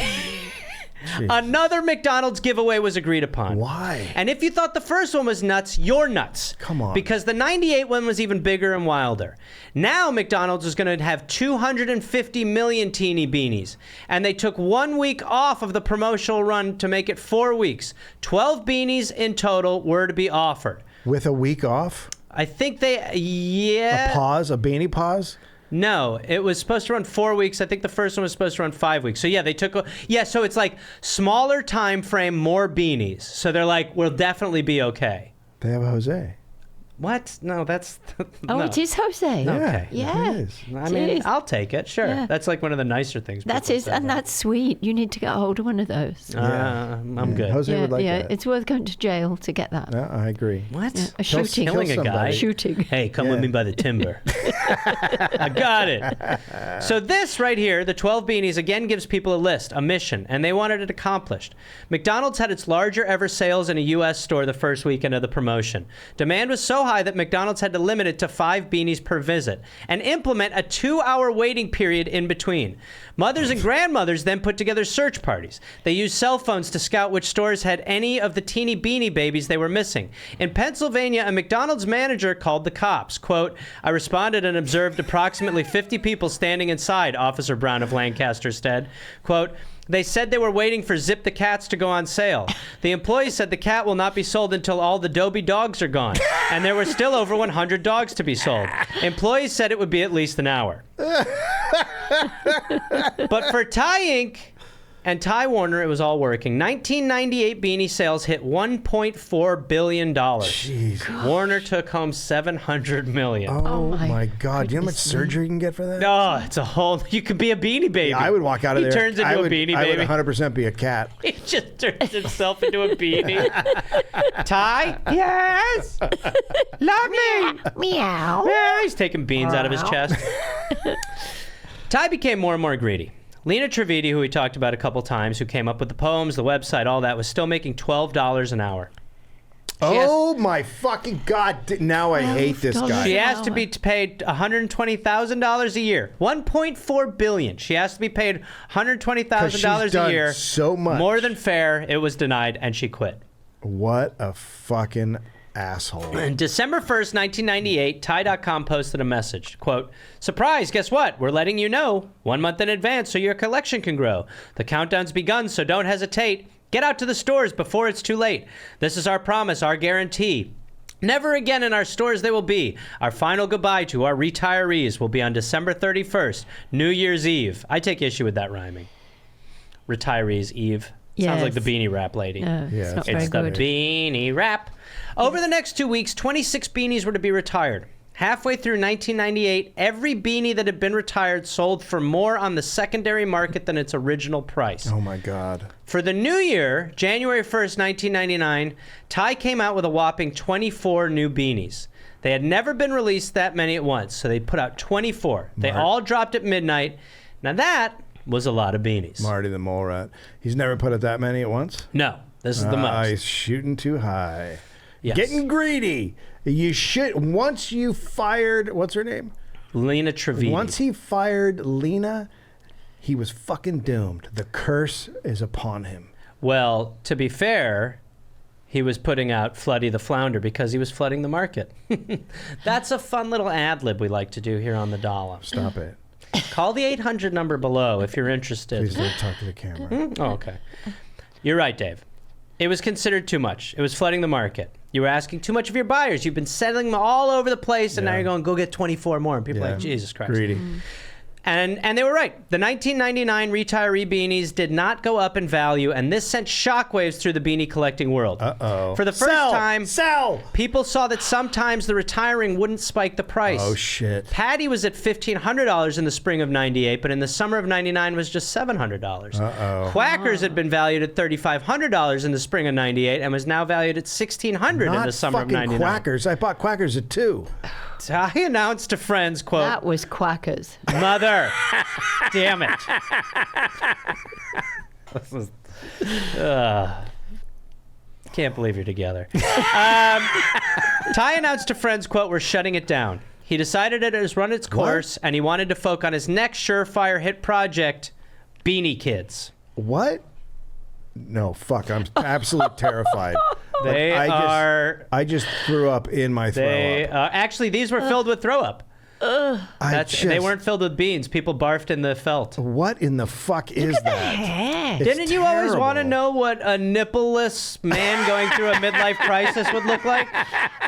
another McDonald's giveaway was agreed upon. Why? And if you thought the first one was nuts, you're nuts. Come on. Because the 98 one was even bigger and wilder. Now McDonald's is going to have 250 million teeny beanies. And they took 1 week off of the promotional run to make it 4 weeks. 12 beanies in total were to be offered. With a week off? I think they, A pause? A beanie pause? No, it was supposed to run 4 weeks. I think the first one was supposed to run 5 weeks. So yeah, they took. So it's like smaller time frame, more beanies. So they're like, we'll definitely be okay. They have a Jose. What? No, that's. Oh, no. it is Jose. Okay. Yeah. It is. I mean, I'll take it. Sure. Yeah. That's like one of the nicer things. That is, and that's sweet. You need to get a hold of one of those. I'm good. Jose would like that. It's worth going to jail to get that. Yeah, I agree. What? Yeah, a shooting. Killing a guy. Shooting. Hey, come with me by the timber. I got it. So this right here, the 12 beanies, again gives people a list, a mission, and they wanted it accomplished. McDonald's had its larger ever sales in a U.S. store the first weekend of the promotion. Demand was so high that McDonald's had to limit it to 5 beanies per visit and implement a 2-hour waiting period in between. Mothers and grandmothers then put together search parties. They used cell phones to scout which stores had any of the teeny beanie babies they were missing. In Pennsylvania, a McDonald's manager called the cops. Quote, I responded and observed approximately 50 people standing inside, Officer Brown of Lancaster said. Quote, they said they were waiting for Zip the Cats to go on sale. The employee said the cat will not be sold until all the Dobie dogs are gone. And there were still over 100 dogs to be sold. Employees said it would be at least an hour. But for Ty Inc. and Ty Warner, it was all working. 1998 beanie sales hit $1.4 billion. Jeez. Warner took home $700 million. Oh my God. Do you know how much surgery you can get for that? No, it's a whole... You could be a beanie baby. Yeah, I would walk out of there. He turns into a beanie I baby. would 100% be a cat. He just turns himself into a beanie. Ty? Yes? Love me? Meow. Yeah, he's taking beans out of his chest. Ty became more and more greedy. Lena Trevidi, who we talked about a couple times, who came up with the poems, the website, all that, was still making $12 an hour. Oh my fucking God. Now I hate this guy. She asked to be paid $120,000 a year. $1.4 billion. She asked to be paid $120,000 a year. So much. More than fair. It was denied, and she quit. What a fucking asshole. On December 1st, 1998, Ty.com posted a message. Quote, surprise, guess what? We're letting you know 1 month in advance so your collection can grow. The countdown's begun, so don't hesitate. Get out to the stores before it's too late. This is our promise, our guarantee. Never again in our stores they will be. Our final goodbye to our retirees will be on December 31st, New Year's Eve. I take issue with that rhyming. Retirees Eve. Sounds like the beanie rap lady. No, it's it's the beanie rap. Over the next 2 weeks, 26 beanies were to be retired. Halfway through 1998, every beanie that had been retired sold for more on the secondary market than its original price. Oh my God. For the new year, January 1st, 1999, Ty came out with a whopping 24 new beanies. They had never been released that many at once, so they put out 24. They all dropped at midnight. Now that was a lot of beanies. Marty the Mole Rat. He's never put out that many at once? No, this is the most. He's shooting too high. Yes. Getting greedy. You should. Once you fired, what's her name? Lena Trevidi. Once he fired Lena, he was fucking doomed. The curse is upon him. Well, to be fair, he was putting out Floody the Flounder because he was flooding the market. That's a fun little ad lib we like to do here on the Dollop. Stop it. Call the 800 number below if you're interested. Please don't talk to the camera. Oh, okay. You're right, Dave. It was considered too much. It was flooding the market. You were asking too much of your buyers. You've been selling them all over the place, and now you're going, go get 24 more. And people are like, Jesus Christ. Greedy. And they were right. The 1999 retiree beanies did not go up in value, and this sent shockwaves through the beanie collecting world. Uh-oh. For the first time, Sell! people saw that sometimes the retiring wouldn't spike the price. Oh, shit. Patty was at $1,500 in the spring of 98, but in the summer of 99 was just $700. Uh-oh. Quackers had been valued at $3,500 in the spring of 98 and was now valued at $1,600 in the summer of 99. Quackers. I bought Quackers at 2. I announced to friends, quote, That was Quackers. Mother, damn it. This is, can't believe you're together. Ty announced to friends, quote, we're shutting it down. He decided it has run its course, and he wanted to focus on his next surefire hit project, Beanie Kids. What? No, fuck. I'm absolutely terrified. I just threw up in my throw up. Actually, these were filled with throw up. They weren't filled with beans. People barfed in the felt. What in the fuck is that? It's Didn't you always terrible. want to know what a nippleless man going through a midlife crisis would look like?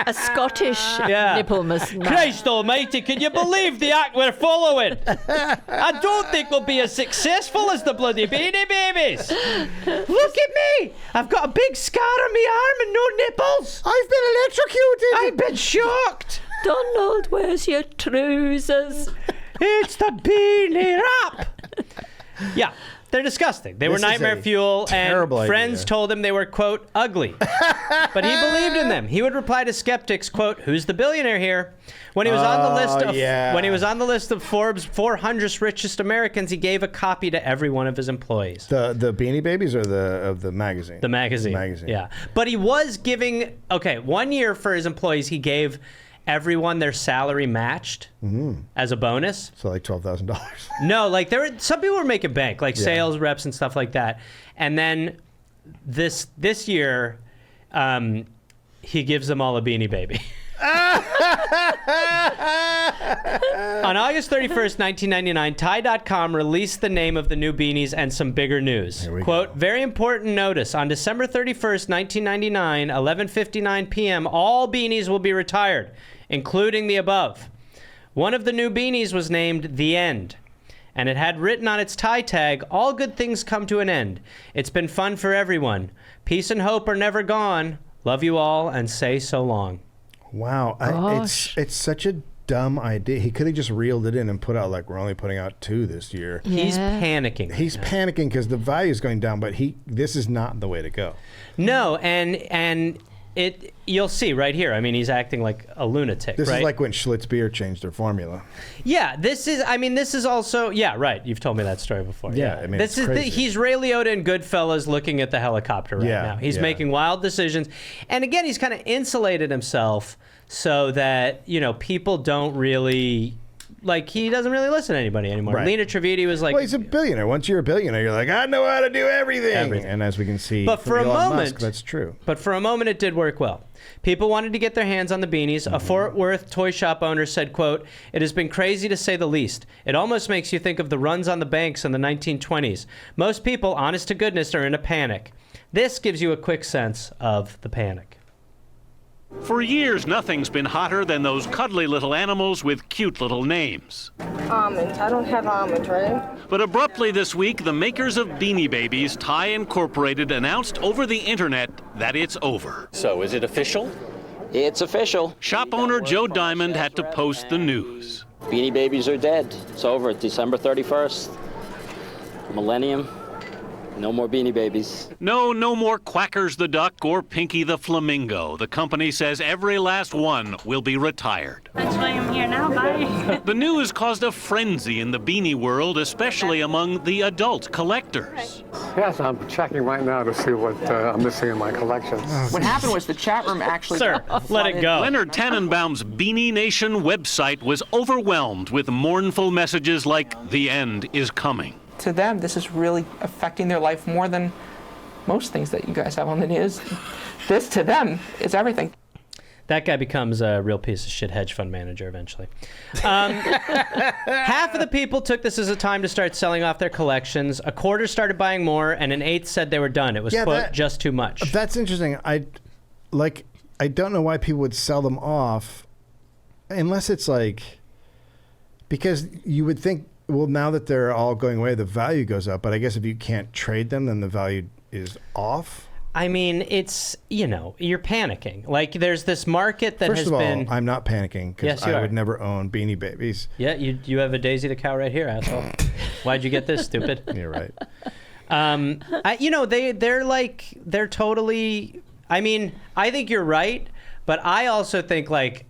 A Scottish nippleless man. Christ almighty, can you believe the act we're following? I don't think we'll be as successful as the bloody Beanie Babies. Look at me. I've got a big scar on my arm and no nipples. I've been electrocuted. I've been shocked. Donald, where's your trousers? It's the Beanie Rap. Yeah, they're disgusting. They were nightmare fuel, and friends told him they were, quote, ugly. But he believed in them. He would reply to skeptics, quote, who's the billionaire here? When he was on the list of Forbes' 400 richest Americans, he gave a copy to every one of his employees. The Beanie Babies or the magazine? The magazine. Yeah. But he was giving 1 year for his employees, he gave everyone their salary matched as a bonus. So like $12,000. No, like some people were making bank, like sales reps and stuff like that. And then this year, he gives them all a Beanie Baby. On August 31st, 1999, Tie.com released the name of the new beanies and some bigger news. Quote, very important notice. On December 31st, 1999, 11:59 p.m., all beanies will be retired, including the above. One of the new beanies was named The End, and it had written on its tie tag, all good things come to an end. It's been fun for everyone. Peace and hope are never gone. Love you all, and say so long. Wow, it's such a dumb idea. He could have just reeled it in and put out like we're only putting out 2 this year. He's panicking. He's panicking because the value is going down, but this is not the way to go. No, and you'll see right here. I mean, he's acting like a lunatic. This right? is like when Schlitz beer changed their formula. Yeah, this is also right. You've told me that story before. Yeah, I mean, this is crazy. He's Ray Liotta in Goodfellas looking at the helicopter right now. He's making wild decisions, and again, he's kind of insulated himself so that people don't really. Like, he doesn't really listen to anybody anymore. Right. Lena Trivedi was like... Well, he's a billionaire. Once you're a billionaire, you're like, I know how to do everything. And as we can see from Elon Musk, that's true. But for a moment, it did work well. People wanted to get their hands on the beanies. A Fort Worth toy shop owner said, quote, it has been crazy to say the least. It almost makes you think of the runs on the banks in the 1920s. Most people, honest to goodness, are in a panic. This gives you a quick sense of the panic. For years, nothing's been hotter than those cuddly little animals with cute little names. Almonds. I don't have almonds, right? But abruptly this week, the makers of Beanie Babies, Tie Incorporated, announced over the internet that it's over. So, is it official? It's official. Shop owner Joe Diamond had to post the news. Beanie Babies are dead. It's over. December 31st. Millennium. No more Beanie Babies. No more Quackers the Duck or Pinky the Flamingo. The company says every last one will be retired. That's why I'm here now. Bye. The news caused a frenzy in the beanie world, especially among the adult collectors. Yes, I'm checking right now to see what I'm missing in my collection. What happened was the chat room actually... Sir, let it go. Leonard Tannenbaum's Beanie Nation website was overwhelmed with mournful messages like, the end is coming. To them, this is really affecting their life more than most things that you guys have on the news. This, to them, is everything. That guy becomes a real piece of shit hedge fund manager eventually. Half of the people took this as a time to start selling off their collections. A quarter started buying more, and an eighth said they were done. It was, quote, just too much. That's interesting. I don't know why people would sell them off unless it's like... Because you would think... Well, now that they're all going away, the value goes up. But I guess if you can't trade them, then the value is off. I mean, it's, you're panicking. Like, there's this market that First of all, I'm not panicking because I would never own Beanie Babies. Yeah, you have a Daisy the cow right here, asshole. Why'd you get this, stupid? You're right. They're totally, I mean, I think you're right, but I also think, like,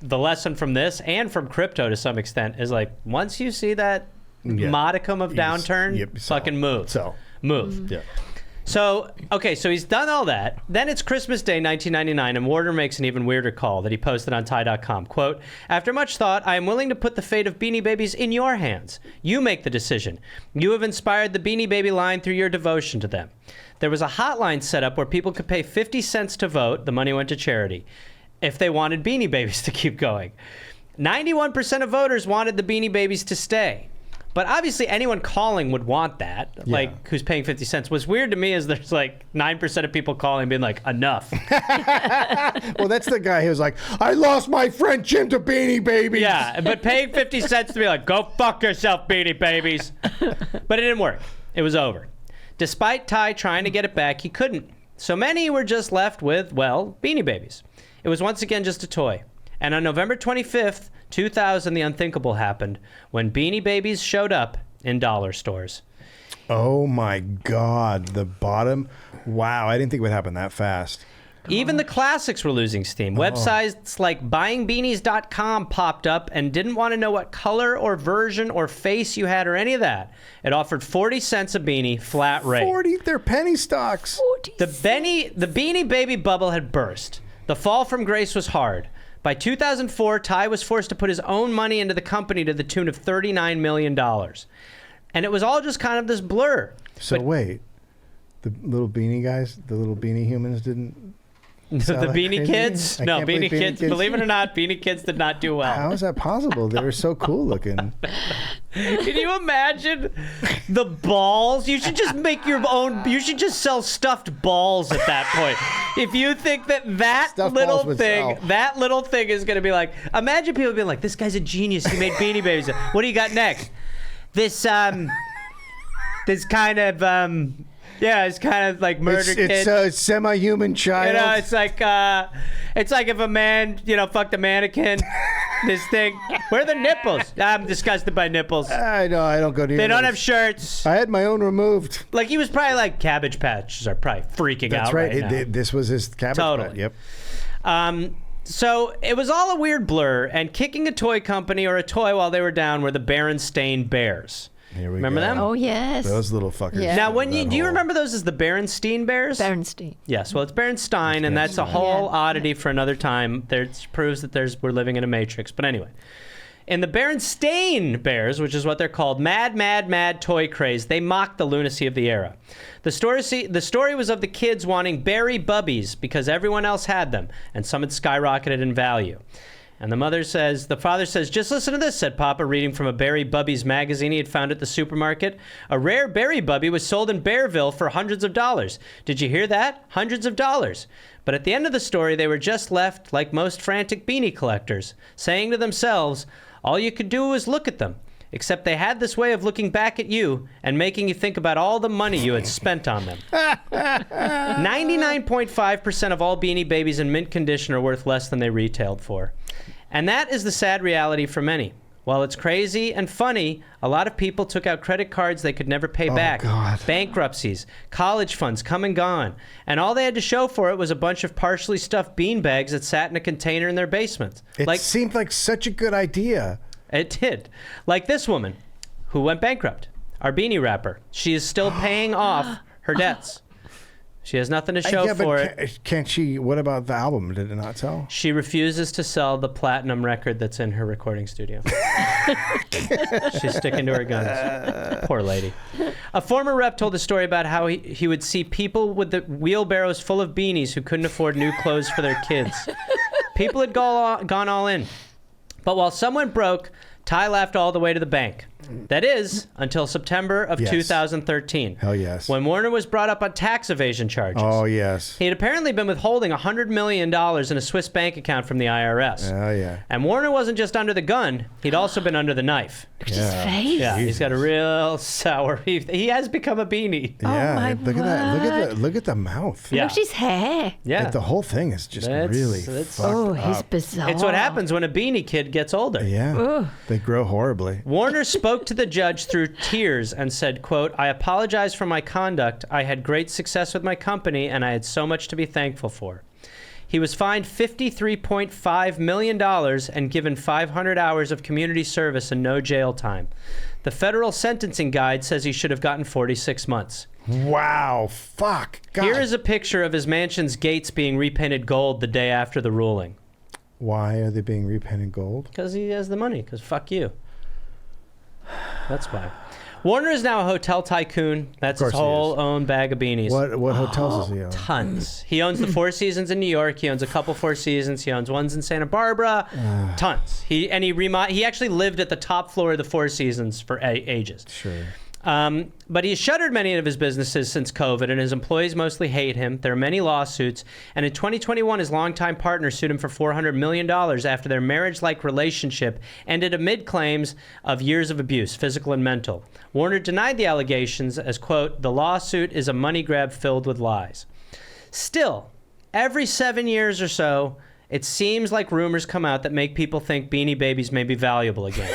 the lesson from this and from crypto to some extent is like, once you see that modicum of downturn, fucking move. Move. Yeah. So, okay, so he's done all that. Then it's Christmas Day, 1999, and Warner makes an even weirder call that he posted on Tie.com. Quote, after much thought, I am willing to put the fate of Beanie Babies in your hands. You make the decision. You have inspired the Beanie Baby line through your devotion to them. There was a hotline set up where people could pay 50 cents to vote. The money went to charity if they wanted Beanie Babies to keep going. 91% of voters wanted the Beanie Babies to stay. But obviously anyone calling would want that, like who's paying 50 cents. What's weird to me is there's like 9% of people calling being like, enough. Well, that's the guy who's like, I lost my friend Jim to Beanie Babies. Yeah, but paying 50 cents to be like, go fuck yourself, Beanie Babies. But it didn't work. It was over. Despite Ty trying to get it back, he couldn't. So many were just left with, well, Beanie Babies. It was once again just a toy. And on November 25th, 2000, the unthinkable happened when Beanie Babies showed up in dollar stores. Oh my God, the bottom. Wow, I didn't think it would happen that fast. Even the classics were losing steam. Websites like buyingbeanies.com popped up and didn't want to know what color or version or face you had or any of that. It offered 40 cents a beanie, flat rate. 40, they're penny stocks. The Beanie Baby bubble had burst. The fall from grace was hard. By 2004, Ty was forced to put his own money into the company to the tune of $39 million. And it was all just kind of this blur. So wait, the little beanie guys, the little beanie humans didn't sell the that Beanie crazy? Kids? I No, can't believe Beanie Kids, believe it or not, Beanie Kids did not do well. How is that possible? They were so cool looking. Can you imagine the balls? You should just make your own. You should just sell stuffed balls at that point. If you think that Stuffed balls little would thing, sell. that little thing is going to be like, imagine people being like, this guy's a genius. He made Beanie Babies. What do you got next? This kind of, yeah, it's kind of like murder kids. It's a semi-human child. You know, it's like if a man, fucked a mannequin. This thing. Where are the nipples? I'm disgusted by nipples. I know, I don't go near They don't those. have shirts. I had my own removed. Like, he was probably like, Cabbage Patches are probably freaking That's out right. now. This was his cabbage Totally. patch. Yep. So it was all a weird blur, and kicking a toy company or a toy while they were down were the Berenstain Bears. Here we Remember go. them? Oh, yes. Those little fuckers. Yeah. Now, do you remember those as the Berenstein Bears? Berenstein. Yes, well, it's Berenstein, and that's a whole oddity for another time. It proves that we're living in a matrix. But anyway, in the Berenstain Bears, which is what they're called, mad toy craze, they mocked the lunacy of the era. The story was of the kids wanting berry bubbies because everyone else had them, and some had skyrocketed in value. And the father says, just listen to this, said Papa, reading from a Berry Bubbies magazine he had found at the supermarket. A rare berry bubby was sold in Bearville for hundreds of dollars. Did you hear that? Hundreds of dollars. But at the end of the story, they were just left, like most frantic beanie collectors, saying to themselves, all you could do was look at them. Except they had this way of looking back at you and making you think about all the money you had spent on them. 99.5% of all Beanie Babies in mint condition are worth less than they retailed for. And that is the sad reality for many. While it's crazy and funny, a lot of people took out credit cards they could never pay back. God. Bankruptcies, college funds come and gone. And all they had to show for it was a bunch of partially stuffed bean bags that sat in a container in their basement. It seemed like such a good idea. It did. Like this woman who went bankrupt, our beanie wrapper. She is still paying off her debts. She has nothing to show for it. Can't she? What about the album? Did it not sell? She refuses to sell the platinum record that's in her recording studio. She's sticking to her guns. Poor lady. A former rep told a story about how he would see people with the wheelbarrows full of beanies who couldn't afford new clothes for their kids. People had gone all in. But while some went broke, Ty laughed all the way to the bank. That is, until September of 2013. Hell yes. When Warner was brought up on tax evasion charges. Oh, yes. He had apparently been withholding $100 million in a Swiss bank account from the IRS. Oh, yeah. And Warner wasn't just under the gun, he'd also been under the knife. Look at his face. Yeah, he's got a real sour... He has become a beanie. Yeah, my look at that. Look at the mouth. Yeah. Look at his hair. Yeah. Like, the whole thing is just really fucked he's up. bizarre. It's what happens when a beanie kid gets older. Yeah. Ugh. They grow horribly. Warner spoke to the judge through tears and said, quote, I apologize for my conduct. I had great success with my company, and I had so much to be thankful for. He was fined $53.5 million and given 500 hours of community service and no jail time. The federal sentencing guide says he should have gotten 46 months. Wow. Fuck. God. Here is a picture of his mansion's gates being repainted gold the day after the ruling. Why are they being repainted gold? Because he has the money, because fuck you. That's why. Warner is now a hotel tycoon. That's his whole own bag of beanies. What hotels does he own? Tons. He owns the Four Seasons in New York. He owns a couple Four Seasons. He owns ones in Santa Barbara. Tons. He actually lived at the top floor of the Four Seasons for ages. Sure. But he has shuttered many of his businesses since COVID, and his employees mostly hate him. There are many lawsuits, and in 2021, his longtime partner sued him for $400 million after their marriage-like relationship ended amid claims of years of abuse, physical and mental. Warner denied the allegations as, quote, "the lawsuit is a money grab filled with lies." Still, every 7 years or so, it seems like rumors come out that make people think Beanie Babies may be valuable again.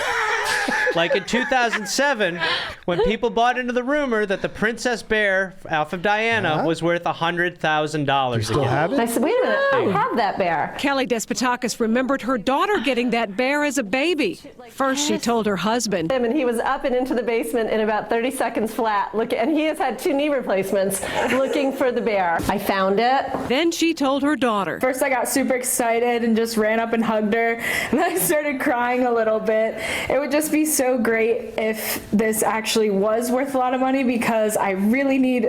Like in 2007, when people bought into the rumor that the Princess Bear, Alpha Diana, was worth $100,000. You still have it? I said, wait a minute, I don't have that bear. Kelly Despotakis remembered her daughter getting that bear as a baby. First, she told her husband. And he was up and into the basement in about 30 seconds flat, and he has had 2 knee replacements, looking for the bear. I found it. Then she told her daughter. First, I got super excited and just ran up and hugged her, and then I started crying a little bit. It would just be so great if this actually was worth a lot of money, because I really need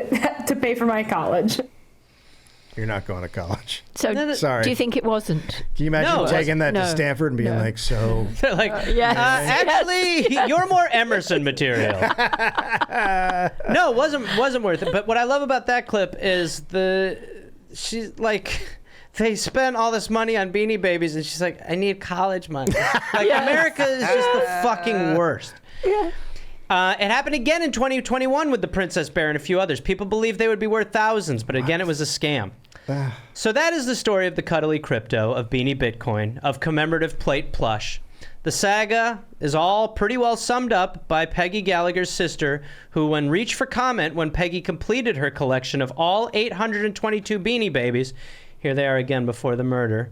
to pay for my college. You're not going to college. So, sorry. Do you think it wasn't? Can you imagine taking that to Stanford and being like, so? They're like, actually, you're more Emerson material. No, it wasn't worth it. But what I love about that clip is she's like, they spent all this money on Beanie Babies, and she's like, I need college money. Like, America is just the fucking worst. Yeah. It happened again in 2021 with the Princess Bear and a few others. People believed they would be worth thousands, but again, it was a scam. So that is the story of the cuddly crypto, of Beanie Bitcoin, of commemorative plate plush. The saga is all pretty well summed up by Peggy Gallagher's sister, who, when reached for comment when Peggy completed her collection of all 822 Beanie Babies, here they are again before the murder.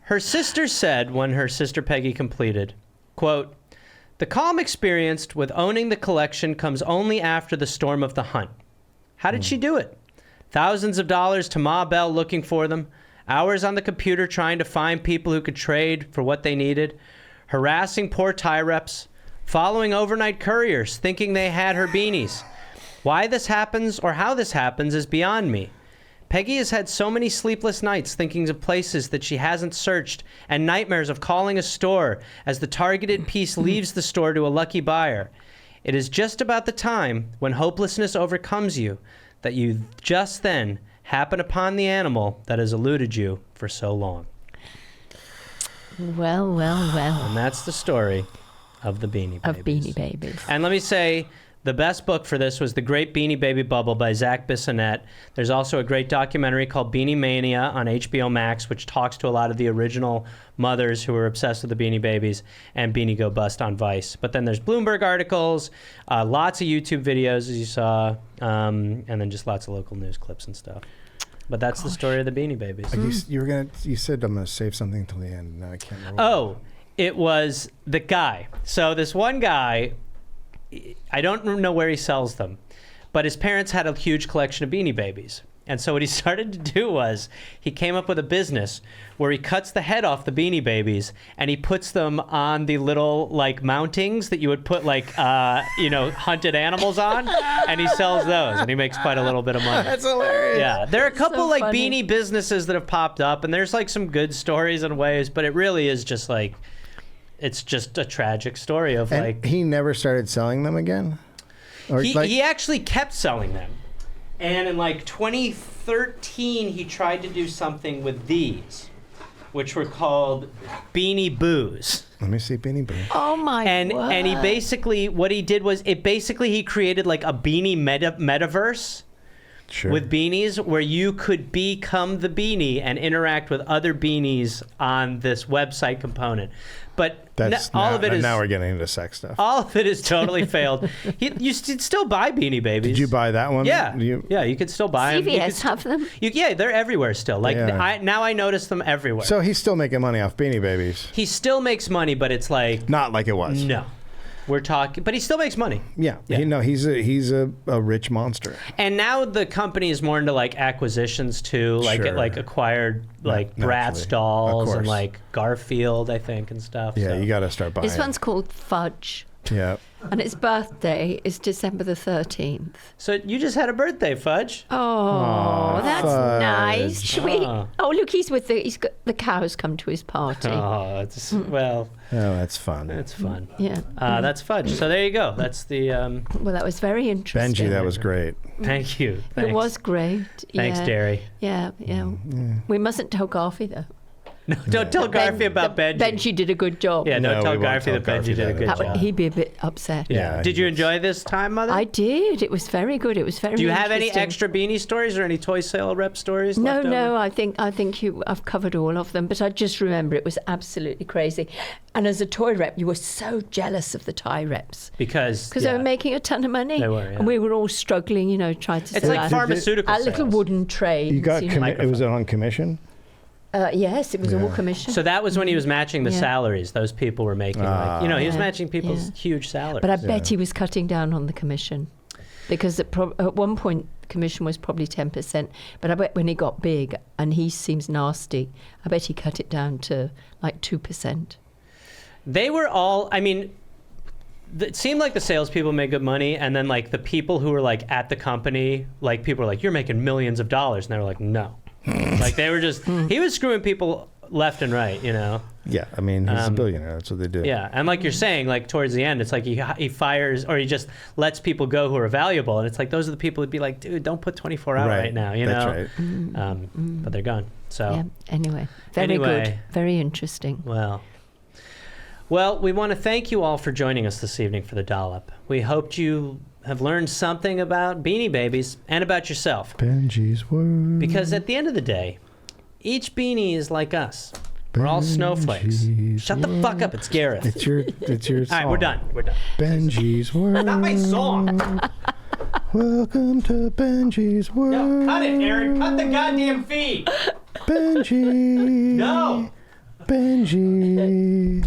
Her sister said, when her sister Peggy completed, quote, "The calm experienced with owning the collection comes only after the storm of the hunt. How did she do it? Thousands of dollars to Ma Bell looking for them, hours on the computer trying to find people who could trade for what they needed, harassing poor tie reps, following overnight couriers thinking they had her beanies. Why this happens or how this happens is beyond me. Peggy has had so many sleepless nights thinking of places that she hasn't searched, and nightmares of calling a store as the targeted piece leaves the store to a lucky buyer. It is just about the time when hopelessness overcomes you that you just then happen upon the animal that has eluded you for so long." Well, well, well. And that's the story of the Beanie Babies. Of Beanie Babies. And let me say, the best book for this was The Great Beanie Baby Bubble by Zach Bissonnette. There's also a great documentary called Beanie Mania on HBO Max, which talks to a lot of the original mothers who were obsessed with the Beanie Babies, and Beanie Go Bust on Vice. But then there's Bloomberg articles, lots of YouTube videos, as you saw, and then just lots of local news clips and stuff. But that's the story of the Beanie Babies. You said I'm gonna save something until the end. Now I can't remember. Oh, it was the guy. So this one guy, I don't know where he sells them, but his parents had a huge collection of Beanie Babies. And so what he started to do was he came up with a business where he cuts the head off the Beanie Babies and he puts them on the little like mountings that you would put like hunted animals on, and he sells those, and he makes quite a little bit of money. That's hilarious. Yeah, there are a couple so like funny. beanie businesses that have popped up, and there's like some good stories and ways, but it really is just like, it's just a tragic story of And like he never started selling them again? Or he actually kept selling them. And in like 2013, he tried to do something with these, which were called Beanie Boos. Let me see Beanie Boo. Oh my God. And he basically, what he did was, he created like a beanie metaverse. Sure. With beanies, where you could become the beanie and interact with other beanies on this website component. But all of it is... Now we're getting into sex stuff. All of it is totally failed. You still buy Beanie Babies. Did you buy that one? Yeah. You could still buy them. CVS have them? Yeah, they're everywhere still. Like now I notice them everywhere. So he's still making money off Beanie Babies. He still makes money, but it's like... Not like it was. No. We're talking... But he still makes money. Yeah. He's a rich monster. And now the company is more into like acquisitions too. Like it like acquired like Bratz dolls and like Garfield, I think, and stuff. Yeah, so. you got to start buying. This one's called Fudge. Yeah. And its birthday is December the 13th. So you just had a birthday, Fudge. Oh, that's Fudge. nice. Should we? Oh. Oh, look, he's got the cows come to his party. Oh, it's well. Oh, that's fun. That's fun. Yeah. That's Fudge. So there you go. That's the. Well, that was very interesting. Benji, that was great. Thank you. Thanks. It was great. Thanks, yeah. Derry. Yeah. We mustn't tell Garfi though. No, don't tell Garfi about Benji. Benji did a good job. Yeah, No, don't tell we won't Garfi tell that Benji Garfi did a good that. job. He'd be a bit upset. Yeah. Did you enjoy this time, Mother? I did. It was very good. It was very. Do you have any interesting. extra Beanie stories or any toy sale rep stories? No, left over? no. I think I've covered all of them. But I just remember it was absolutely crazy. And as a toy rep, you were so jealous of the tie reps Because they were making a ton of money. They were, yeah. And we were all struggling, trying to. It's sell like our- pharmaceutical our little sales. wooden trays. You got it was on commission? Yes, it was all commission. So that was when he was matching the Yeah. salaries those people were making. He was Yeah, matching people's yeah. huge salaries. But I bet he was cutting down on the commission, because at one point commission was probably 10%. But I bet when he got big and he seems nasty, I bet he cut it down to like 2%. They were all. I mean, it seemed like the salespeople made good money, and then like the people who were like at the company, like people were like, "You're making millions of dollars," and they were like, "No." Like they were just. He was screwing people left and right. Yeah, I mean, he's a billionaire. That's what they do. Yeah, and like you're saying, like towards the end, it's like he fires or he just lets people go who are valuable, and it's like those are the people who'd be like, dude, don't put 24 out right now, That's right. But they're gone. So Yeah. Anyway, very good, very interesting. Well, we want to thank you all for joining us this evening for the Dollop. We hoped you have learned something about Beanie Babies and about yourself. Benji's word. Because at the end of the day, each beanie is like us. We're all snowflakes. Shut the fuck up, it's Gareth. It's your song. All right, we're done. Benji's word. Not my song. Welcome to Benji's word. No, cut it, Aaron. Cut the goddamn feed. Benji. No. Benji.